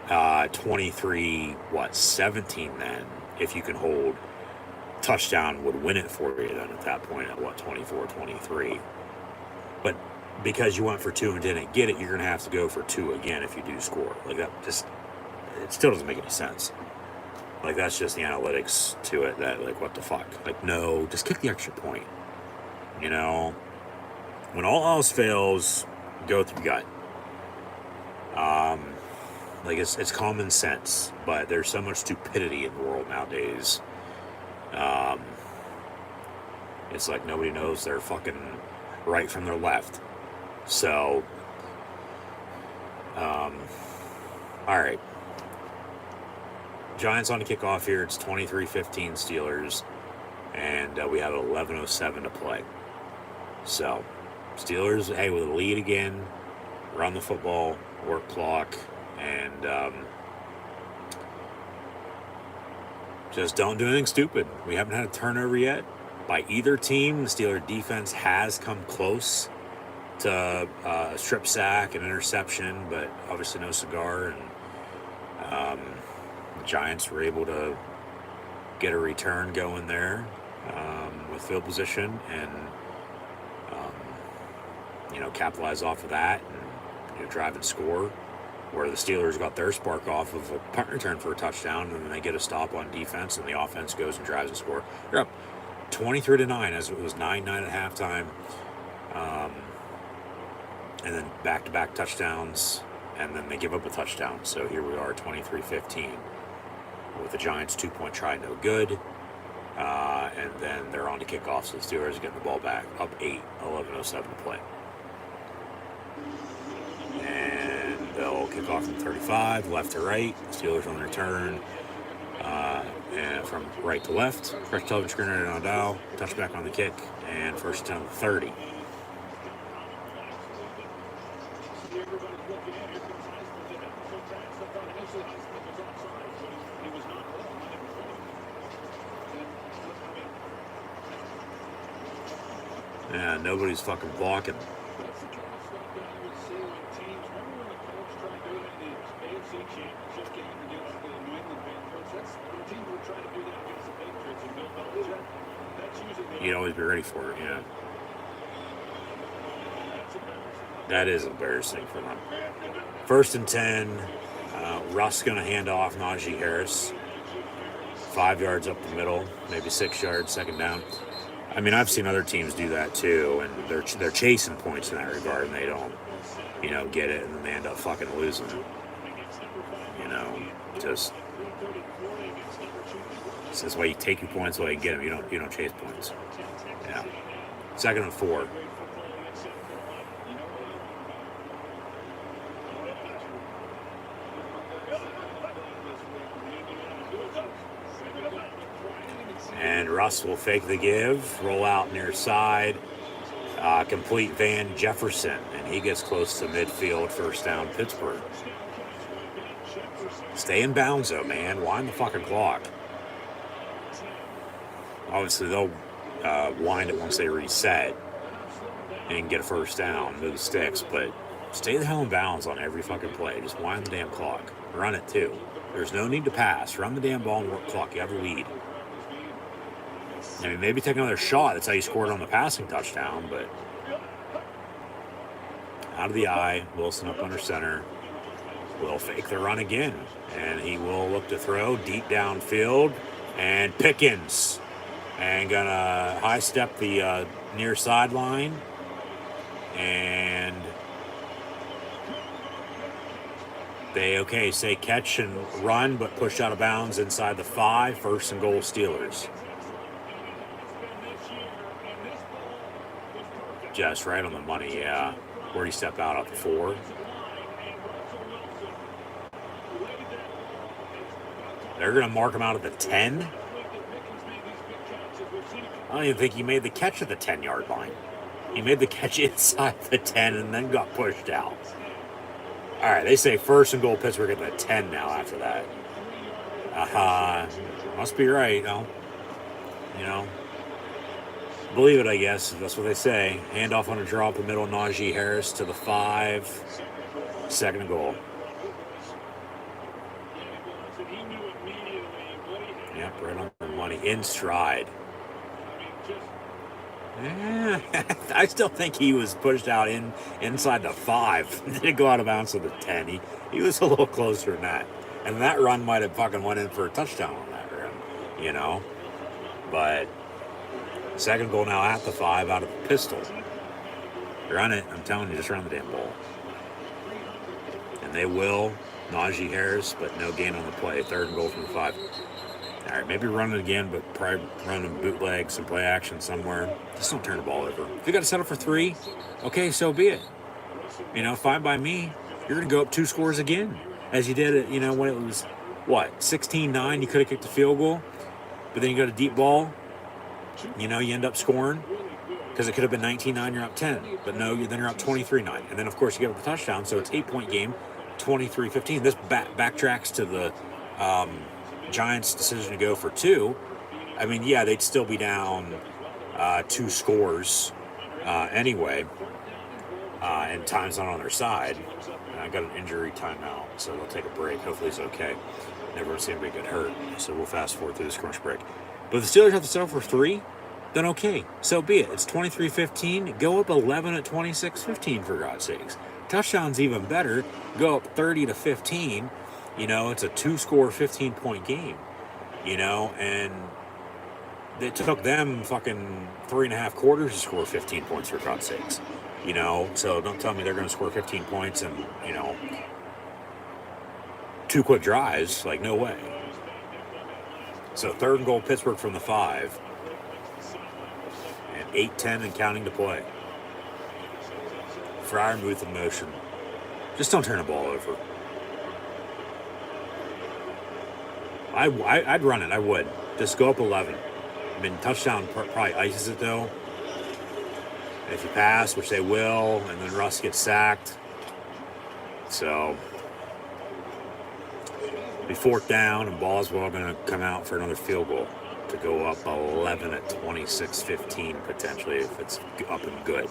S1: 23-17 then, if you can hold. Touchdown would win it for you then at that point at 24-23. But because you went for 2 and didn't get it, you're going to have to go for 2 again if you do score. That just, it still doesn't make any sense. That's just the analytics to it that, what the fuck? No, just kick the extra point. When all else fails, go with your gut. It's common sense, but there's so much stupidity in the world nowadays. It's like nobody knows their fucking right from their left. So, all right. Giants on the kickoff here. It's 23-15 Steelers, and we have 11:07 to play. So, Steelers, hey, with a lead again, run the football, work clock, and just don't do anything stupid. We haven't had a turnover yet by either team. The Steelers defense has come close to a strip sack, an interception, but obviously no cigar. And the Giants were able to get a return going there with field position and, capitalize off of that and drive and score. Where the Steelers got their spark off of a punt return for a touchdown, and then they get a stop on defense, and the offense goes and drives and score. They're up 23-9 as it was 9-9 at halftime. And then back-to-back touchdowns, and then they give up a touchdown. So here we are, 23-15, with the Giants' 2-point try, no good. And then they're on to kickoff, so the Steelers getting the ball back, up 8, 11:07 to play. And they'll kick off from 35, left to right. Steelers on the return, and from right to left. Fresh television screener on dial, touchback on the kick, and first down 30. Yeah, nobody's fucking blocking. You'd always be ready for it, yeah. That is embarrassing for them. 1st and 10. Russ going to hand off Najee Harris. 5 yards up the middle, maybe 6 yards, second down. I mean, I've seen other teams do that too, and they're chasing points in that regard, and they don't, get it, and then they end up fucking losing. Just this is why you take your points while you get them. You don't chase points. Yeah. 2nd and 4. And Russ will fake the give, roll out near side, complete Van Jefferson, and he gets close to midfield, first down, Pittsburgh. Stay in bounds, though, man. Wind the fucking clock. Obviously, they'll wind it once they reset and get a first down, move the sticks, but stay the hell in bounds on every fucking play. Just wind the damn clock. Run it, too. There's no need to pass. Run the damn ball and work clock. You have a lead. I mean, maybe take another shot. That's how you scored on the passing touchdown, but out of the eye, Wilson up under center. Will fake the run again, and he will look to throw deep downfield, and Pickens, and gonna high step the near sideline, and they say catch and run, but pushed out of bounds inside the 5, 1st and goal Steelers. Just right on the money, yeah. Where'd he step out at the 4? They're going to mark him out at the 10? I don't even think he made the catch at the 10-yard line. He made the catch inside the 10 and then got pushed out. All right, they say 1st and goal Pittsburgh at the 10 now after that. Must be right, believe it, I guess. That's what they say. Handoff on a draw up the middle, Najee Harris to the 5. 2nd and goal. Yep, right on the money. In stride. Yeah, I still think he was pushed out inside the 5. Didn't go out of bounds to the 10. He was a little closer than that. And that run might have fucking went in for a touchdown on that run, But 2nd goal now at the 5 out of the pistol. Run it. I'm telling you, just run the damn ball. And they will. Najee Harris, but no gain on the play. 3rd and goal from the 5. All right, maybe run it again, but probably run a bootleg, some play action somewhere. Just don't turn the ball over. If you got to settle for 3, okay, so be it. Fine by me. You're going to go up 2 scores again, as you did it, when it was, 16-9, you could have kicked a field goal, but then you got a deep ball, you end up scoring. Because it could have been 19-9, you're up 10. But no, then you're up 23-9. And then, of course, you get up the touchdown, so it's 8-point game, 23-15. This backtracks to the Giants' decision to go for 2. I mean, yeah, they'd still be down 2 scores anyway, and time's not on their side. And I got an injury timeout, so they'll take a break. Hopefully he's okay. Never seen anybody get hurt, so we'll fast forward through this commercial break. But if the Steelers have to settle for 3, then okay, so be it. It's 23-15. Go up 11 at 26-15, for God's sakes. Touchdown's even better. Go up 30-15. You know, it's a 2-score, 15-point game. You know, and it took them fucking 3.5 quarters to score 15 points, for God's sakes. You know, so don't tell me they're going to score 15 points and, you know, 2 quick drives. Like, no way. So 3rd and goal, Pittsburgh from the 5. And 8-10 and counting to play. Freiermuth in motion. Just don't turn the ball over. I'd run it. I would. Just go up 11. I mean, touchdown probably ices it, though. And if you pass, which they will, and then Russ gets sacked. So, be 4th down, and Boswell going to come out for another field goal to go up 11 at 26-15, potentially, if it's up and good.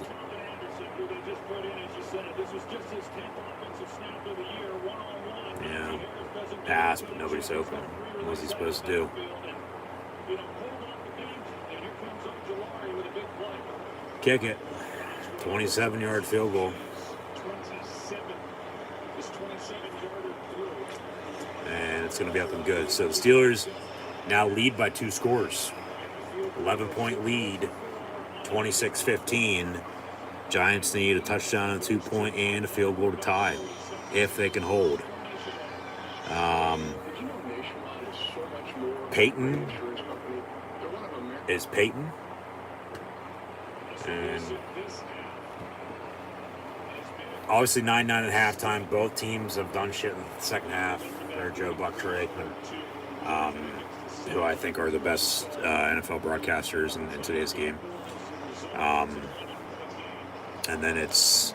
S1: Yeah. Pass, but nobody's open. What's he supposed to do? Kick it. 27-yard field goal. And it's going to be up and good. So the Steelers now lead by 2 scores. 11-point lead, 26-15. Giants need a touchdown, a 2-point, and a field goal to tie, if they can hold. Peyton is Peyton. And obviously 9-9 at halftime. Both teams have done shit in the second half. They're Joe Buck, Troy Aikman, who I think are the best NFL broadcasters in today's game. And then it's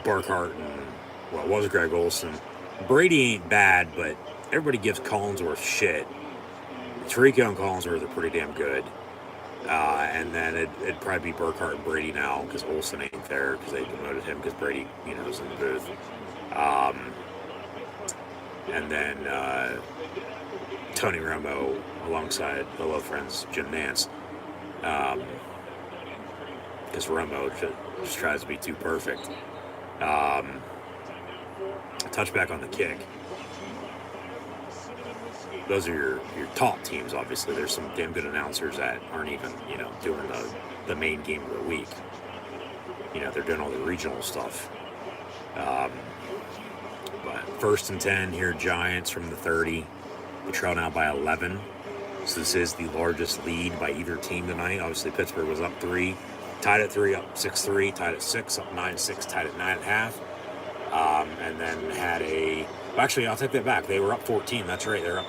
S1: Burkhardt and, well, it was Greg Olsen. Brady ain't bad, but everybody gives Collinsworth shit. Tirico and Collinsworth are pretty damn good. And then it'd probably be Burkhardt and Brady now, because Olsen ain't there, because they demoted him because Brady, you know, was in the booth. And then Tony Romo alongside hello friends Jim Nance, because Romo just tries to be too perfect. Touchback on the kick. Those are your top teams, obviously. There's some damn good announcers that aren't even, you know, doing the main game of the week. You know, they're doing all the regional stuff. But 1st and 10 here, Giants from the 30. They trail now by 11. So this is the largest lead by either team tonight. Obviously, Pittsburgh was up 3, tied at 3, up 6-3, tied at 6, up 9-6, tied at 9.5. And then had actually, I'll take that back. They were up 14. That's right. They're up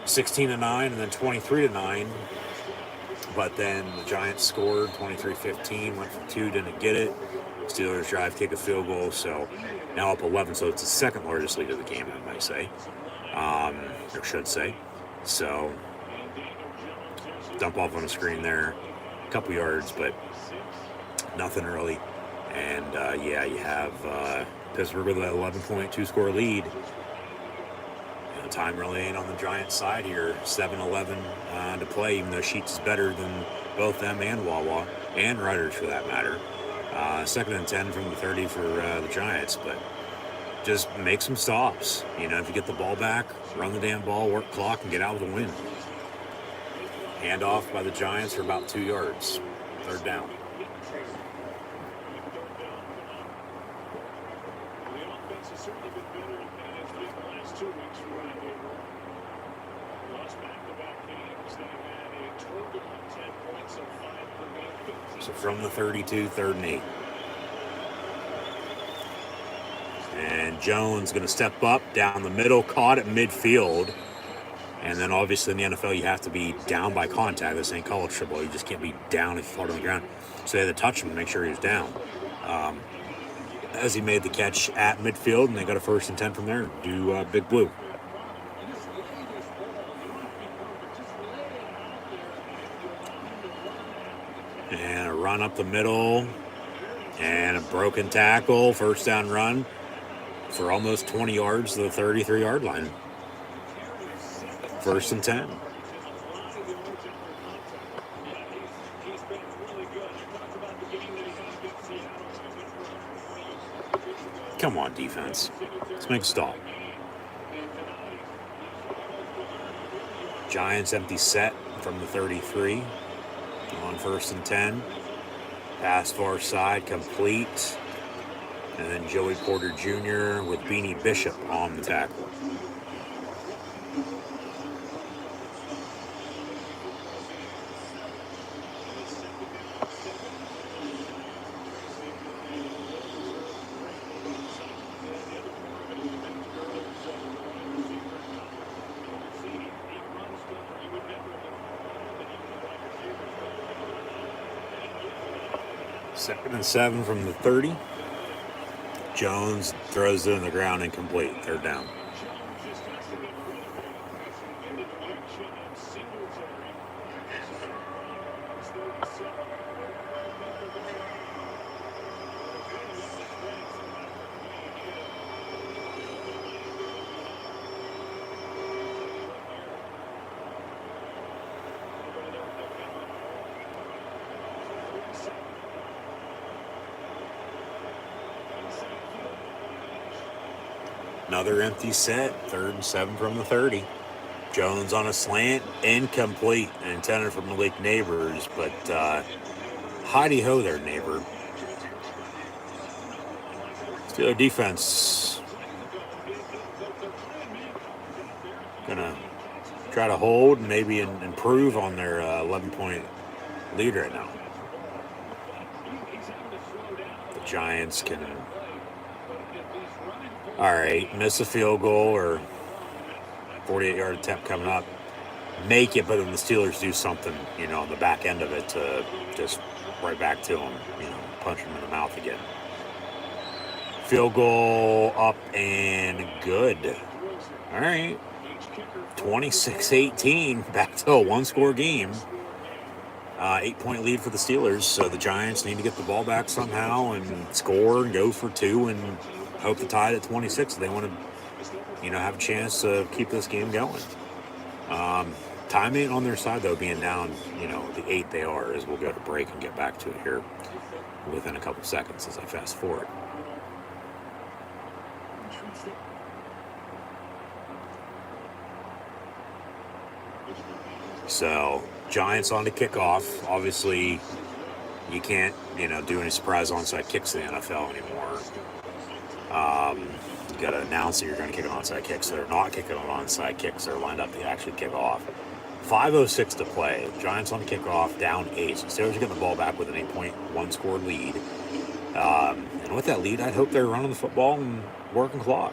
S1: 16-9 and then 23-9. But then the Giants scored 23-15, went for 2, didn't get it. Steelers drive, kick a field goal. So now up 11. So it's the 2nd largest lead of the game, I might say. Or should say. So dump off on the screen there. A couple yards, but nothing early. And, yeah, you have Pittsburgh with an 11-point 2-score lead. You know, time really ain't on the Giants' side here. 7-11 to play, even though Sheets is better than both them and Wawa, and Riders for that matter. 2nd and 10 from the 30 for the Giants, but just make some stops. You know, if you get the ball back, run the damn ball, work clock, and get out with a win. Hand off by the Giants for about 2 yards. 3rd down. So from the 32, 3rd and 8. And Jones going to step up down the middle, caught at midfield. And then obviously in the NFL, you have to be down by contact. This ain't college football. You just can't be down if you fall on the ground. So they had to touch him to make sure he was down. As he made the catch at midfield, and they got a 1st and 10 from there. Do Big Blue. And a run up the middle. And a broken tackle. 1st down run for almost 20 yards to the 33-yard line. 1st and 10. Come on, defense. Let's make a stop. Giants empty set from the 33 on 1st and 10. Pass far side, complete. And then Joey Porter Jr. with Beanie Bishop on the tackle. Second and 7 from the 30. Jones throws it on the ground, incomplete. 3rd down. Another empty set, 3rd and 7 from the 30. Jones on a slant, incomplete, and intended for Malik Neighbors, but hidey-ho there, Neighbor. Steeler defense gonna try to hold and maybe improve on their 11-point lead right now. The Giants can... All right, miss a field goal or 48-yard attempt coming up. Make it, but then the Steelers do something, on the back end of it to just right back to them, punch them in the mouth again. Field goal up and good. All right, 26-18, back to a 1-score game. 8-point lead for the Steelers, so the Giants need to get the ball back somehow and score and go for 2 and hope to tie it at 26. They want to, have a chance to keep this game going. Time ain't on their side, though, being down, the 8 they are, as we'll go to break and get back to it here within a couple seconds as I fast forward. So, Giants on to kickoff. Obviously, you can't, do any surprise onside kicks in the NFL anymore. You got to announce that you're going to kick an onside kick, so they're not kicking an onside kicks. They're lined up to actually kick off. 5:06 to play. Giants on the kickoff, down 8. So Steelers are getting the ball back with an 8-point 1-score lead. And with that lead, I'd hope they're running the football and working clock.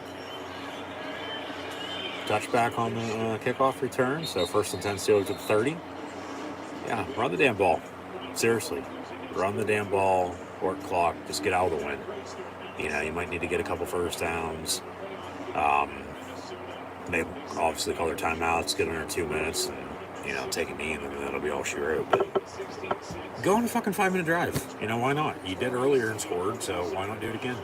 S1: Touchback on the kickoff return. So 1st and 10 Steelers at 30. Yeah, run the damn ball. Seriously. Run the damn ball, work clock, just get out of the win. You might need to get a couple 1st downs. They obviously call their timeouts, get under 2 minutes, and, take a knee, and then that'll be all she wrote. But go on a fucking 5-minute drive. Why not? You did earlier and scored, so why not do it again?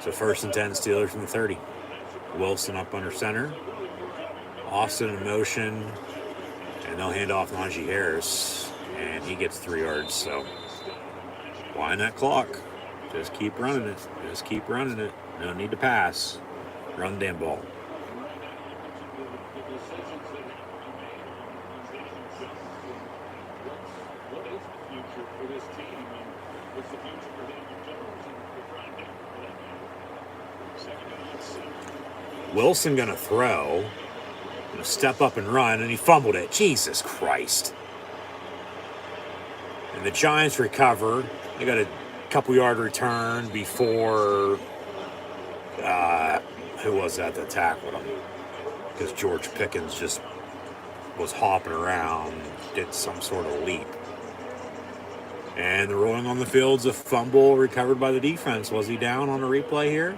S1: So 1st and 10 Steelers from the 30. Wilson up under center. Austin in motion. And they'll hand off Najee Harris. And he gets 3 yards. So wind that clock. Just keep running it. Just keep running it. No need to pass. Run the damn ball. Wilson gonna throw, step up and run, and he fumbled it. Jesus Christ. And the Giants recover. They got a couple yard return before, who was that tackled him? Because George Pickens just was hopping around, did some sort of leap. And the rolling on the field's a fumble recovered by the defense. Was he down on a replay here?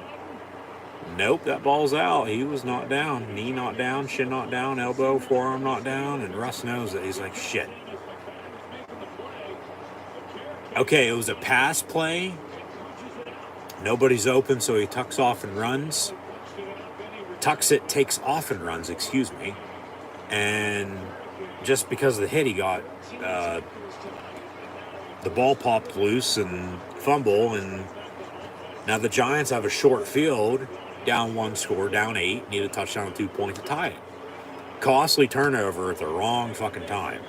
S1: Nope, that ball's out. He was not down. Knee not down, shin not down, elbow, forearm not down, and Russ knows it. He's like, shit. Okay, it was a pass play. Nobody's open, so he tucks off and runs. Tucks it, takes off and runs, excuse me. And just because of the hit he got, the ball popped loose and fumble, and now the Giants have a short field, down 1 score, down 8, need a touchdown and 2 points to tie it. Costly turnover at the wrong fucking time.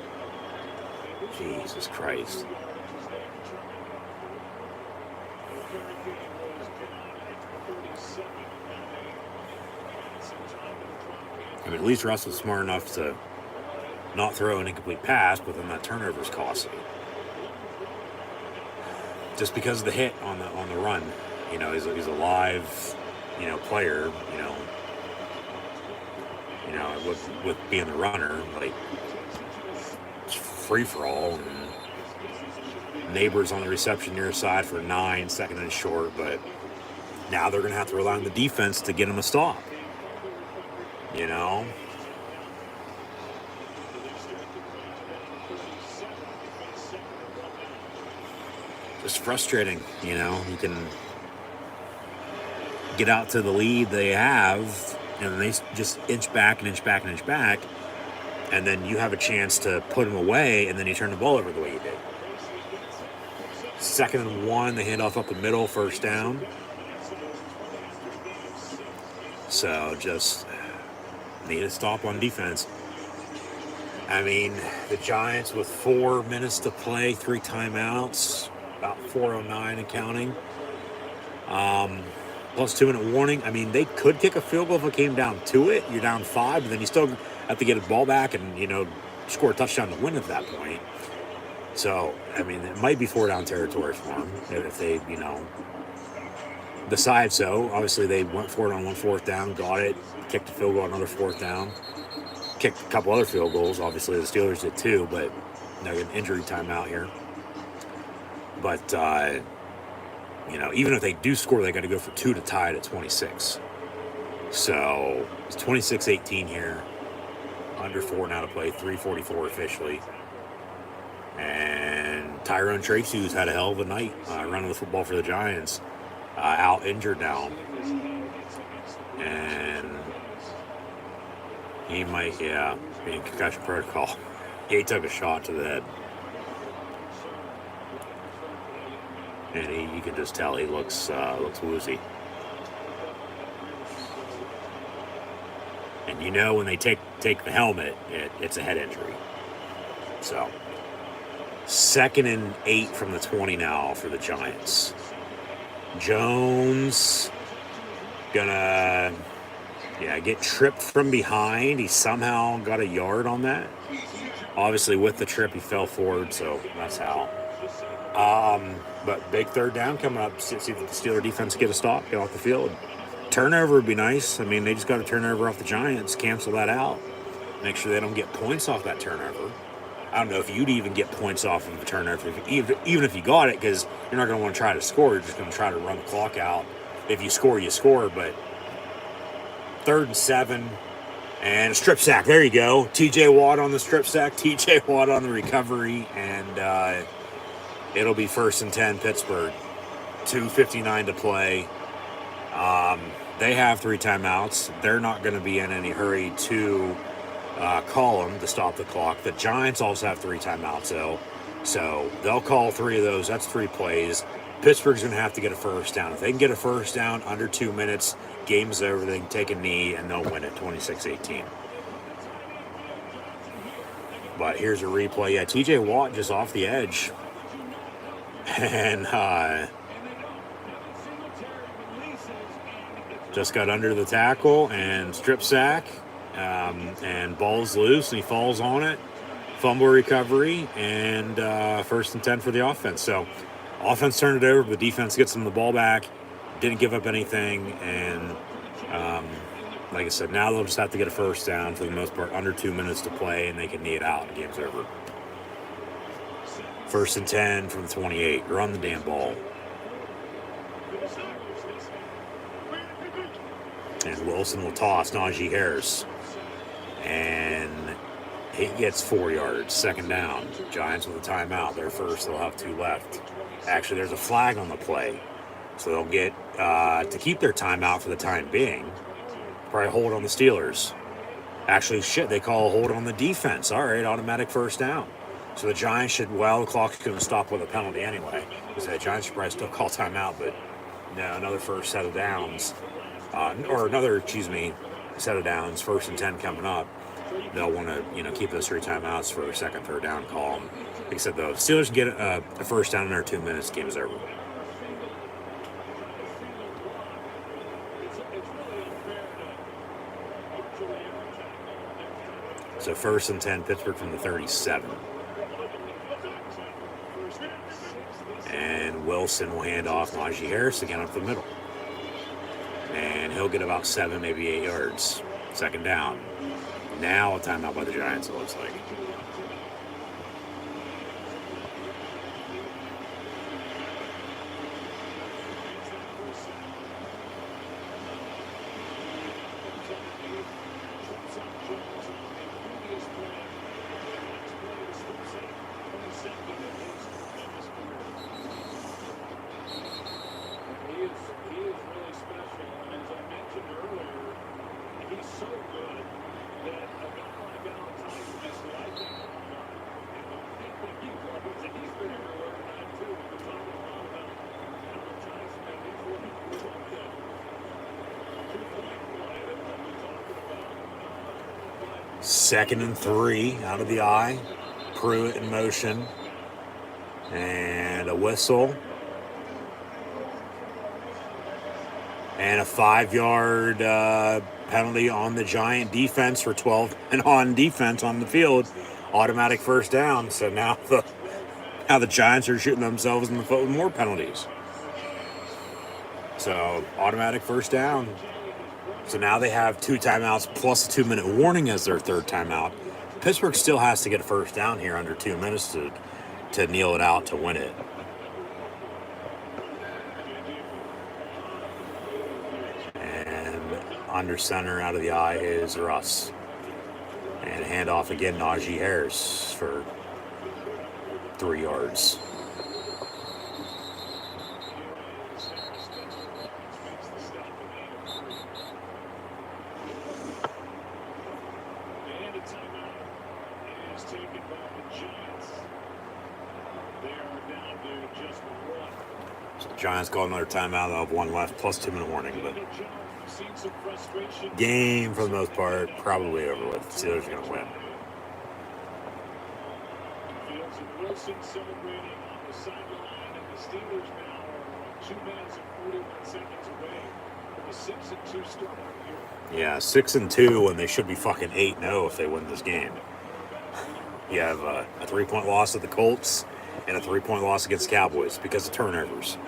S1: Jesus Christ. I mean, at least Russ was smart enough to not throw an incomplete pass, but then that turnover's costly. Just because of the hit on the run, he's a live, player, with being the runner, like it's free for all. And neighbors on the reception near side for 9, second and short, but now they're gonna have to rely on the defense to get him a stop. Just frustrating, you can get out to the lead they have, and they just inch back and inch back and inch back, and then you have a chance to put them away, and then you turn the ball over the way you did. 2nd and 1, they hand off up the middle, first down. So just need a stop on defense. I mean, the Giants with 4 minutes to play, 3 timeouts, about 4:09 and counting. Plus 2-minute warning. I mean, they could kick a field goal if it came down to it. You're down 5, but then you still have to get a ball back and, score a touchdown to win at that point. So, I mean, it might be 4-down territory for them if they, decide so. Obviously, they went for it on 1 4th down, got it, kicked a field goal, another 4th down, kicked a couple other field goals. Obviously, the Steelers did too, but they get an injury timeout here. But, even if they do score, they got to go for 2 to tie it at 26. So it's 26-18 here. Under 4 now to play, 3:44 officially. And Tyrone Tracy, who's had a hell of a night running the football for the Giants, out injured now. And he might, be in concussion protocol. He took a shot to the head. And you can just tell he looks woozy. And when they take the helmet, it's a head injury. So 2nd and 8 from the 20 now for the Giants. Jones gonna get tripped from behind. He somehow got a yard on that. Obviously with the trip he fell forward, so that's how. But big 3rd down coming up. See if the Steeler defense get a stop, get off the field. Turnover would be nice. I mean, they just got a turnover off the Giants. Cancel that out. Make sure they don't get points off that turnover. I don't know if you'd even get points off of the turnover, even if you got it, because you're not going to want to try to score. You're just going to try to run the clock out. If you score, you score. But 3rd and 7, and a strip sack. There you go. T.J. Watt on the strip sack. T.J. Watt on the recovery, and it'll be 1st and 10 Pittsburgh. 2:59 to play. They have 3 timeouts. They're not going to be in any hurry to call them to stop the clock. The Giants also have 3 timeouts, though. So they'll call 3 of those. That's 3 plays. Pittsburgh's going to have to get a 1st down. If they can get a 1st down under 2 minutes, game's over. They can take a knee, and they'll win it 26-18. But here's a replay. Yeah, T.J. Watt just off the edge. And just got under the tackle and strip sack, and ball's loose, and he falls on it. fumble recovery, and 1st and 10 for the offense. So offense turned it over, but the defense gets them the ball back, didn't give up anything, and like I said, now they'll just have to get a first down for the most part, under 2 minutes to play, and they can knee it out, and game's over. 1st and 10 from the 28. Run the damn ball. And Wilson will toss Najee Harris. And he gets 4 yards. 2nd down. Giants with a timeout. They're first. They'll have 2 left. Actually, there's a flag on the play. So they'll get to keep their timeout for the time being. Probably hold on the Steelers. Actually, they call a hold on the defense. All right, automatic 1st down. So the Giants should, the clock's going to stop with a penalty anyway. So the Giants should probably still call timeout, but no, another first set of downs. Set of downs, 1st and 10 coming up. They'll want to, keep those 3 timeouts for a 2nd, 3rd down call. Like I said, the Steelers can get a first down in under 2 minutes. Game is over. So 1st and 10, Pittsburgh from the 37. And Wilson will hand off Najee Harris again up the middle. And he'll get about 7, maybe 8 yards. 2nd down. Now a timeout by the Giants, it looks like. Second and 3 out of the eye. Pruitt in motion. And a whistle. And a 5-yard penalty on the Giant defense for 12 and on defense on the field. Automatic 1st down. So now the Giants are shooting themselves in the foot with more penalties. So automatic 1st down. So now they have 2 timeouts plus a 2-minute warning as their 3rd timeout. Pittsburgh still has to get a first down here under 2 minutes to kneel it out to win it. And under center out of the eye is Russ. And handoff again, Najee Harris for 3 yards. Giants call another timeout. They'll have 1 left, plus 2-minute warning. But game, for the most part, probably over with. The Steelers are going to win.
S2: Fields and Wilson celebrating on the sideline, and the Steelers now are 2 minutes and 41 seconds away from a 6-2 start here.
S1: Yeah, 6-2 when they should be fucking 8-0 if they win this game. You have a 3-point loss at the Colts and a 3-point loss against the Cowboys because of turnovers.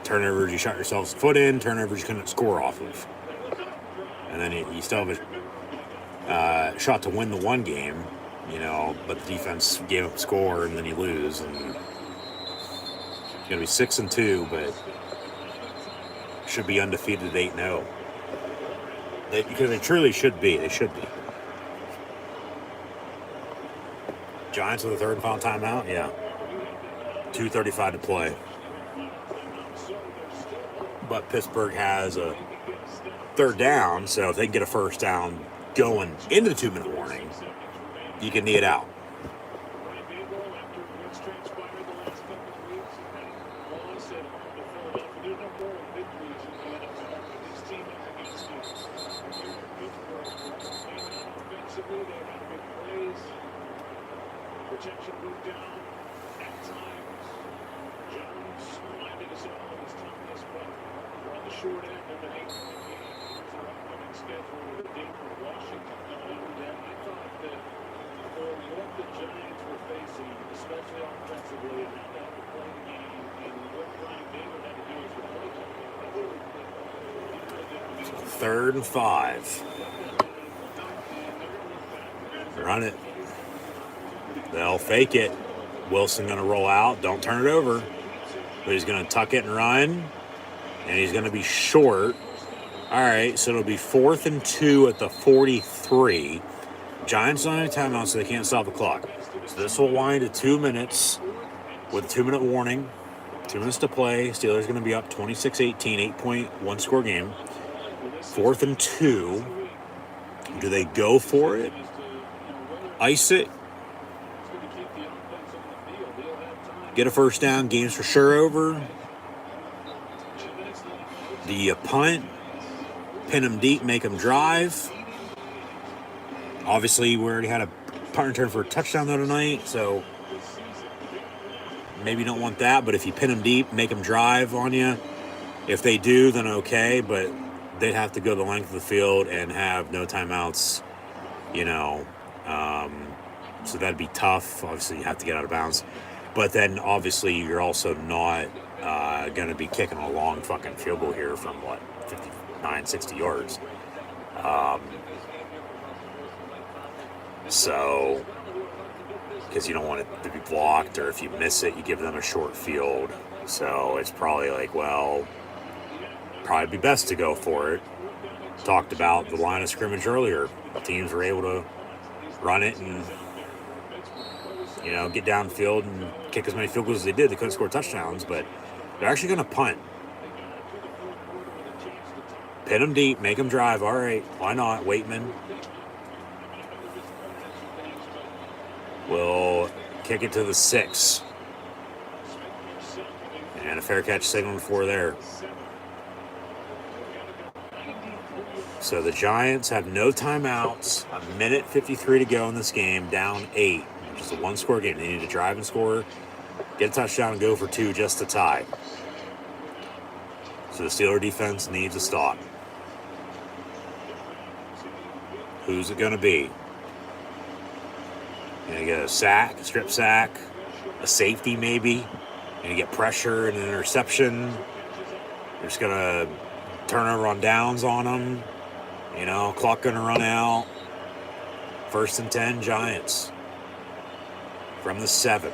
S1: Turnovers you shot yourself's foot in, turnovers you couldn't score off of. And then you still have a shot to win the one game, but the defense gave up a score and then you lose. And it's going to be 6-2, but should be undefeated at 8-0. Because they truly should be. They should be. Giants with a 3rd and final timeout? Yeah. 2:35 to play. But Pittsburgh has a 3rd down, so if they can get a first down going into the 2-minute warning, you can knee it out.
S2: Protection moved down at times. Jones reminded us all of his toughness, but we're on the short end of the 8-minute game. Here's our upcoming schedule with Denver, the Giants were facing, especially offensively, and how that would play the game, and what Brian David had to do as the play caller.
S1: 3rd and 5. Run it. They'll fake it. Wilson going to roll out. Don't turn it over. But he's going to tuck it and run. And he's going to be short. All right, so it'll be 4th and 2 at the 43. Giants don't have any timeout, so they can't stop the clock. So this will wind to 2 minutes with a 2-minute warning. 2 minutes to play. Steelers going to be up 26-18, 8-point score game. 4th and 2. Do they go for it? Ice it? Get a first down? Game's for sure over. Do you punt? Pin them deep, make them drive? Obviously, we already had a punt return for a touchdown the other night, so maybe you don't want that. But if you pin them deep, make them drive on you. If they do, then okay, but they'd have to go the length of the field and have no timeouts, so that'd be tough. Obviously, you have to get out of bounds. But then, obviously, you're also not going to be kicking a long fucking field goal here from, 59, 60 yards. So, because you don't want it to be blocked, or if you miss it, you give them a short field. So, it's probably probably be best to go for it. Talked about the line of scrimmage earlier. Teams were able to run it and get downfield and kick as many field goals as they did. They couldn't score touchdowns, but they're actually going to punt. Pin them deep, make them drive. All right, why not? Waitman will kick it to the 6. And a fair catch signal for there. So the Giants have no timeouts. 1:53 to go in this game, down 8. Just a one-score game. They need to drive and score, get a touchdown, and go for 2 just to tie. So the Steeler defense needs a stop. Who's it going to be? Going to get a sack, a strip sack, a safety maybe. Going to get pressure and an interception. They're just going to turn over on downs on them. Clock going to run out. 1st and 10, Giants. From the 7.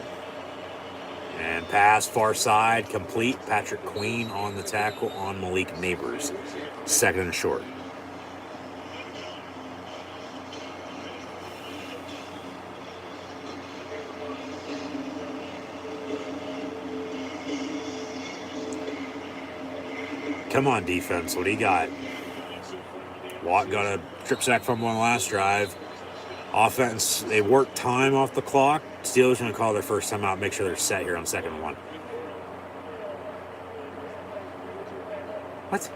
S1: And pass far side, complete. Patrick Queen on the tackle on Malik Neighbors. 2nd and short. Come on, defense. What do you got? Watt got a strip sack from one last drive. Offense, they work time off the clock. Steelers going to call their first time out. Make sure they're set here on 2nd and 1. What?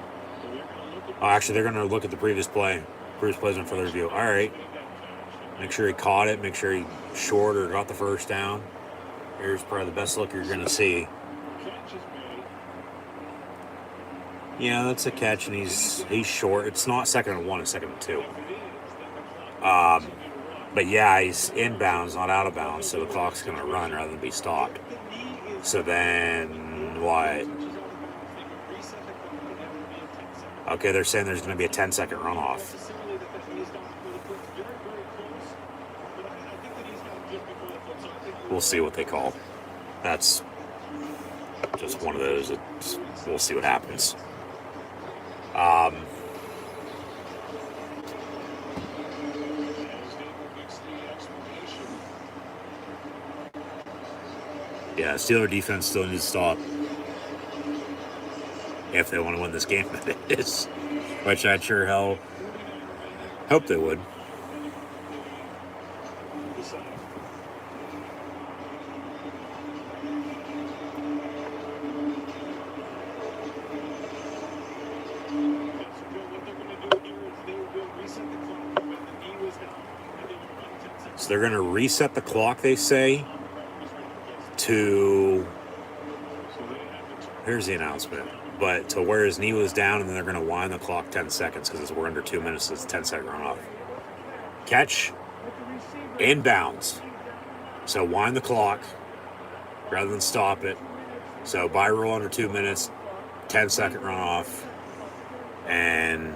S1: Oh, actually, they're going to look at the previous play. Previous plays in further review. All right. Make sure he caught it. Make sure he short or got the first down. Here's probably the best look you're going to see. Yeah, that's a catch, and he's short. It's not 2nd and 1, it's 2nd and 2. But yeah, he's inbounds, not out of bounds, so the clock's going to run rather than be stopped. So then what? Okay, they're saying there's going to be a 10-second runoff. We'll see what they call. That's just one of those. We'll see what happens. Yeah, Steeler defense still needs to stop. If they want to win this game, that is. Which I'd sure hell hope they would. So they're going to reset the clock, they say, to, here's the announcement, but to where his knee was down, and then they're going to wind the clock 10 seconds because we're under 2 minutes, so it's a 10-second runoff. Catch, inbounds. So wind the clock rather than stop it. So buy roll under 2 minutes, 10-second runoff, and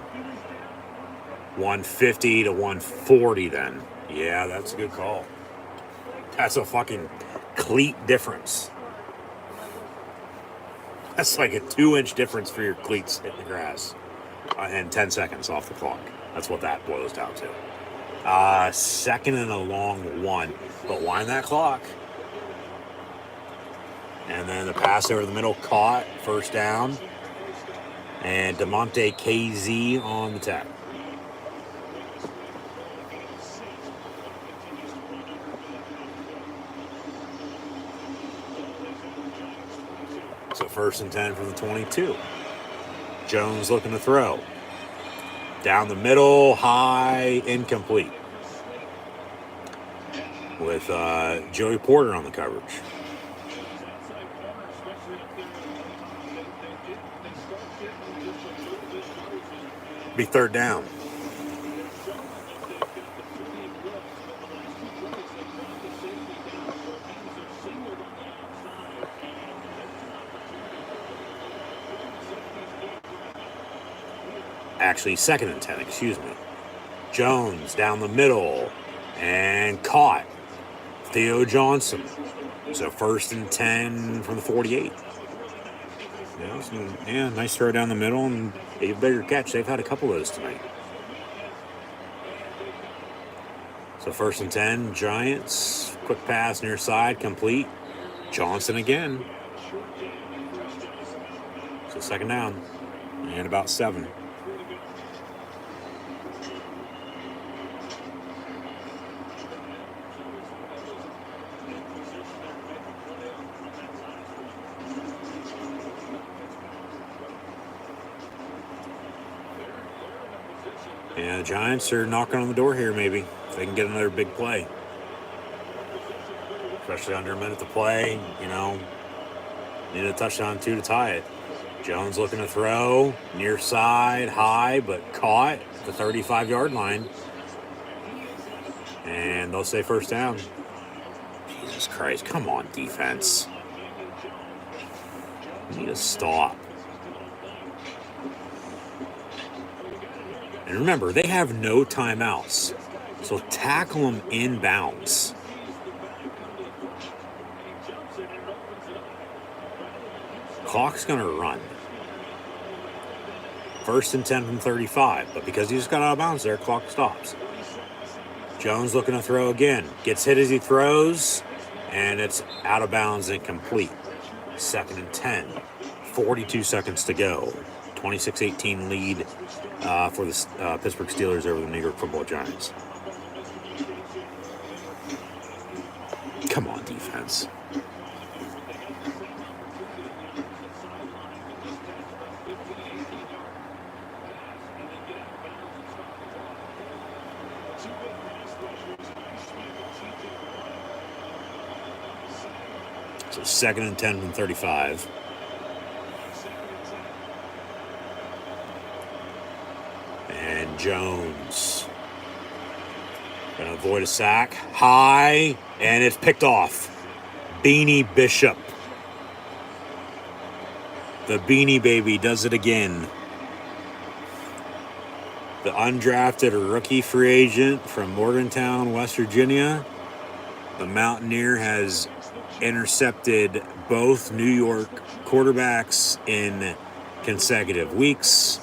S1: 150 to 140 then. Yeah, that's a good call. That's a fucking cleat difference. That's like a 2-inch difference for your cleats hitting the grass. And 10 seconds off the clock. That's what that boils down to. Second and a long one. But wind that clock. And then the pass over the middle caught. First down. And DeMonte KZ on the tackle. So 1st and 10 from the 22. Jones looking to throw. Down the middle, high, incomplete. With Joey Porter on the coverage. Be 3rd down. Actually, 2nd and 10, excuse me. Jones down the middle and caught. Theo Johnson. So 1st and 10 from the 48. Yeah, nice throw down the middle and a bigger catch. They've had a couple of those tonight. So 1st and 10, Giants. Quick pass near side, complete. Johnson again. So 2nd down and about 7. Yeah, the Giants are knocking on the door here, maybe. If they can get another big play. Especially under a minute to play, need a touchdown, 2 to tie it. Jones looking to throw. Near side, high, but caught at the 35-yard line. And they'll say 1st down. Jesus Christ, come on, defense. You need to stop. And remember, they have no timeouts. So tackle them inbounds. Clock's going to run. 1st and 10 from 35. But because he just got out of bounds there, clock stops. Jones looking to throw again. Gets hit as he throws. And it's out of bounds and complete. 2nd and 10. 42 seconds to go. 26-18 lead for the Pittsburgh Steelers over the New York Football Giants. Come on, defense. So 2nd and 10 from 35. And Jones gonna avoid a sack. High, and it's picked off. Beanie Bishop. The Beanie Baby does it again. The undrafted rookie free agent from Morgantown, West Virginia. The Mountaineer has intercepted both New York quarterbacks in consecutive weeks.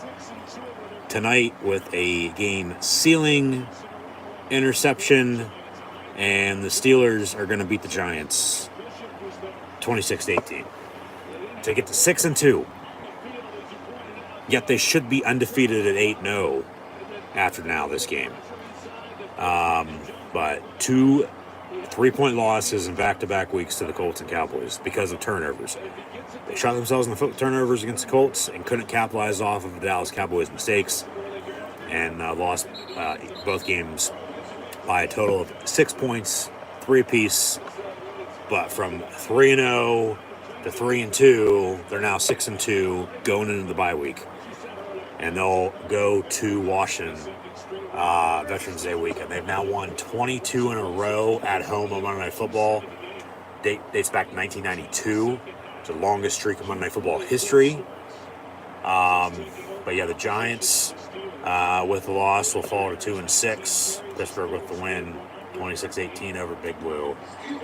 S1: Tonight with a game-sealing interception, and the Steelers are going to beat the Giants 26-18 to get to 6-2. Yet they should be undefeated at 8-0 after now this game. But 2 3-point losses in back-to-back weeks to the Colts and Cowboys because of turnovers. They shot themselves in the foot with turnovers against the Colts and couldn't capitalize off of the Dallas Cowboys' mistakes, and lost both games by a total of 6 points, 3 apiece. But from 3-0 to 3-2, they're now 6-2 going into the bye week, and they'll go to Washington Veterans Day weekend. They've now won 22 in a row at home on Monday Night Football. Dates back to 1992. It's the longest streak of Monday Night Football history. But yeah, the Giants with the loss will fall to 2-6. Pittsburgh with the win, 26-18 over Big Blue.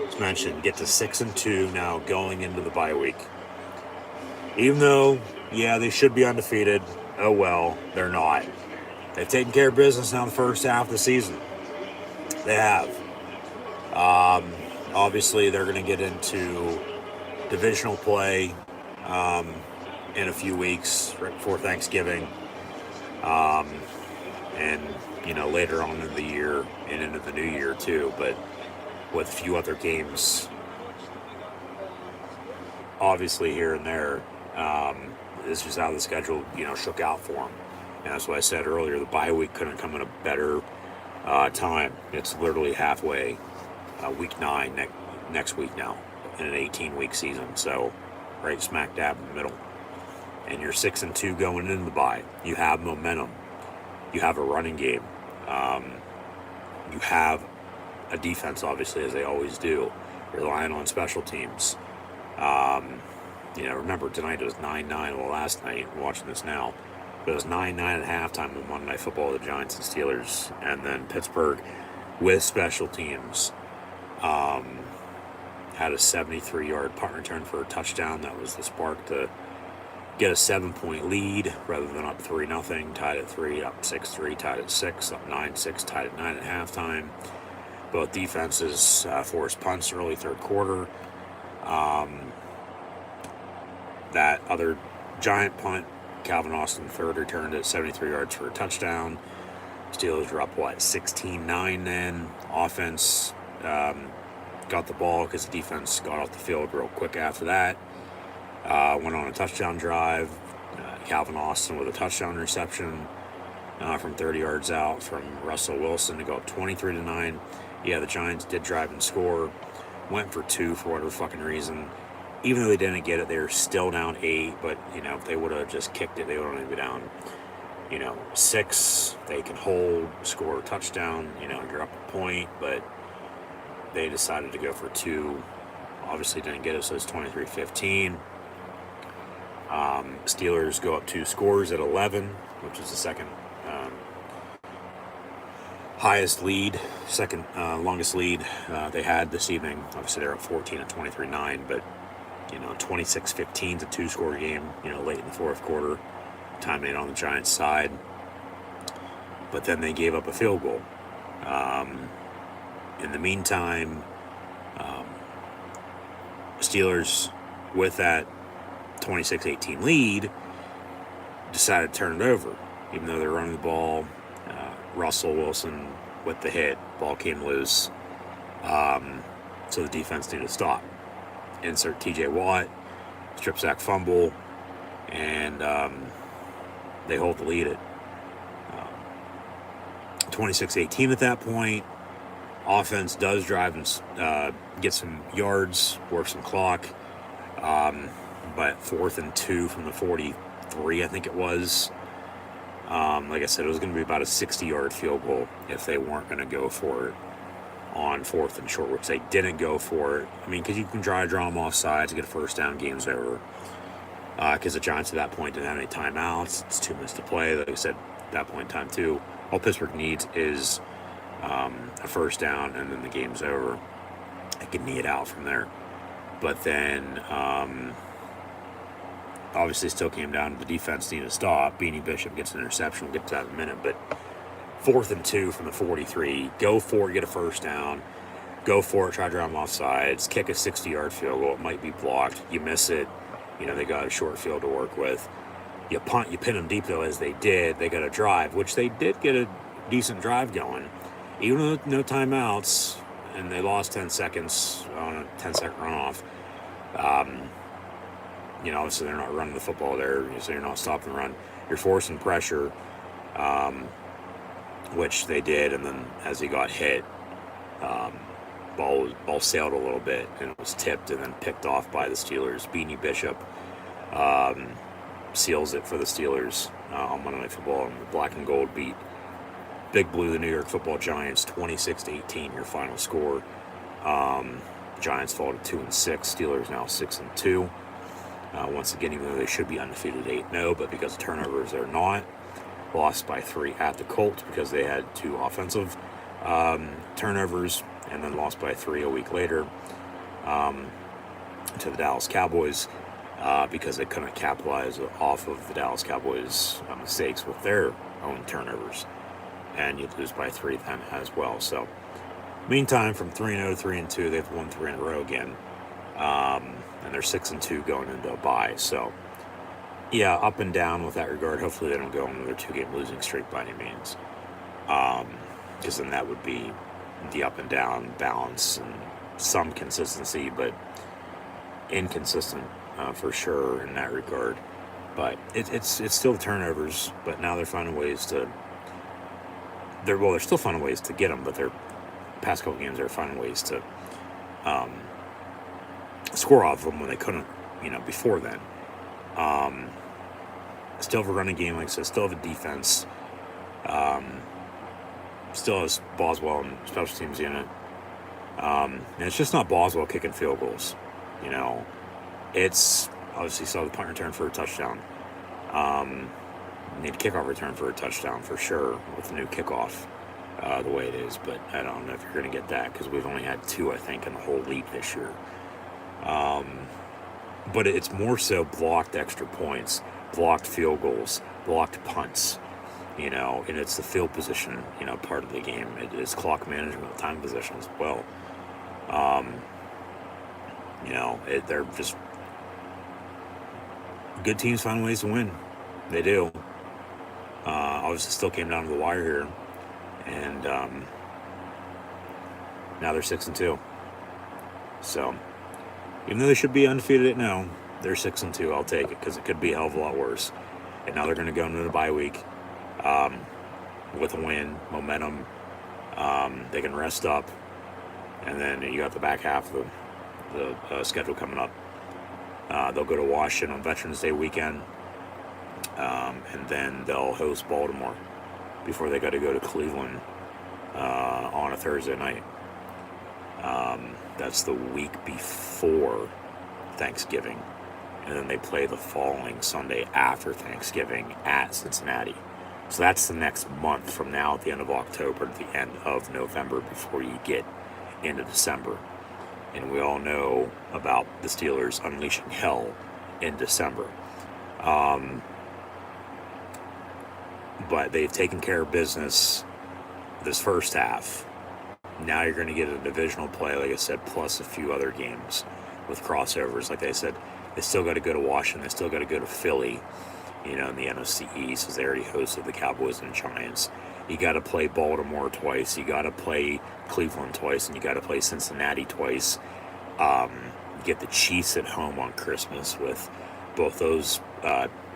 S1: As mentioned, get to 6-2 now going into the bye week. Even though, yeah, they should be undefeated. Oh well, they're not. They've taken care of business now in the first half of the season. They have. Obviously, they're going to get into divisional play in a few weeks, right before Thanksgiving. And, later on in the year and into the new year too, but with a few other games, obviously here and there, this is how the schedule, shook out for them. And that's what I said earlier, the bye week couldn't come in a better time. It's literally halfway, week 9 next week now, in an 18-week season. So right smack dab in the middle. And you're 6-2 going into the bye. You have momentum. You have a running game. You have a defense, obviously, as they always do, relying on special teams. Remember, tonight it was 9-9. Well, last night, I'm watching this now, but it was 9-9 at halftime on Monday Night Football, the Giants and Steelers. And then Pittsburgh, with special teams, had a 73-yard punt return for a touchdown. That was the spark to get a 7-point lead rather than up 3-0, tied at 3, up 6-3, tied at 6, up 9-6, tied at 9 at halftime. Both defenses forced punts early third quarter. That other giant punt, Calvin Austin third, returned at 73 yards for a touchdown. Steelers were up, 16-9 then. Offense got the ball because the defense got off the field real quick after that. Went on a touchdown drive. Calvin Austin with a touchdown reception from 30 yards out from Russell Wilson to go up 23-9. Yeah, the Giants did drive and score. Went for 2 for whatever fucking reason. Even though they didn't get it, they were still down 8. But, if they would have just kicked it, they would only be down, 6. They can hold, score a touchdown. You're up a point. But they decided to go for 2. Obviously didn't get it, so it's 23-15. Steelers go up 2 scores at 11, which is the second highest lead, second longest lead they had this evening. Obviously they're up 14 at 23-9, but 26-15 is a 2-score game, late in the fourth quarter. Time made on the Giants side. But then they gave up a field goal. In the meantime, Steelers, with that 26-18 lead, decided to turn it over. Even though they're running the ball, Russell Wilson with the hit, ball came loose. So the defense needed to stop. Insert TJ Watt, strip sack fumble, and they hold the lead at 26-18 at that point. Offense does drive and get some yards, work some clock. But 4th and 2 from the 43, I think it was. Like I said, it was going to be about a 60-yard field goal if they weren't going to go for it on 4th and short, which they didn't go for it. I mean, because you can draw them off sides to get a first down, game's over. Because the Giants at that point didn't have any timeouts. It's 2 minutes to play. Like I said, at that point in time, too, all Pittsburgh needs is a first down, and then the game's over. They can knee it out from there. But then, obviously, it still came down to the defense needed to stop. Beanie Bishop gets an interception. We'll get to that in a minute. But 4th and 2 from the 43. Go for it, get a first down. Go for it, try to drive them off sides. Kick a 60-yard field goal. It might be blocked. You miss it. They got a short field to work with. You punt, you pin them deep, though, as they did. They got a drive, which they did get a decent drive going. Even with no timeouts, and they lost 10 seconds on a 10-second runoff. Obviously they're not running the football there, so you're not stopping the run. You're forcing pressure, which they did, and then as he got hit, ball sailed a little bit, and it was tipped and then picked off by the Steelers. Beanie Bishop seals it for the Steelers on Monday Night Football, and the black and gold beat Big Blue, the New York Football Giants, 26-18, your final score. Giants fall to 2-6. Steelers now 6-2. Once again, even though they should be undefeated 8-0, but because of turnovers, they're not. Lost by 3 at the Colts because they had 2 offensive turnovers, and then lost by 3 a week later to the Dallas Cowboys because they couldn't capitalize off of the Dallas Cowboys' mistakes with their own turnovers. And you lose by 3 then as well. So, meantime, from 3-0 to 3-2, they've won 3 in a row again. And they're 6-2 going into a bye. So, yeah, up and down with that regard. Hopefully they don't go on another 2-game losing streak by any means. Because then that would be the up and down balance and some consistency, but inconsistent for sure in that regard. But it's still turnovers, but now they're finding ways to... They're still finding ways to get them, but their past couple games they're finding ways to score off them when they couldn't, before then. Still have a running game, like I said, still have a defense. Still has Boswell and special teams in it. And it's just not Boswell kicking field goals. It's obviously saw the punt return for a touchdown. Need a kickoff return for a touchdown for sure with the new kickoff the way it is. But I don't know if you're going to get that because we've only had 2, I think, in the whole league this year. But it's more so blocked extra points, blocked field goals, blocked punts, and it's the field position, part of the game. It is clock management, time position as well. They're just good teams find ways to win. They do. Obviously still came down to the wire here. And now they're 6-2. So, even though they should be undefeated at now, they're 6-2. I'll take it because it could be a hell of a lot worse. And now they're going to go into the bye week with a win, momentum. They can rest up, and then you got the back half of the schedule coming up. They'll go to Washington on Veterans Day weekend, and then they'll host Baltimore before they got to go to Cleveland on a Thursday night. That's the week before Thanksgiving. And then they play the following Sunday after Thanksgiving at Cincinnati. So that's the next month from now at the end of October to the end of November before you get into December. And we all know about the Steelers unleashing hell in December. But they've taken care of business this first half. Now you're going to get a divisional play, like I said, plus a few other games with crossovers. Like I said, they still got to go to Washington. They still got to go to Philly, in the NFC East, as they already hosted the Cowboys and Giants. You got to play Baltimore twice. You got to play Cleveland twice, and you got to play Cincinnati twice. You get the Chiefs at home on Christmas with both those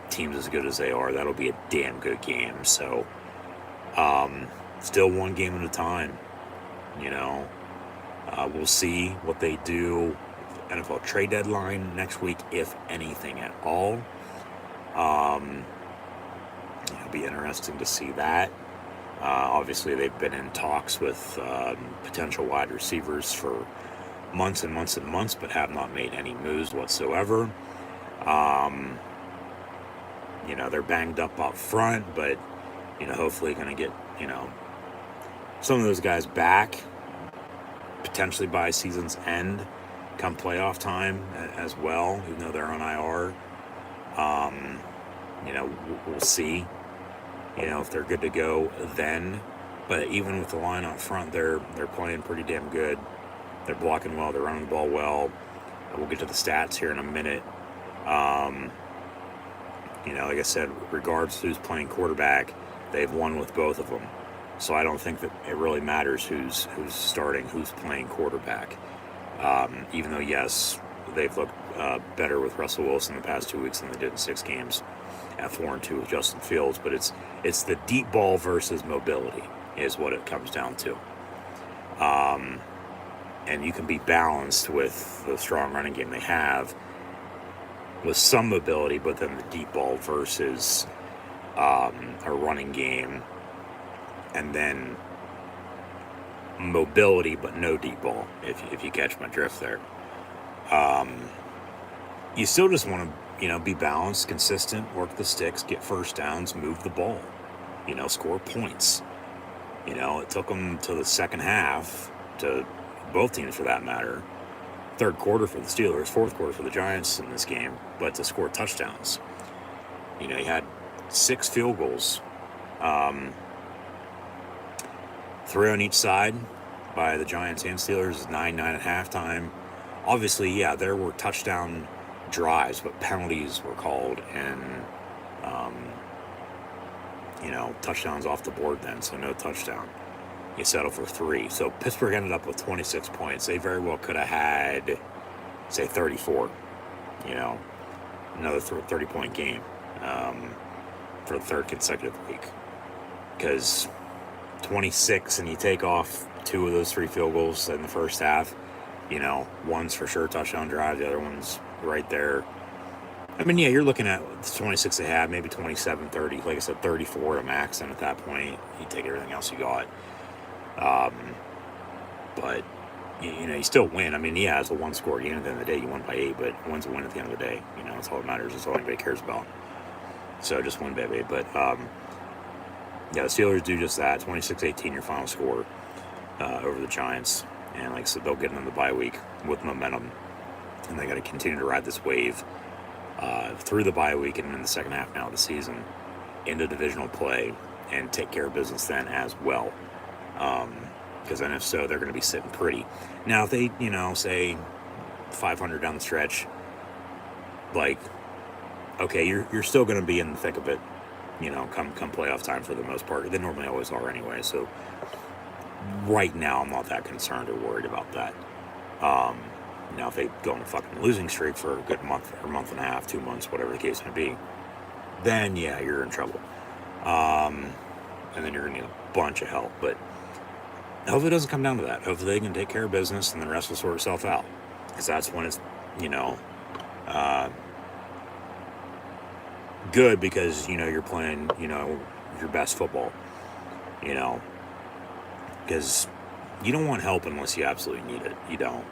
S1: teams as good as they are. That'll be a damn good game. So, still one game at a time. We'll see what they do. NFL trade deadline next week, if anything at all. It'll be interesting to see that. Obviously, they've been in talks with potential wide receivers for months and months and months, but have not made any moves whatsoever. They're banged up front, but, hopefully going to get, some of those guys back potentially by season's end come playoff time as well, even though they're on IR. We'll see, if they're good to go then. But even with the line up front, they're playing pretty damn good. They're blocking well. They're running the ball well. We'll get to the stats here in a minute. Like I said, regardless of who's playing quarterback, they've won with both of them. So I don't think that it really matters who's starting, who's playing quarterback. Even though, yes, they've looked better with Russell Wilson the past 2 weeks than they did in 6 games at 4-2 with Justin Fields. But it's the deep ball versus mobility is what it comes down to. And you can be balanced with the strong running game they have with some mobility, but then the deep ball versus a running game and then mobility but no deep ball, if you catch my drift there. You still just want to, be balanced, consistent, work the sticks, get first downs, move the ball, score points. It took them to the second half, to both teams for that matter, third quarter for the Steelers, fourth quarter for the Giants in this game, but to score touchdowns. You had 6 field goals, 3 on each side by the Giants and Steelers, 9 at halftime. Obviously, yeah, there were touchdown drives, but penalties were called, and touchdowns off the board then, so no touchdown. You settle for 3. So Pittsburgh ended up with 26 points. They very well could have had, say, 34. Another 30-point game for the third consecutive week. Because 26, and you take off 2 of those 3 field goals in the first half. One's for sure touchdown drive, the other one's right there. I mean, yeah, you're looking at 26 they had, maybe 27, 30. Like I said, 34 to max, and at that point, you take everything else you got. But, you still win. I mean, yeah, it's a 1-score game at the end of the day. You won by 8, but win's a win at the end of the day. That's all that matters. That's all anybody cares about. So just win, baby. But, yeah, the Steelers do just that. 26-18, your final score over the Giants. And like I said, they'll get into the bye week with momentum. And they got to continue to ride this wave through the bye week and in the second half now of the season into divisional play and take care of business then as well. Because then if so, they're going to be sitting pretty. Now, if they, say 500 down the stretch, like, okay, you're still going to be in the thick of it, come playoff time for the most part. They normally always are anyway. So right now, I'm not that concerned or worried about that. Now, if they go on a fucking losing streak for a good month or month and a half, 2 months, whatever the case may be, then, yeah, you're in trouble. And then you're going to need a bunch of help. But hopefully it doesn't come down to that. Hopefully they can take care of business and the rest will sort itself out. Because that's when it's, good, because, you're playing, your best football. Because you don't want help unless you absolutely need it. You don't.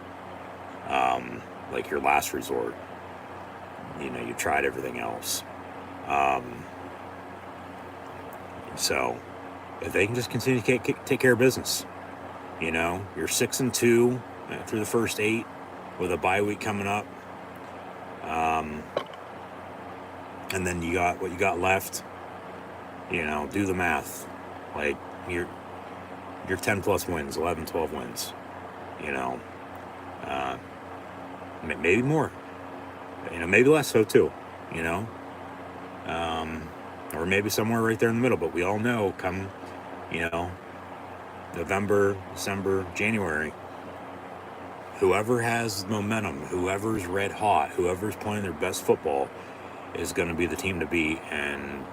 S1: Like your last resort. You tried everything else. So if they can just continue to take care of business, you're 6-2 through the first 8 with a bye week coming up. And then you got what you got left. Do the math. Like you're 10 plus wins, 11, 12 wins. Maybe more. Maybe less so too. Or maybe somewhere right there in the middle. But we all know come, November, December, January, whoever has momentum, whoever's red hot, whoever's playing their best football is going to be the team to beat, and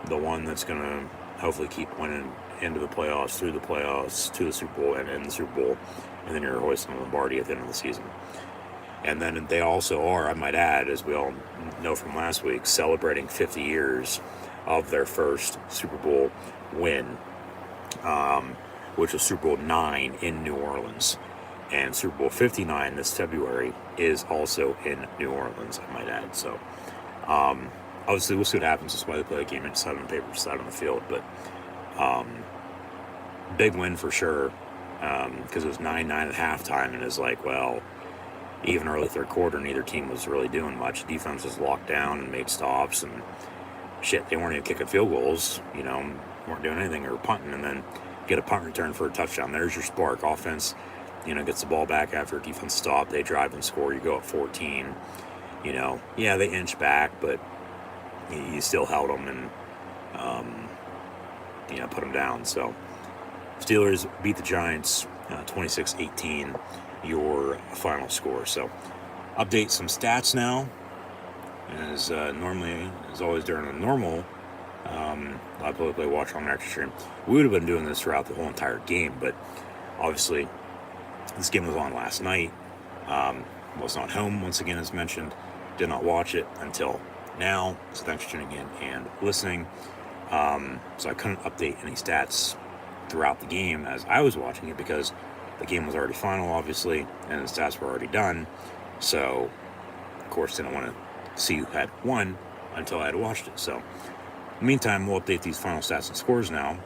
S1: the one that's going to hopefully keep winning into the playoffs, through the playoffs, to the Super Bowl, and in the Super Bowl, and then you're hoisting the Lombardi at the end of the season. And then they also are, I might add, as we all know from last week, celebrating 50 years of their first Super Bowl win, which was Super Bowl 9 in New Orleans. And Super Bowl 59 this February is also in New Orleans, I might add. So, obviously, we'll see what happens. That's why they play the game inside on the paper, side on the field. But big win for sure, because it was 9 at halftime, and it's like, well, even early third quarter, neither team was really doing much. Defense was locked down and made stops, and shit, they weren't even kicking field goals, weren't doing anything, or punting, and then get a punt return for a touchdown. There's your spark. Offense, gets the ball back after a defense stop. They drive and score. You go up 14. Yeah, they inch back, but you still held them and, put them down. So Steelers beat the Giants 26-18, your final score. So update some stats now. As normally, as always during a normal live play watch on extra stream, we would have been doing this throughout the whole entire game, but obviously this game was on last night. Was not home, once again, as mentioned. Did not watch it until now, so thanks for tuning in and listening. So I couldn't update any stats throughout the game as I was watching it, because the game was already final, obviously, and the stats were already done. So, of course, didn't want to see who had won until I had watched it. So, in the meantime, we'll update these final stats and scores now.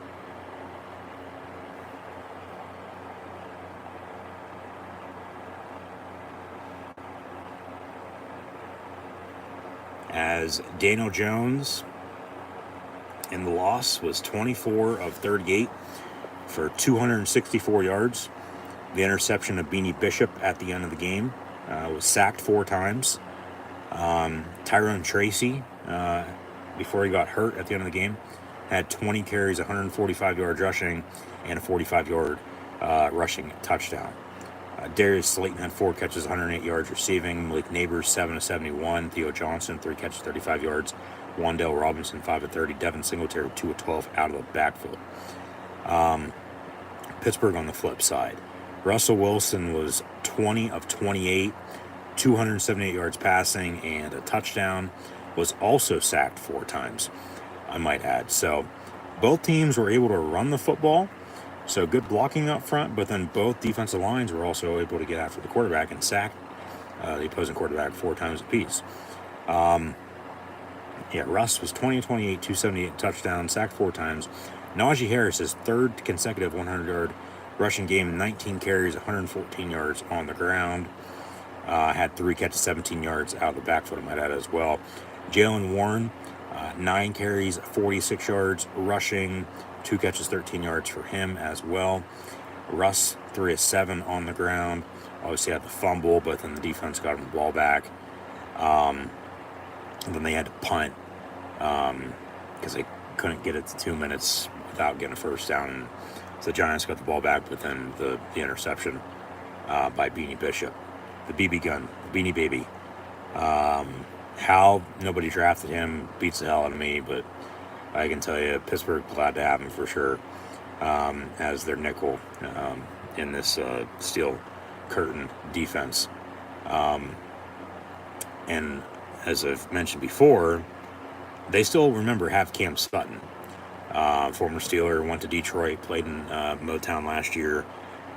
S1: As Daniel Jones in the loss was 24 of 38 for 264 yards. The interception of Beanie Bishop at the end of the game, was sacked 4 times. Tyrone Tracy, before he got hurt at the end of the game, had 20 carries, 145 yards rushing, and a 45-yard rushing touchdown. Darius Slayton had 4 catches, 108 yards receiving. Malik Neighbors, 7 of 71. Theo Johnson, 3 catches, 35 yards. Wandale Robinson, 5 of 30. Devin Singletary, 2 of 12 out of the backfield. Pittsburgh on the flip side. Russell Wilson was 20 of 28, 278 yards passing, and a touchdown. Was also sacked 4 times, I might add. So both teams were able to run the football. So good blocking up front, but then both defensive lines were also able to get after the quarterback and sack the opposing quarterback 4 times apiece. Russ was 20 of 28, 278 touchdown, sacked 4 times. Najee Harris, his 3rd consecutive 100-yard rushing game, 19 carries, 114 yards on the ground. Had 3 catches, 17 yards out of the backfield, I might add as well. Jalen Warren, 9 carries, 46 yards rushing, 2 catches, 13 yards for him as well. Russ, 3 of 7 on the ground. Obviously had the fumble, but then the defense got him the ball back. And then they had to punt because they couldn't get it to 2 minutes without getting a first down. And so the Giants got the ball back, but then the interception by Beanie Bishop. The BB gun, the Beanie Baby. How nobody drafted him beats the hell out of me, but I can tell you, Pittsburgh glad to have him for sure as their nickel in this steel curtain defense. And as I've mentioned before, they still have Cam Sutton, former Steeler, went to Detroit, played in Motown last year,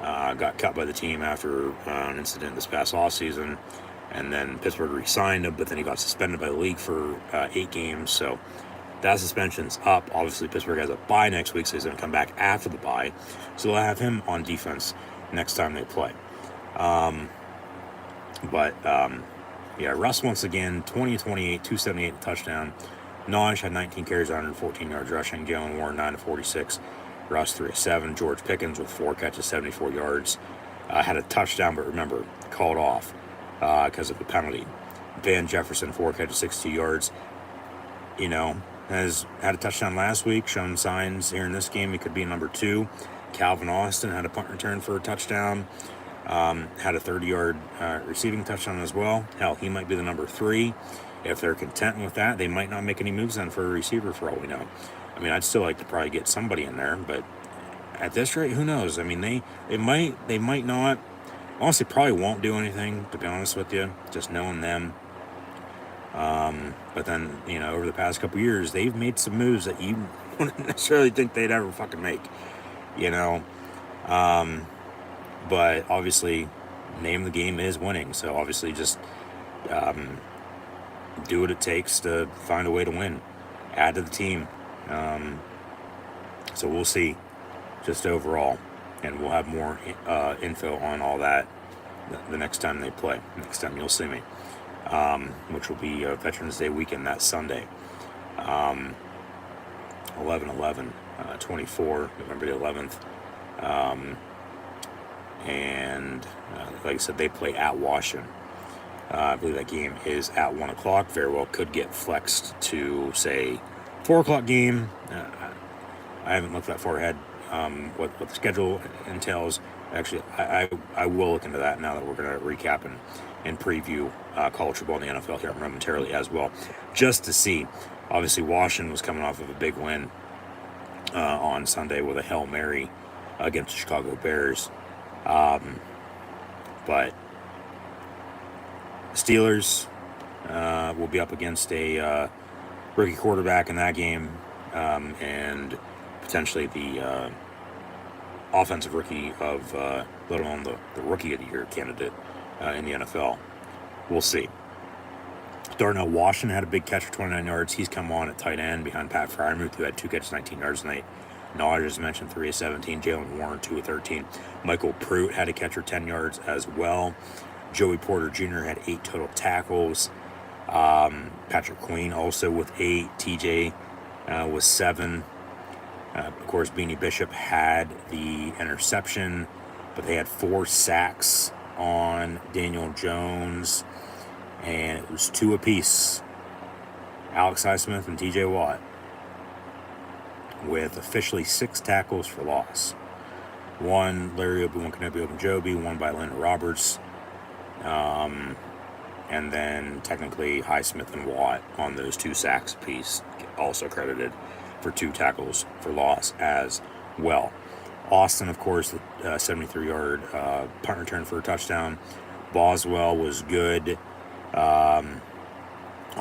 S1: got cut by the team after an incident this past offseason, and then Pittsburgh re-signed him, but then he got suspended by the league for 8 games, so that suspension's up. Obviously, Pittsburgh has a bye next week, so he's going to come back after the bye. So they'll have him on defense next time they play. Russ once again, 20 of 28, 278 touchdown. Najee had 19 carries, 114 yards rushing. Jalen Warren, 9 of 46. Russ, 3 of 7. George Pickens with 4 catches, 74 yards. Had a touchdown, but remember, called off because of a penalty. Van Jefferson, 4 catches, 62 yards. Has had a touchdown last week, shown signs here in this game he could be number 2. Calvin Austin had a punt return for a touchdown, had a 30-yard receiving touchdown as well. Hell, he might be the number 3. If they're content with that, they might not make any moves then for a receiver for all we know. I mean, I'd still like to probably get somebody in there, but at this rate, who knows? I mean, they might not. Honestly, probably won't do anything, to be honest with you, just knowing them. But then, over the past couple years, they've made some moves that you wouldn't necessarily think they'd ever fucking make, But obviously, name of the game is winning. So obviously just do what it takes to find a way to win. Add to the team. So we'll see just overall. And we'll have more info on all that the next time they play. Next time you'll see me. Which will be Veterans Day weekend that Sunday. 11/11/24, November the 11th. Like I said, they play at Washington. I believe that game is at 1 o'clock. Very well could get flexed to, say, 4 o'clock game. I haven't looked that far ahead. What the schedule entails. Actually, I will look into that now that we're going to recap and preview college football in the NFL here momentarily as well, just to see. Obviously, Washington was coming off of a big win on Sunday with a Hail Mary against the Chicago Bears. But Steelers will be up against a rookie quarterback in that game, and potentially the offensive rookie of, let alone the rookie of the year candidate in the NFL. We'll see. Darnell Washington had a big catch for 29 yards. He's come on at tight end behind Pat Fryermuth, who had 2 catches, 19 yards tonight. Naj, as mentioned, 3 of 17. Jalen Warren, 2 of 13. Michael Pruitt had a catch for 10 yards as well. Joey Porter Jr. had 8 total tackles. Patrick Queen also with 8. TJ was 7. Of course, Beanie Bishop had the interception, but they had 4 sacks on Daniel Jones, and it was 2 apiece. Alex Highsmith and TJ Watt with officially 6 tackles for loss. 1 Larry Obi, 1 Kenobi Ogunjobi, 1 by Landon Roberts, and then technically Highsmith and Watt on those 2 sacks apiece, also credited for 2 tackles for loss as well. Austin, of course, the 73-yard punt return for a touchdown. Boswell was good on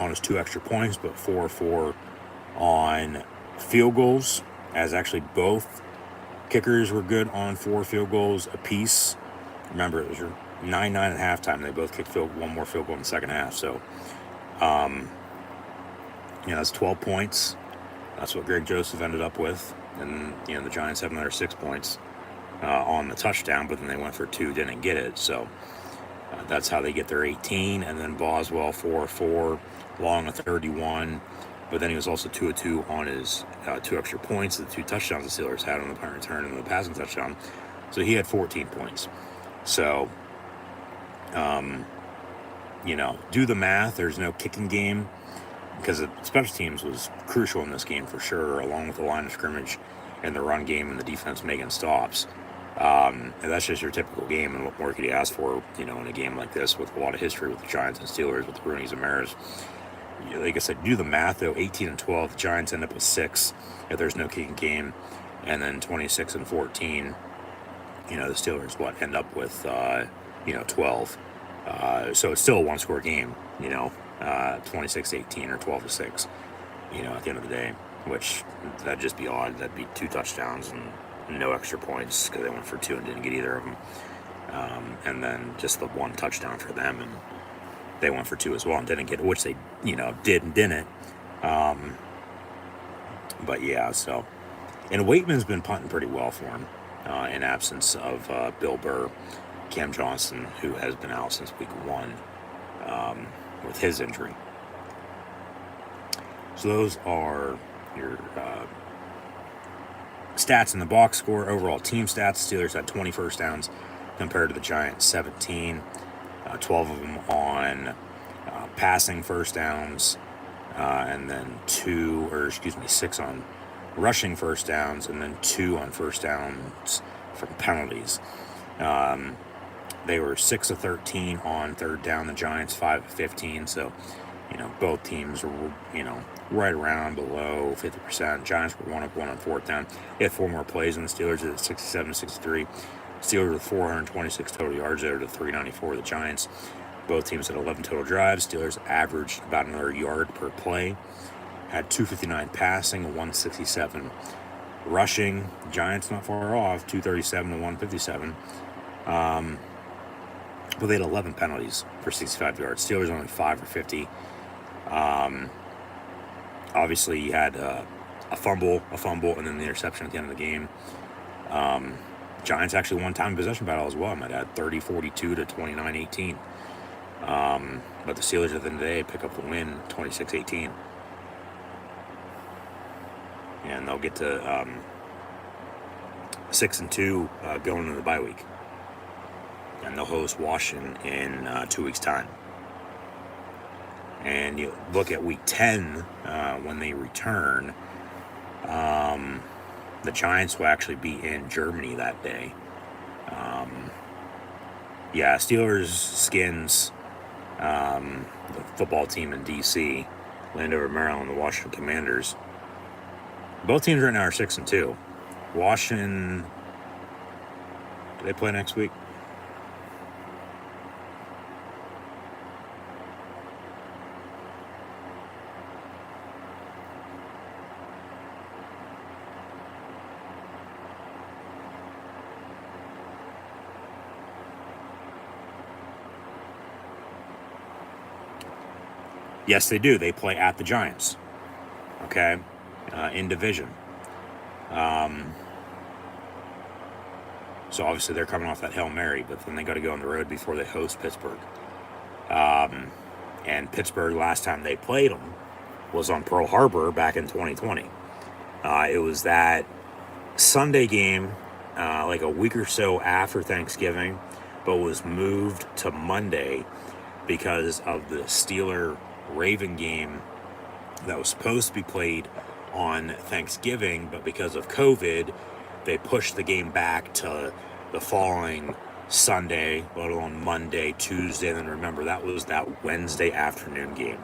S1: his 2 extra points, but 4-4 on field goals, as actually both kickers were good on 4 field goals apiece. Remember, it was 9-9 at halftime. They both kicked one more field goal in the second half. So, that's 12 points. That's what Greg Joseph ended up with. And, the Giants have another 6 points on the touchdown, but then they went for 2, didn't get it. So, that's how they get their 18. And then Boswell, 4-4, Long, a 31. But then he was also 2 of 2 on his 2 extra points, the 2 touchdowns the Steelers had on the punt return and the passing touchdown. So he had 14 points. So, do the math. There's no kicking game because the special teams was crucial in this game for sure, along with the line of scrimmage and the run game and the defense making stops. And that's just your typical game, and what more could you ask for, in a game like this with a lot of history with the Giants and Steelers, with the Rooney's and Maras. Like I said, do the math though. 18-12, the Giants end up with 6 if there's no kicking game, and then 26-14. The Steelers end up with 12. So it's still a 1-score game. 26-18 or 12-6. At the end of the day, which that'd just be odd. That'd be 2 touchdowns and no extra points because they went for 2 and didn't get either of them. And then just the 1 touchdown for them, and they went for 2 as well and didn't get it, which they, did and didn't. But yeah, so. And Waitman's been punting pretty well for him in absence of Bill Burr, Cam Johnson, who has been out since week 1 with his injury. So those are your stats in the box score. Overall team stats, Steelers had 20 first downs compared to the Giants 17. 12 of them on passing first downs, and then 6 on rushing first downs, and then 2 on first downs from penalties. They were 6 of 13 on third down. The Giants 5 of 15. So, both teams were, right around below 50%. Giants were 1 of 1 on fourth down. They had 4 more plays, and the Steelers at 67-63. Steelers with 426 total yards there to 394. The Giants, both teams had 11 total drives. Steelers averaged about another yard per play. Had 259 passing, 167 rushing. Giants not far off, 237 to 157. But they had 11 penalties for 65 yards. Steelers only 5 for 50. Obviously, you had a fumble, and then the interception at the end of the game. Giants actually won time possession battle as well. I might add 30-42 to 29-18. But the Steelers at the end of the day pick up the win, 26-18. And they'll get to 6-2 going into the bye week. And they'll host Washington in 2 weeks' time. And you look at week 10 when they return. The Giants will actually be in Germany that day. Steelers skins the football team in D.C., Landover, Maryland, the Washington Commanders. Both teams right now are 6-2. Washington, do they play next week? Yes, they do. They play at the Giants. Okay, in division. So obviously they're coming off that Hail Mary, but then they got to go on the road before they host Pittsburgh. And Pittsburgh, last time they played them, was on Pearl Harbor back in 2020. It was that Sunday game, like a week or so after Thanksgiving, but was moved to Monday because of the Steeler-Raven game that was supposed to be played on Thanksgiving, but because of COVID, they pushed the game back to the following Sunday, let alone Monday, Tuesday. And then remember, that was that Wednesday afternoon game,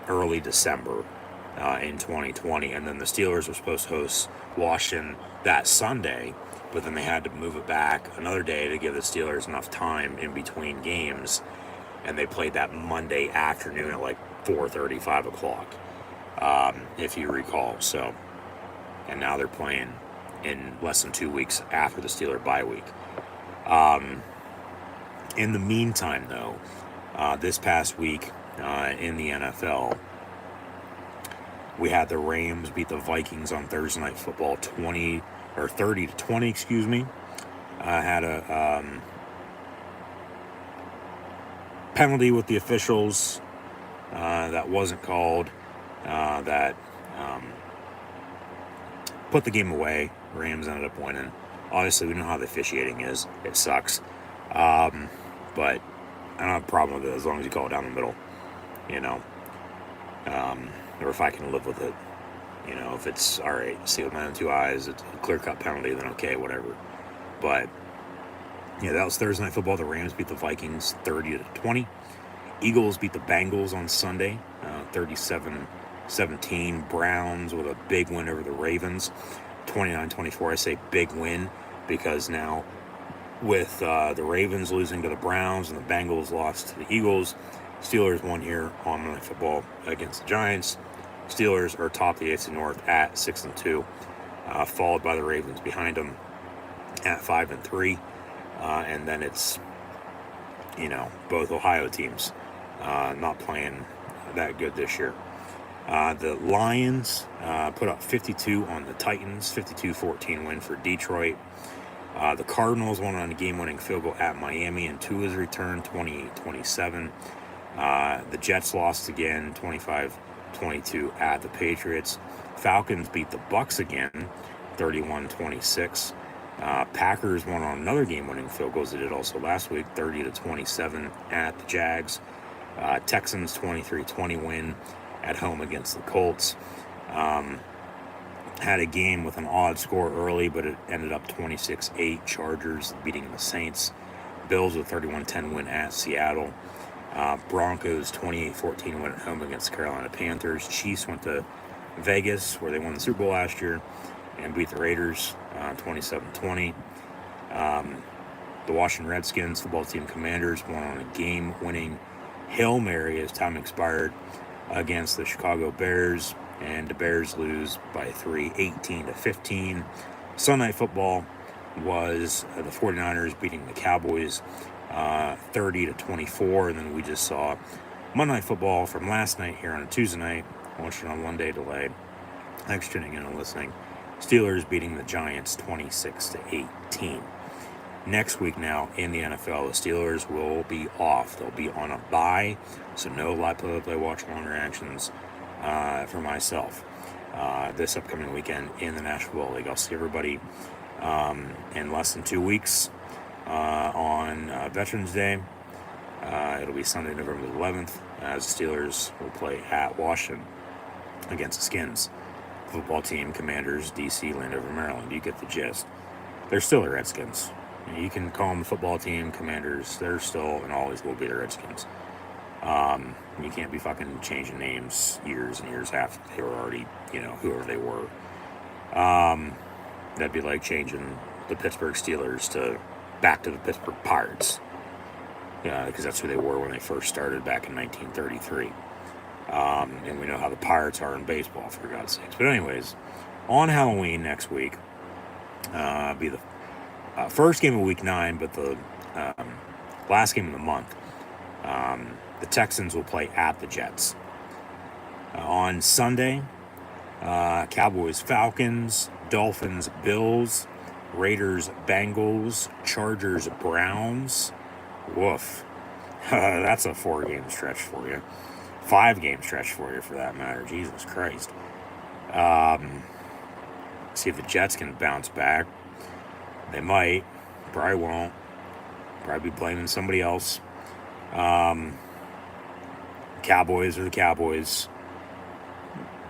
S1: early December in 2020. And then the Steelers were supposed to host Washington that Sunday, but then they had to move it back another day to give the Steelers enough time in between games. And they played that Monday afternoon at like 4:30, 5 o'clock, if you recall. So, and now they're playing in less than 2 weeks after the Steeler bye week. In the meantime, though, this past week in the NFL, we had the Rams beat the Vikings on Thursday Night Football 30-20, excuse me. Had a penalty with the officials that wasn't called, that put the game away. Rams ended up winning. Obviously, we know how the officiating is. It sucks. But I don't have a problem with it as long as you call it down the middle, you know. Or if I can live with it, you know, if it's all right, see with my own two eyes, it's a clear-cut penalty, then okay, whatever. But yeah, that was Thursday Night Football. The Rams beat the Vikings 30-20. Eagles beat the Bengals on Sunday, 37-17. Browns with a big win over the Ravens, 29-24. I say big win because now with the Ravens losing to the Browns and the Bengals lost to the Eagles, Steelers won here on Monday Night Football against the Giants. Steelers are top of the AFC North at 6-2, followed by the Ravens behind them at 5-3. And then it's, you know, both Ohio teams not playing that good this year. The Lions put up 52 on the Titans, 52-14 win for Detroit. The Cardinals won on a game-winning field goal at Miami, and Tua's return, 28-27. The Jets lost again, 25-22 at the Patriots. Falcons beat the Bucks again, 31-26. Packers won on another game-winning field goal as they did also last week, 30-27 at the Jags. Texans 23-20 win at home against the Colts. Had a game with an odd score early, but it ended up 26-8. Chargers beating the Saints. Bills with 31-10 win at Seattle. Broncos 28-14 win at home against the Carolina Panthers. Chiefs went to Vegas, where they won the Super Bowl last year, and beat the Raiders 27-20. The Washington Redskins football team Commanders won on a game-winning Hail Mary as time expired against the Chicago Bears, and the Bears lose by 3, 18-15. Sunday Night Football was the 49ers beating the Cowboys 30-24, and then we just saw Monday Night Football from last night here on a Tuesday night, watching on 1 day delay. Thanks for tuning in and listening. Steelers beating the Giants 26-18. Next week now in the NFL, the Steelers will be off. They'll be on a bye, so no live play-by-play watch-along reactions for myself this upcoming weekend in the National Football League. I'll see everybody in less than 2 weeks on Veterans Day. It'll be Sunday, November the 11th, as the Steelers will play at Washington against the Skins. Football team, Commanders, D.C., Landover, Maryland. You get the gist. They're still the Redskins. You can call them the football team, Commanders. They're still and always will be the Redskins. You can't be fucking changing names years and years after they were already, you know, whoever they were. That'd be like changing the Pittsburgh Steelers back to the Pittsburgh Pirates. Because that's who they were when they first started back in 1933. And we know how the Pirates are in baseball, for God's sakes. But anyways, on Halloween next week, be the first game of Week 9, but the last game of the month. The Texans will play at the Jets. On Sunday, Cowboys, Falcons, Dolphins, Bills, Raiders, Bengals, Chargers, Browns. Woof. That's a 4-game stretch for you. 5-game stretch for you, for that matter. Jesus Christ. See if the Jets can bounce back. They might. Probably won't. Probably be blaming somebody else. Cowboys are the Cowboys.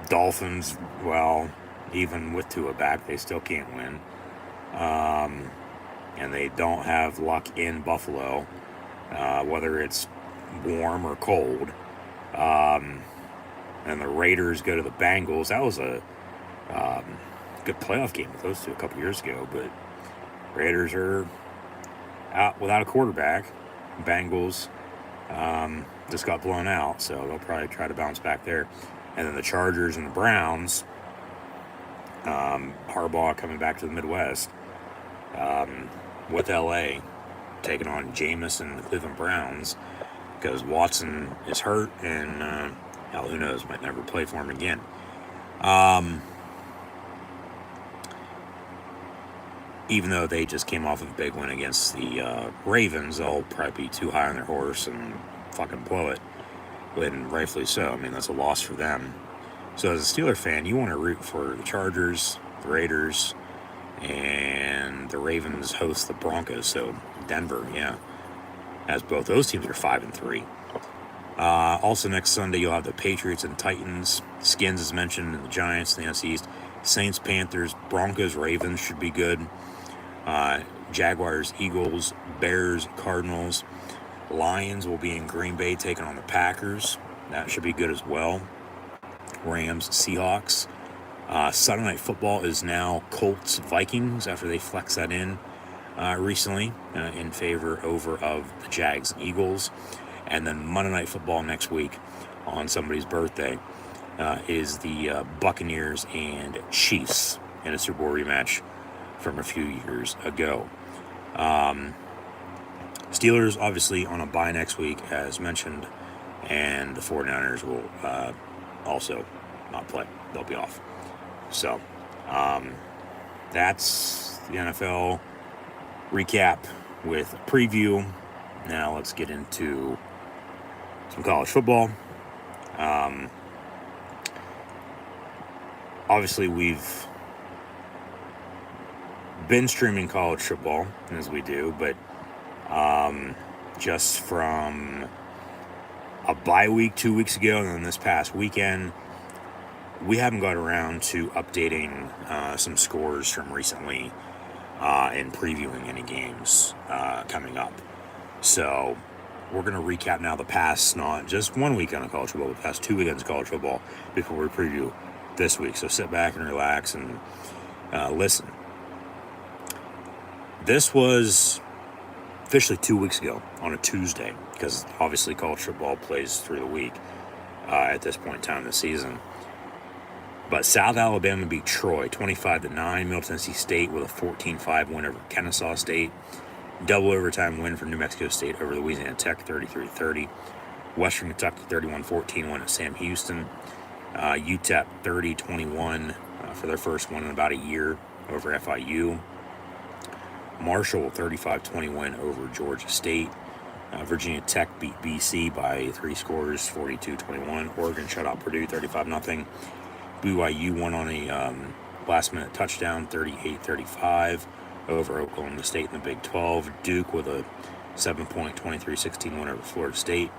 S1: Dolphins, well, even with Tua back, they still can't win. And they don't have luck in Buffalo, whether it's warm or cold. And the Raiders go to the Bengals. That was a good playoff game with those two a couple years ago, but Raiders are out without a quarterback. Bengals just got blown out, so they'll probably try to bounce back there. And then the Chargers and the Browns, Harbaugh coming back to the Midwest with LA taking on Jameis and the Cleveland Browns, because Watson is hurt and hell, who knows, might never play for him again. Even though they just came off of a big win against the Ravens, they'll probably be too high on their horse and fucking blow it. And rightfully so. I mean, that's a loss for them. So as a Steeler fan, you want to root for the Chargers, the Raiders, and the Ravens host the Broncos. So Denver, yeah, as both those teams are 5-3. Also next Sunday, you'll have the Patriots and Titans. Skins, as mentioned, and the Giants in the NFC East. Saints, Panthers, Broncos, Ravens should be good. Jaguars, Eagles, Bears, Cardinals. Lions will be in Green Bay taking on the Packers. That should be good as well. Rams, Seahawks. Sunday Night Football is now Colts, Vikings, after they flexed that in recently in favor over of the Jags and Eagles. And then Monday Night Football next week on somebody's birthday is the Buccaneers and Chiefs in a Super Bowl rematch from a few years ago. Steelers obviously on a bye next week, as mentioned, and the 49ers will also not play. They'll be off. So that's the NFL recap with a preview. Now let's get into some college football. Obviously, we've been streaming college football, as we do, but just from a bye week 2 weeks ago and then this past weekend, we haven't got around to updating some scores from recently and previewing any games coming up. So we're going to recap now the past, not just 1 weekend of college football, but the past 2 weekends of college football before we preview this week. So sit back and relax and listen. This was officially 2 weeks ago on a Tuesday, because obviously college football plays through the week at this point in time in the season. But South Alabama beat Troy 25-9. Middle Tennessee State with a 14-5 win over Kennesaw State. Double overtime win for New Mexico State over Louisiana Tech 33-30. Western Kentucky 31-14 win at Sam Houston. UTEP 30-21 for their first win in about a year over FIU. Marshall 35-20 win over Georgia State. Virginia Tech beat BC by 3 scores, 42-21. Oregon shut out Purdue 35-0. BYU won on a last-minute touchdown, 38-35 over Oklahoma State in the Big 12. Duke with a 7-point, 23-16 win over Florida State.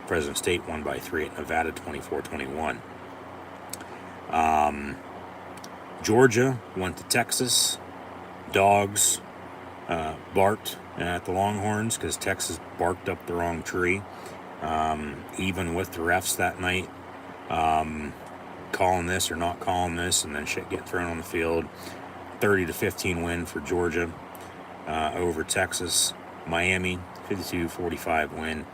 S1: Fresno State won by 3 at Nevada, 24-21. Georgia went to Texas. Dogs barked at the Longhorns because Texas barked up the wrong tree. Even with the refs that night, calling this or not calling this, and then shit getting thrown on the field. 30-15 win for Georgia over Texas. Miami 52-45 win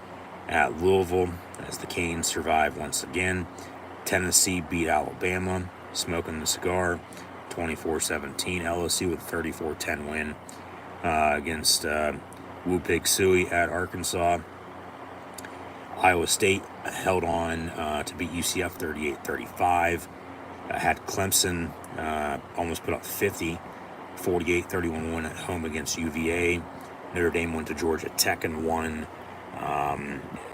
S1: at Louisville as the Canes survive once again. Tennessee beat Alabama, smoking the cigar, 24-17. LSU with a 34-10 win against Woo Pig Suey at Arkansas. Iowa State held on to beat UCF 38-35. Had Clemson almost put up 50, 48-31 win at home against UVA. Notre Dame went to Georgia Tech and won.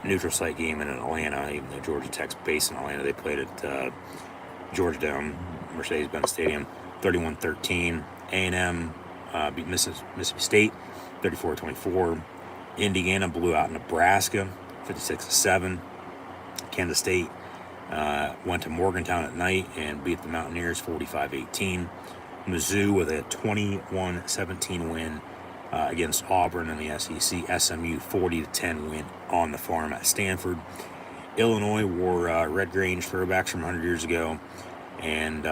S1: Neutral site game in Atlanta, even though Georgia Tech's based in Atlanta. They played at Georgia Dome, Mercedes-Benz Stadium, 31-13. A&M beat Mississippi State, 34-24. Indiana blew out Nebraska, 56-7. Kansas State went to Morgantown at night and beat the Mountaineers 45-18. Mizzou with a 21-17 win against Auburn in the SEC. SMU 40-10 win on the farm at Stanford. Illinois wore Red Grange throwbacks from 100 years ago and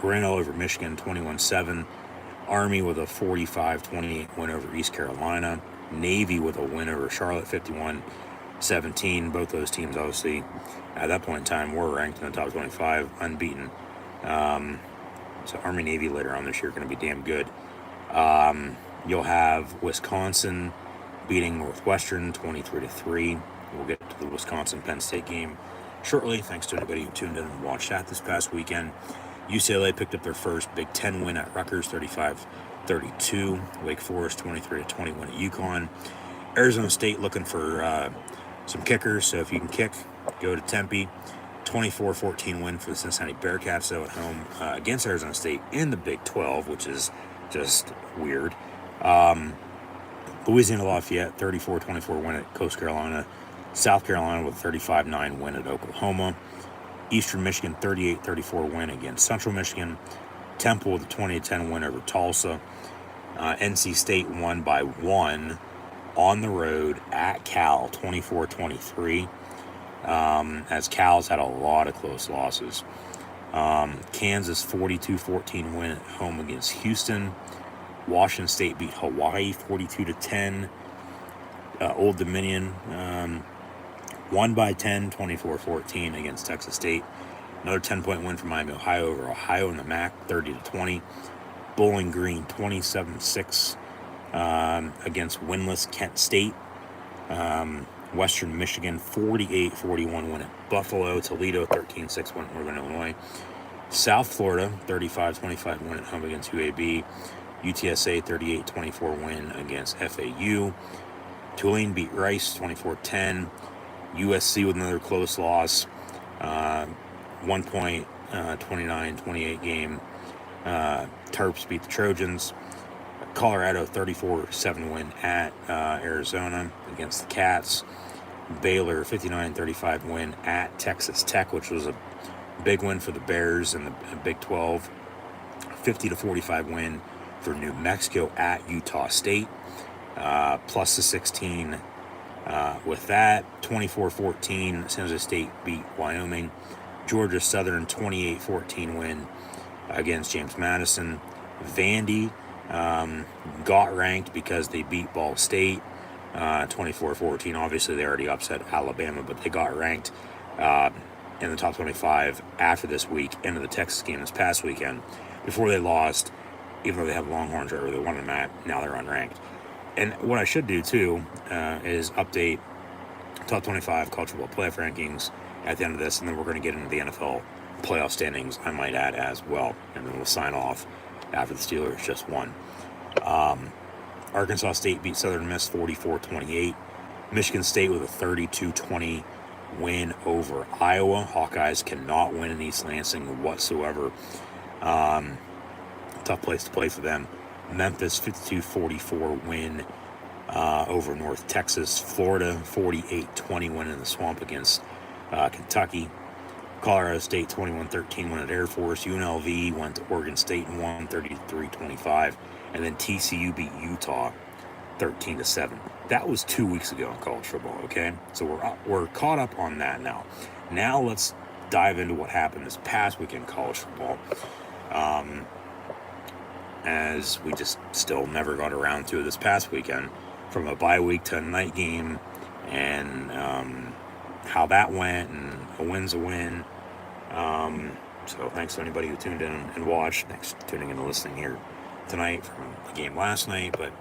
S1: ran all over Michigan 21-7. Army with a 45-28 win over East Carolina. Navy with a win over Charlotte 51-17. Both those teams obviously at that point in time were ranked in the top 25, unbeaten. So Army Navy later on this year are going to be damn good. You'll have Wisconsin beating Northwestern 23-3. We'll get to the Wisconsin-Penn State game shortly. Thanks to anybody who tuned in and watched that this past weekend. UCLA picked up their first Big Ten win at Rutgers 35-32. Wake Forest 23-20 win at UConn. Arizona State looking for some kickers, so if you can kick, go to Tempe. 24-14 win for the Cincinnati Bearcats, though, at home against Arizona State in the Big 12, which is just weird. Louisiana Lafayette, 34-24 win at Coast Carolina. South Carolina with a 35-9 win at Oklahoma. Eastern Michigan, 38-34 win against Central Michigan. Temple with a 20-10 win over Tulsa. NC State won by 1 on the road at Cal, 24-23. As Cal's had a lot of close losses. Kansas 42-14 win at home against Houston. Washington State beat Hawaii 42-10. Old Dominion won by 10, 24-14 against Texas State. Another 10-point win for Miami, Ohio over Ohio in the MAC, 30-20. Bowling Green 27-6 against winless Kent State. Western Michigan 48-41 win at Buffalo. Toledo 13-6 win at Northern Illinois. South Florida 35-25 win at home against UAB. UTSA 38-24 win against FAU. Tulane beat Rice 24-10. USC with another close loss. 1 point, 29-28 game. Terps beat the Trojans. Colorado 34-7 win at Arizona against the Cats. Baylor 59-35 win at Texas Tech, which was a big win for the Bears in the Big 12. 50-45 win for New Mexico at Utah State. Plus the 16 with that. 24-14, San Jose State beat Wyoming. Georgia Southern 28-14 win against James Madison. Vandy got ranked because they beat Ball State 24-14. Obviously, they already upset Alabama, but they got ranked in the top 25 after this week, into the Texas game this past weekend. Before they lost, even though they have Longhorns or they won the map, now they're unranked. And what I should do, too, is update top 25 college football playoff rankings at the end of this, and then we're going to get into the NFL playoff standings, I might add, as well. And then we'll sign off after the Steelers just won. Arkansas State beat Southern Miss 44-28. Michigan State with a 32-20 win over Iowa. Hawkeyes cannot win in East Lansing whatsoever. Tough place to play for them. Memphis 52-44 win over North Texas. Florida 48-20 win in the Swamp against Kentucky. Colorado State 21-13 win at Air Force. UNLV went to Oregon State and won 33-25. And then TCU beat Utah 13-7. That was 2 weeks ago in college football, okay? So we're caught up on that now. Now let's dive into what happened this past week in college football. As we just still never got around to this past weekend, from a bye week to a night game, and how that went, and a win's a win. So thanks to anybody who tuned in and watched. Thanks for tuning in and listening here tonight from the game last night. But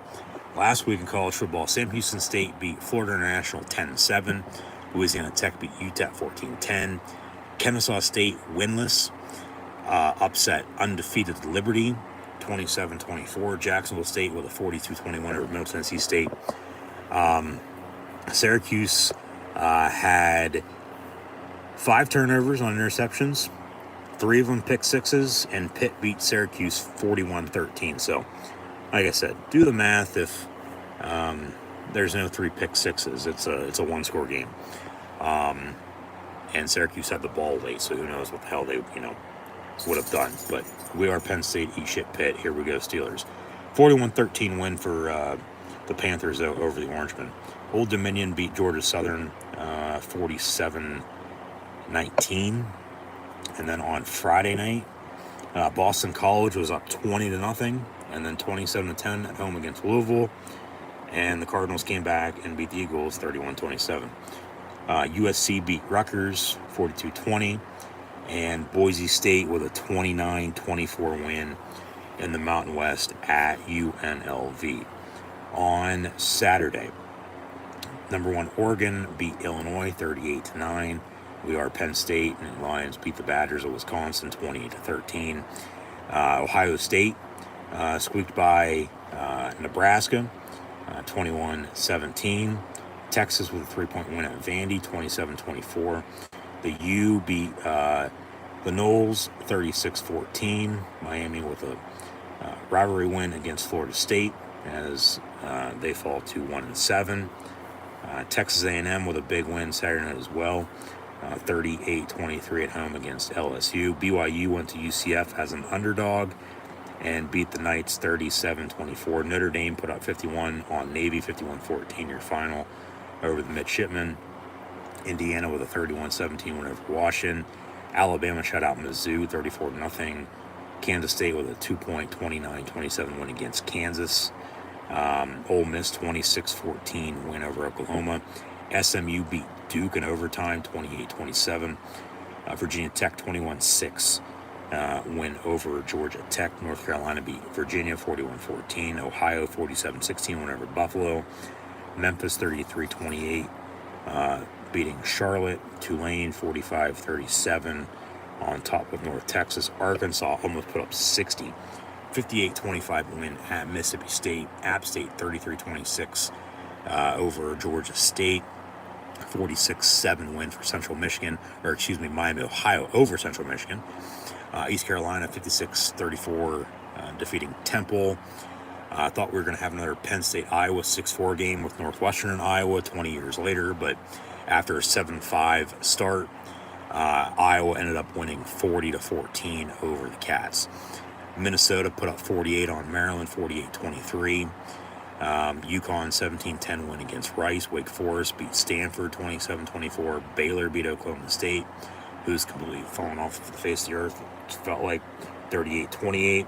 S1: Last week in college football, Sam Houston State beat Florida International 10-7. Louisiana Tech beat UTEP 14-10. Kennesaw State winless, upset undefeated Liberty 27-24. Jacksonville State with a 42-21 over Middle Tennessee State. Syracuse had 5 turnovers on interceptions, 3 of them pick sixes, and Pitt beat Syracuse 41-13. So, like I said, do the math. If there's no 3 pick sixes, it's a one-score game. And Syracuse had the ball late, so who knows what the hell they would have done. But we are Penn State, eat shit Pitt. Here we go, Steelers. 41-13 win for the Panthers over the Orangemen. Old Dominion beat Georgia Southern 47-19. And then on Friday night, Boston College was up 20-0, and then 27-10 at home against Louisville. And the Cardinals came back and beat the Eagles 31-27. USC beat Rutgers 42-20, and Boise State with a 29-24 win in the Mountain West at UNLV. On Saturday, number 1 Oregon beat Illinois 38-9. We are Penn State, and Lions beat the Badgers of Wisconsin 28-13. Ohio State squeaked by Nebraska 21-17. Texas with a 3-point win at Vandy, 27-24. The U beat the Noles 36-14. Miami with a rivalry win against Florida State as they fall to 1-7. Texas A&M with a big win Saturday night as well, 38-23 at home against LSU. BYU went to UCF as an underdog and beat the Knights 37-24. Notre Dame put up 51 on Navy, 51-14 your final over the Midshipmen. Indiana with a 31-17 win over Washington. Alabama shut out Mizzou 34-0. Kansas State with a 2-point 29-27 win against Kansas. Ole Miss 26-14 win over Oklahoma. SMU beat Duke in overtime 28-27. Virginia Tech 21-6 win over Georgia Tech. North Carolina beat Virginia 41-14. Ohio 47-16 win over Buffalo. Memphis 33-28 beating Charlotte. Tulane 45-37 on top of North Texas. Arkansas almost put up 60. 58-25 win at Mississippi State. App State 33-26 over Georgia State. 46-7 win for Central Michigan, Miami, Ohio over Central Michigan. East Carolina 56-34 defeating Temple. I thought we were going to have another Penn State-Iowa 6-4 game with Northwestern and Iowa 20 years later, but after a 7-5 start, Iowa ended up winning 40-14 over the Cats. Minnesota put up 48 on Maryland, 48-23. UConn 17-10 win against Rice. Wake Forest beat Stanford 27-24. Baylor beat Oklahoma State, who's completely fallen off the face of the earth. It felt like 38-28.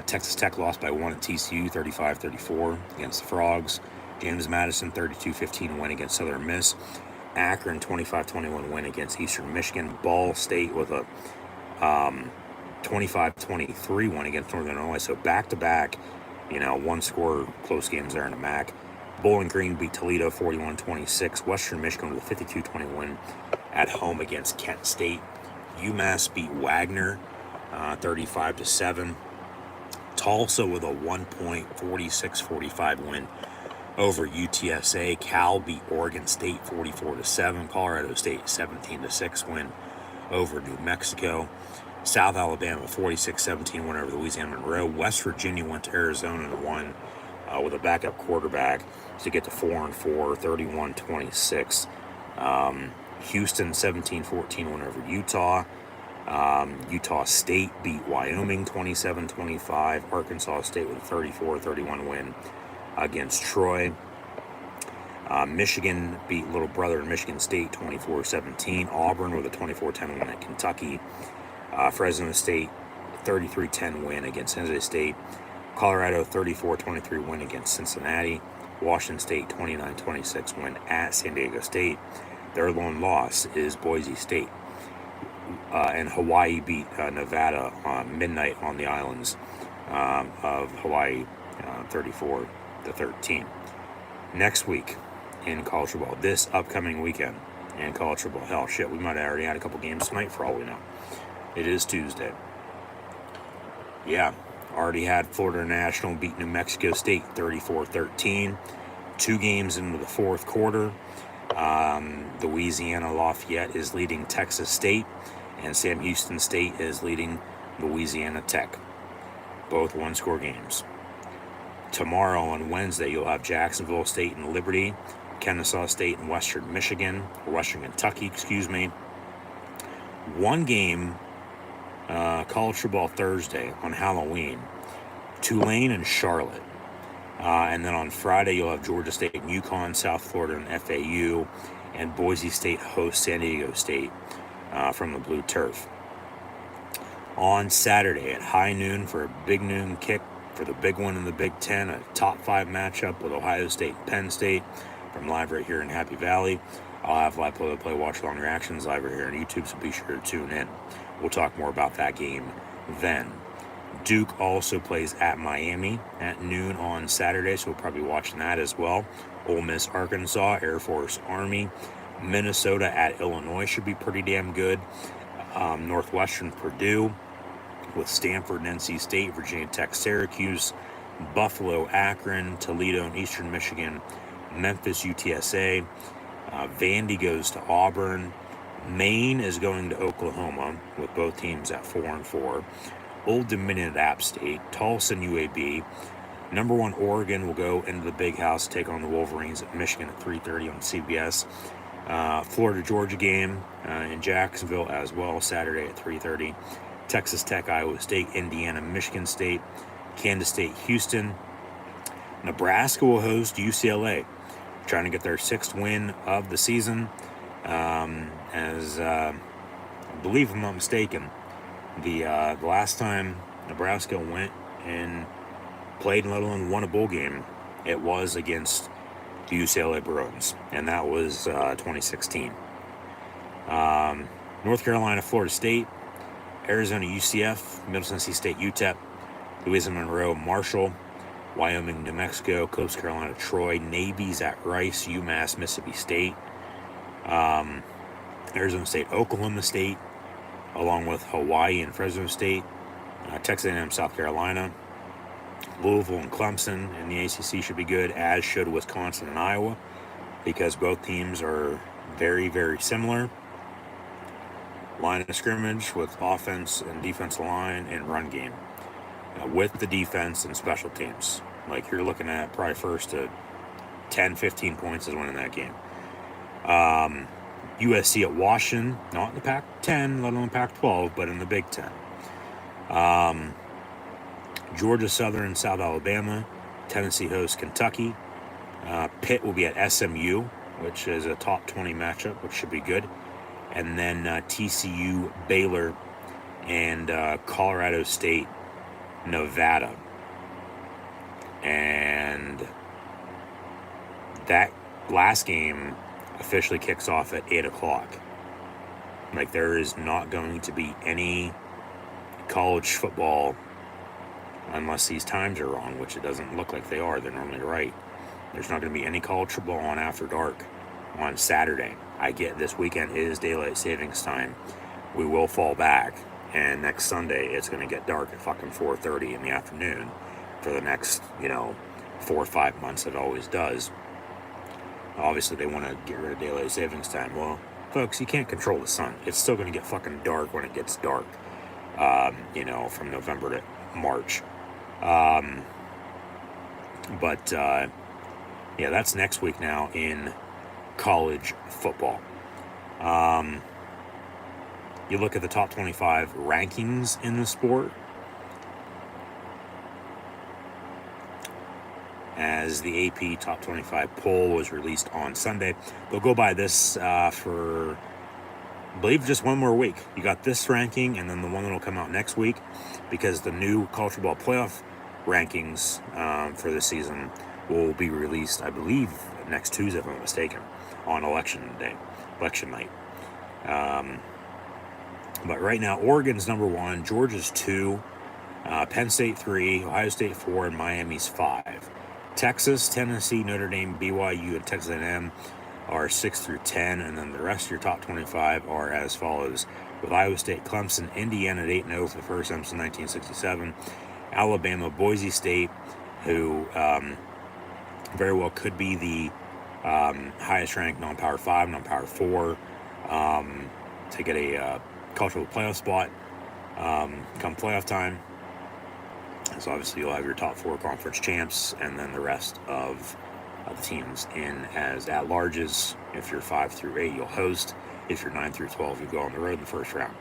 S1: Texas Tech lost by 1 at TCU, 35-34 against the Frogs. James Madison 32-15 win against Southern Miss. Akron 25-21 win against Eastern Michigan. Ball State with a 25-23 win against Northern Illinois. So back-to-back, one-score close games there in the MAC. Bowling Green beat Toledo 41-26. Western Michigan with a 52-20 win at home against Kent State. UMass beat Wagner 35-7. Tulsa with a 1-point 46-45 win over UTSA. Cal beat Oregon State 44-7. Colorado State 17-6 win over New Mexico. South Alabama 46-17 win over Louisiana Monroe. West Virginia went to Arizona and won with a backup quarterback to get to 4-4, 31-26. Houston 17-14 win over Utah. Utah State beat Wyoming 27-25. Arkansas State with a 34-31 win against Troy. Michigan beat little brother in Michigan State 24-17. Auburn with a 24-10 win at Kentucky. Fresno State 33-10 win against San Jose State. Colorado 34-23 win against Cincinnati. Washington State 29-26 win at San Diego State. Their lone loss is Boise State. And Hawaii beat Nevada midnight on the islands of Hawaii 34-13. Next week in college football, this upcoming weekend in college football. Hell, shit, we might have already had a couple games tonight for all we know. It is Tuesday. Yeah, already had Florida National beat New Mexico State 34-13. 2 games into the fourth quarter. Louisiana Lafayette is leading Texas State, and Sam Houston State is leading Louisiana Tech. Both one-score games. Tomorrow on Wednesday, you'll have Jacksonville State and Liberty, Kennesaw State and Western Kentucky, excuse me. One game, college football Thursday on Halloween, Tulane and Charlotte. And then on Friday, you'll have Georgia State and UConn, South Florida and FAU, and Boise State hosts San Diego State from the Blue Turf. On Saturday at high noon for a big noon kick for the big one in the Big Ten, a top 5 matchup with Ohio State and Penn State from live right here in Happy Valley. I'll have live play-by-play watch-along reactions live right here on YouTube, so be sure to tune in. We'll talk more about that game then. Duke also plays at Miami at noon on Saturday, so we'll probably be watching that as well. Ole Miss, Arkansas, Air Force, Army. Minnesota at Illinois should be pretty damn good. Northwestern, Purdue, with Stanford and NC State, Virginia Tech, Syracuse, Buffalo, Akron, Toledo and Eastern Michigan, Memphis, UTSA. Vandy goes to Auburn. Maine is going to Oklahoma, with both teams at 4-4. Old Dominion at App State, Tulsa and UAB. Number 1 Oregon will go into the Big House to take on the Wolverines at Michigan at 3:30 on CBS. Florida-Georgia game in Jacksonville as well, Saturday at 3:30. Texas Tech, Iowa State, Indiana, Michigan State, Kansas State, Houston. Nebraska will host UCLA, trying to get their 6th win of the season. I believe, if I'm not mistaken, the last time Nebraska went and played, let alone won a bowl game, it was against the UCLA Bruins, and that was 2016. North Carolina, Florida State, Arizona, UCF, Middle Tennessee State, UTEP, Louisiana Monroe, Marshall, Wyoming, New Mexico, Coast Carolina, Troy, Navy's at Rice, UMass, Mississippi State, Arizona State, Oklahoma State, along with Hawaii and Fresno State, Texas A&M, South Carolina, Louisville and Clemson in the ACC should be good, as should Wisconsin and Iowa, because both teams are very, very similar. Line of scrimmage with offense and defensive line and run game, with the defense and special teams. Like, you're looking at probably first to 10, 15 points is winning that game. USC at Washington, not in the Pac-10, let alone Pac-12, but in the Big Ten. Georgia Southern, South Alabama. Tennessee hosts Kentucky. Pitt will be at SMU, which is a top 20 matchup, which should be good. And then TCU, Baylor, and Colorado State, Nevada. And that last game officially kicks off at 8 o'clock. Like, there is not going to be any college football unless these times are wrong, which it doesn't look like they are. They're normally right. There's not going to be any college football on after dark on Saturday. I get this weekend is daylight savings time. We will fall back, and next Sunday it's going to get dark at fucking 4:30 in the afternoon for the next, 4 or 5 months. It always does. Obviously, they want to get rid of daylight savings time. Well, folks, you can't control the sun. It's still going to get fucking dark when it gets dark, from November to March. That's next week now in college football. You look at the top 25 rankings in the sport. As the AP Top 25 poll was released on Sunday. They'll go by this for, I believe, just one more week. You got this ranking, and then the one that will come out next week, because the new college football playoff rankings for this season will be released, I believe, next Tuesday, if I'm not mistaken, on election night. But right now, Oregon's number 1, Georgia's 2, Penn State 3, Ohio State 4, and Miami's 5. Texas, Tennessee, Notre Dame, BYU, and Texas A&M are 6 through 10, and then the rest of your top 25 are as follows: with Iowa State, Clemson, Indiana at 8-0 for the first time since 1967, Alabama, Boise State, who very well could be the highest ranked non-power 5, non-power 4 to get a cultural playoff spot come playoff time. So obviously you'll have your top 4 conference champs, and then the rest of the teams in as at-larges. If you're 5 through 8, you'll host. If you're 9 through 12, you go on the road in the first round.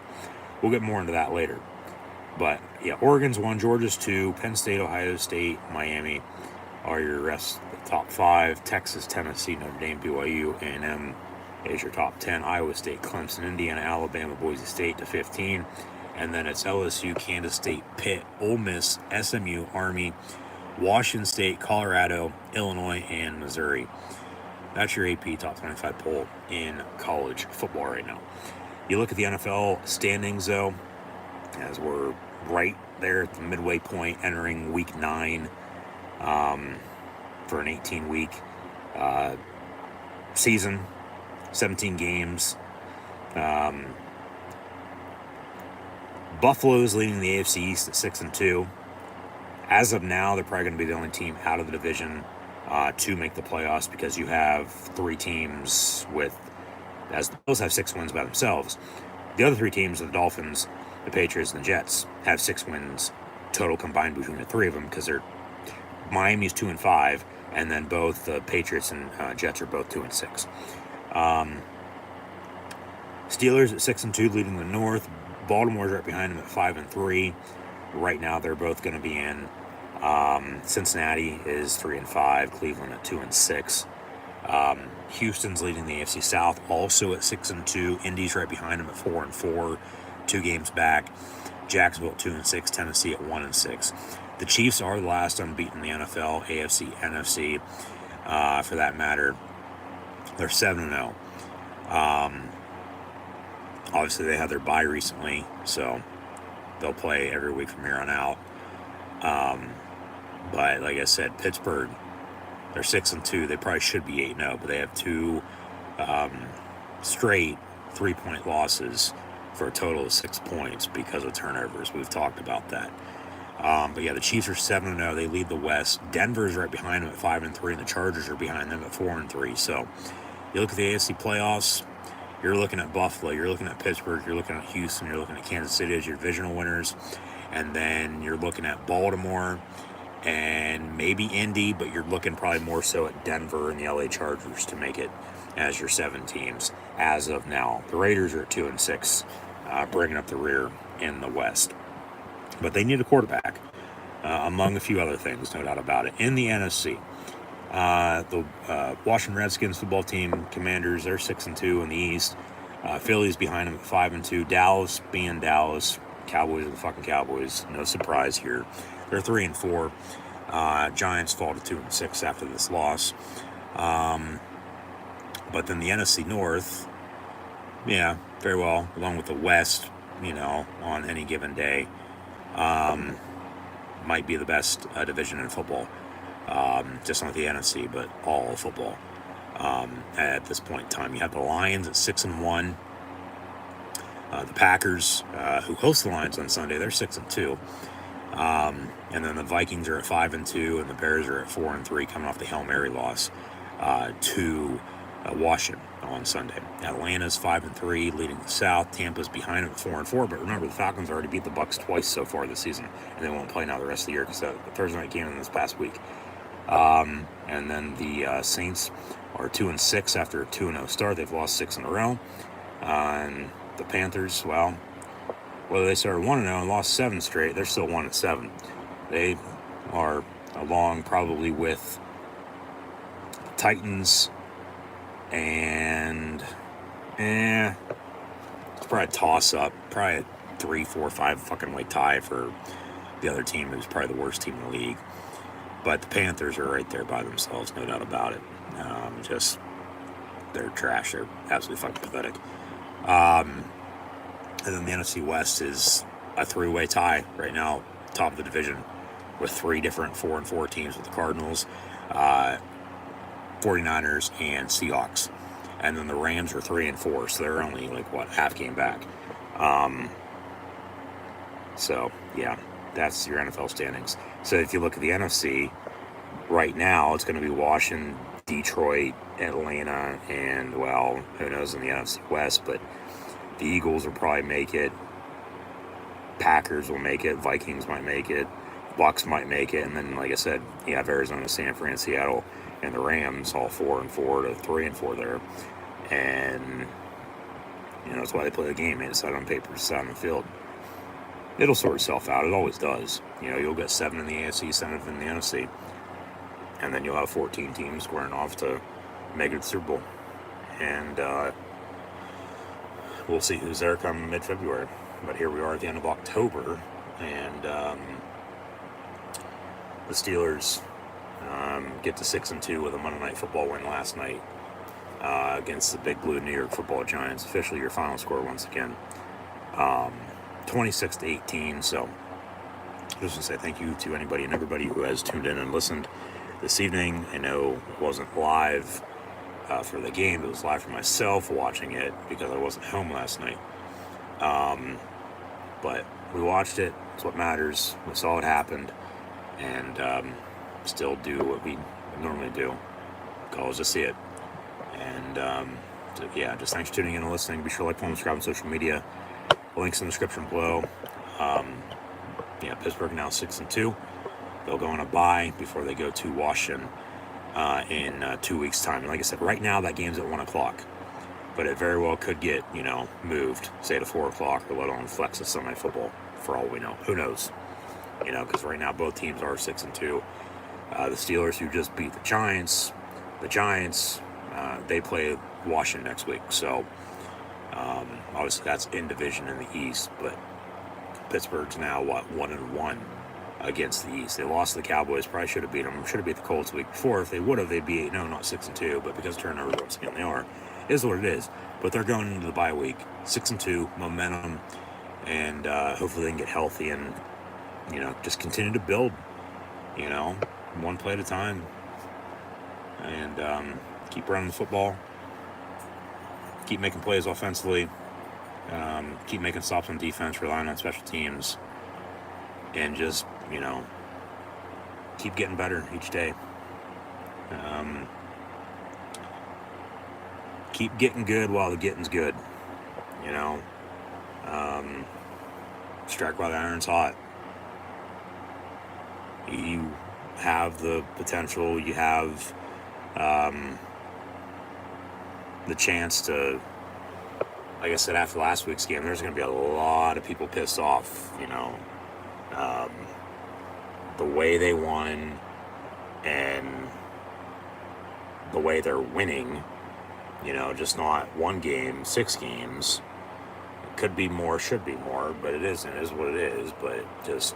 S1: We'll get more into that later. But yeah, Oregon's 1, Georgia's 2, Penn State, Ohio State, Miami are your rest of the top 5. Texas, Tennessee, Notre Dame, BYU, A&M is your top 10. Iowa State, Clemson, Indiana, Alabama, Boise State to 15. And then it's LSU, Kansas State, Pitt, Ole Miss, SMU, Army, Washington State, Colorado, Illinois, and Missouri. That's your AP top 25 poll in college football right now. You look at the NFL standings, though, as we're right there at the midway point, entering week 9 for an 18-week season, 17 games. Buffalo's leading the AFC East at 6-2. As of now, they're probably going to be the only team out of the division to make the playoffs, because you have 3 teams with, as the Bills have 6 wins by themselves. The other 3 teams are the Dolphins, the Patriots, and the Jets have 6 wins total combined between the 3 of them, because they're Miami's 2-5, and then both the Patriots and Jets are both 2-6. Steelers at 6-2, leading the North. Baltimore's right behind them at 5-3. Right now, they're both going to be in. Cincinnati is 3-5. Cleveland at 2-6. Houston's leading the AFC South, also at 6-2. Indy's right behind them at 4-4, 2 games back. Jacksonville at 2-6. Tennessee at 1-6. The Chiefs are the last unbeaten in the NFL, AFC, NFC, for that matter. They're 7-0. Obviously, they had their bye recently, so they'll play every week from here on out. But like I said, Pittsburgh, they're 6-2. They probably should be 8-0, but they have 2 straight 3-point losses for a total of 6 points because of turnovers. We've talked about that. But yeah, the Chiefs are 7-0. They lead the West. Denver's right behind them at 5-3, and the Chargers are behind them at 4-3. So you look at the AFC playoffs. You're looking at Buffalo, you're looking at Pittsburgh, you're looking at Houston, you're looking at Kansas City as your divisional winners, and then you're looking at Baltimore and maybe Indy, but you're looking probably more so at Denver and the LA Chargers to make it as your 7 teams as of now. The Raiders are at 2-6, bringing up the rear in the West. But they need a quarterback, among a few other things, no doubt about it. In the NFC, the Washington Redskins football team, Commanders, they're 6-2 in the East. Philly's behind them at 5-2. Dallas being Dallas. Cowboys are the fucking Cowboys. No surprise here. They're 3-4. Giants fall to 2-6 after this loss. But then the NFC North, yeah, very well, along with the West, on any given day, might be the best division in football. Just not the NFC, but all football at this point in time. You have the Lions at 6-1. The Packers, who host the Lions on Sunday, they're 6-2. And then the Vikings are at 5-2, and the Bears are at 4-3, coming off the Hail Mary loss to Washington on Sunday. Atlanta's 5-3, leading the South. Tampa's behind them at 4-4. But remember, the Falcons already beat the Bucs twice so far this season, and they won't play now the rest of the year because the Thursday night game in this past week. And then the Saints are 2-6 after a 2-0 start. They've lost 6 in a row. And the Panthers, well, whether they started 1-0 and lost 7 straight, they're still 1-7. They are along probably with the Titans and it's probably a toss-up, probably a 3, 4, 5 fucking way tie for the other team who's probably the worst team in the league. But the Panthers are right there by themselves, no doubt about it. They're trash. They're absolutely fucking pathetic. And then the NFC West is a 3-way tie right now. top of the division with 3 different 4-4 teams with the Cardinals, 49ers, and Seahawks. And then the Rams are 3-4, so they're only half game back. So yeah, that's your NFL standings. So if you look at the NFC right now, it's going to be Washington, Detroit, Atlanta, and who knows in the NFC West, but the Eagles will probably make it. Packers will make it. Vikings might make it. Bucks might make it. And then, like I said, you have Arizona, San Fran, Seattle, and the Rams all 4-4 to 3-4 there. And, that's why they play the game. They decide on paper, decide on the field. It'll sort itself out. It always does. You'll get 7 in the AFC, 7 in the NFC. And then you'll have 14 teams squaring off to make it to the Super Bowl. And we'll see who's there come mid-February. But here we are at the end of October. And the Steelers get to 6-2 with a Monday Night Football win last night against the Big Blue New York Football Giants. Officially your final score once again. 26-18. So just want to say thank you to anybody and everybody who has tuned in and listened this evening. I know it wasn't live for the game. It was live for myself watching it because I wasn't home last night. But we watched it. It's what matters. We saw it happened. And still do what we normally do. Call us to see it. And so yeah, just thanks for tuning in and listening. Be sure to like, follow, subscribe on social media. Links in the description below. Pittsburgh now 6-2. They'll go on a bye before they go to Washington in 2 weeks' time. And like I said, right now that game's at 1 o'clock. But it very well could get, moved, say to 4 o'clock, or let alone flex to Sunday football, for all we know. Who knows? Because right now both teams are 6-2. The Steelers, who just beat the Giants, they play Washington next week. So obviously that's in division in the East, but Pittsburgh's now 1-1 against the East. They lost to the Cowboys. Probably should have beat them. Should have beat the Colts the week before. If they would have, they'd be 8-0, not 6-2. But because turnovers, once again, they are. It is what it is. But they're going into the bye week, 6-2, momentum, and hopefully they can get healthy and just continue to build. One play at a time, and keep running the football. Keep making plays offensively. Keep making stops on defense, relying on special teams, and just, keep getting better each day. Keep getting good while the getting's good, strike while the iron's hot. You have the potential, you have the chance to, like I said, after last week's game, there's going to be a lot of people pissed off, the way they won and the way they're winning, just not one game, 6 games. It could be more, should be more, but it isn't. It is what it is. But just,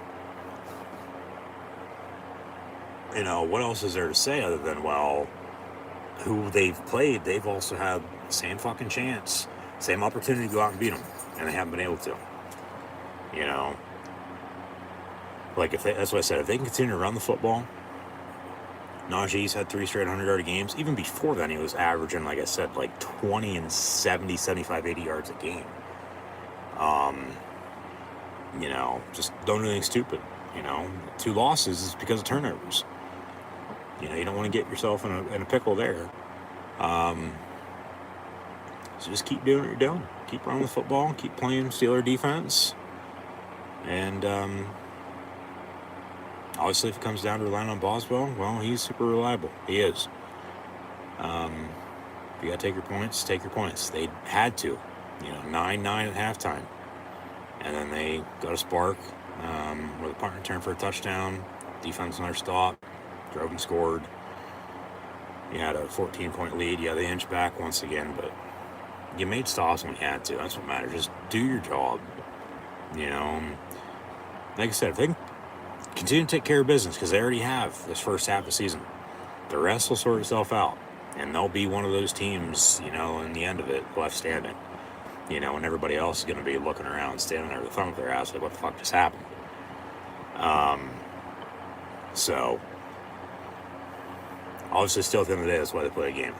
S1: what else is there to say other than, who they've played, they've also had the same fucking chance, same opportunity to go out and beat them, and they haven't been able to. That's what I said, if they can continue to run the football. Najee's had 3 straight 100-yard games. Even before then, he was averaging, like I said, 20 and 70, 75, 80 yards a game. Just don't do anything stupid. 2 losses is because of turnovers. You don't want to get yourself in a pickle there. So just keep doing what you're doing. Keep running the football. Keep playing Steeler defense. And obviously, if it comes down to relying on Boswell, he's super reliable. He is. If you got to take your points, take your points. They had to. 9-9 at halftime. And then they got a spark where the punt return for a touchdown. Defense another stop. Drove and scored. You had a 14-point lead. Yeah, they inched back once again, but you made stops when you had to. That's what matters. Just do your job. Like I said, if they can continue to take care of business, because they already have this first half of the season, the rest will sort itself out. And they'll be one of those teams, in the end of it, left standing. And everybody else is going to be looking around, standing there with a thumb up their ass like, what the fuck just happened? So, obviously, still at the end of the day, that's why they play a game.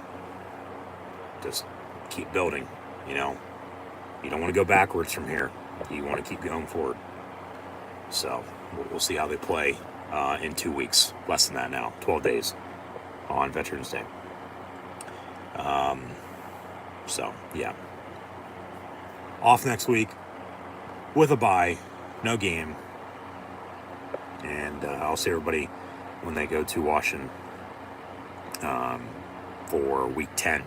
S1: Just keep building, you know. You don't want to go backwards from here. You want to keep going forward. So, we'll see how they play in 2 weeks. Less than that now. 12 days on Veterans Day. So, yeah. Off next week with a bye. No game. And I'll see everybody when they go to Washington for week 10.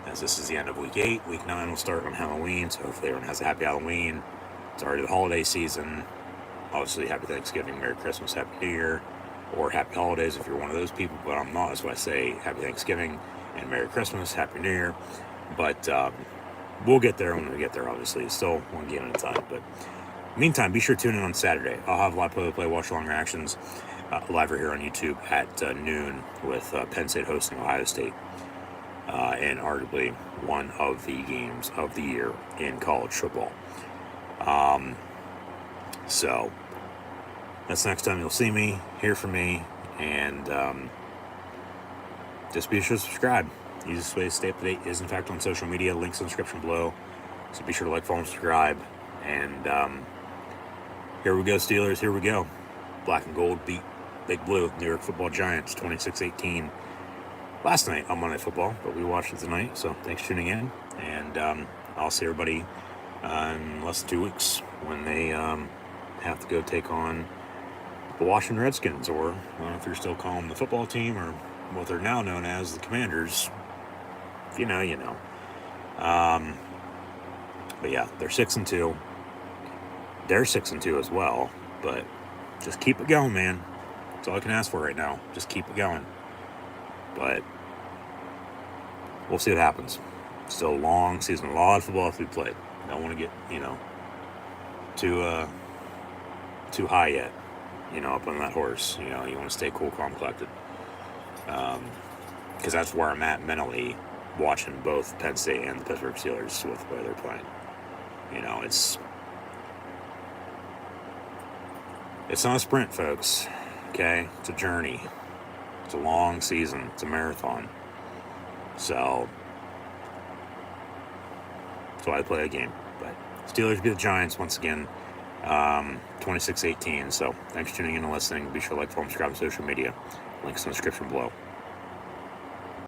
S1: As this is the end of week 8. Week 9 will start on Halloween. So hopefully everyone has a happy Halloween. It's already the holiday season. Obviously, happy Thanksgiving, Merry Christmas, Happy New Year, or Happy Holidays if you're one of those people. But I'm not. That's why I say Happy Thanksgiving and Merry Christmas, Happy New Year. But we'll get there when we get there, obviously. It's still one game at a time. But meantime, be sure to tune in on Saturday. I'll have live play-by-play watch-along reactions live right here on YouTube at noon with Penn State hosting Ohio State. And arguably one of the games of the year in college football. So that's next time you'll see me, hear from me, and just be sure to subscribe. The easiest way to stay up to date is, in fact, on social media. Links in the description below. So be sure to like, follow, and subscribe. And here we go, Steelers. Here we go. Black and gold beat Big Blue, New York Football Giants, 26-18. Last night on Monday Night Football, but we watched it tonight. So thanks for tuning in. And I'll see everybody in less than 2 weeks when they have to go take on the Washington Redskins, or I don't know if you're still calling them the football team, or what they're now known as, the Commanders. If you know, you know. But yeah, they're 6-2. They're 6-2 as well. But just keep it going, man. That's all I can ask for right now. Just keep it going. But we'll see what happens. Still a long season, a lot of football to be played. Don't want to get, too high yet, up on that horse. You want to stay cool, calm, collected. Because that's where I'm at mentally, watching both Penn State and the Pittsburgh Steelers with the way they're playing. It's not a sprint, folks. Okay, it's a journey. It's a long season. It's a marathon. So that's why I play a game. But Steelers beat the Giants once again, 26-18. So thanks for tuning in and listening. Be sure to like, follow, and subscribe on social media. Links in the description below.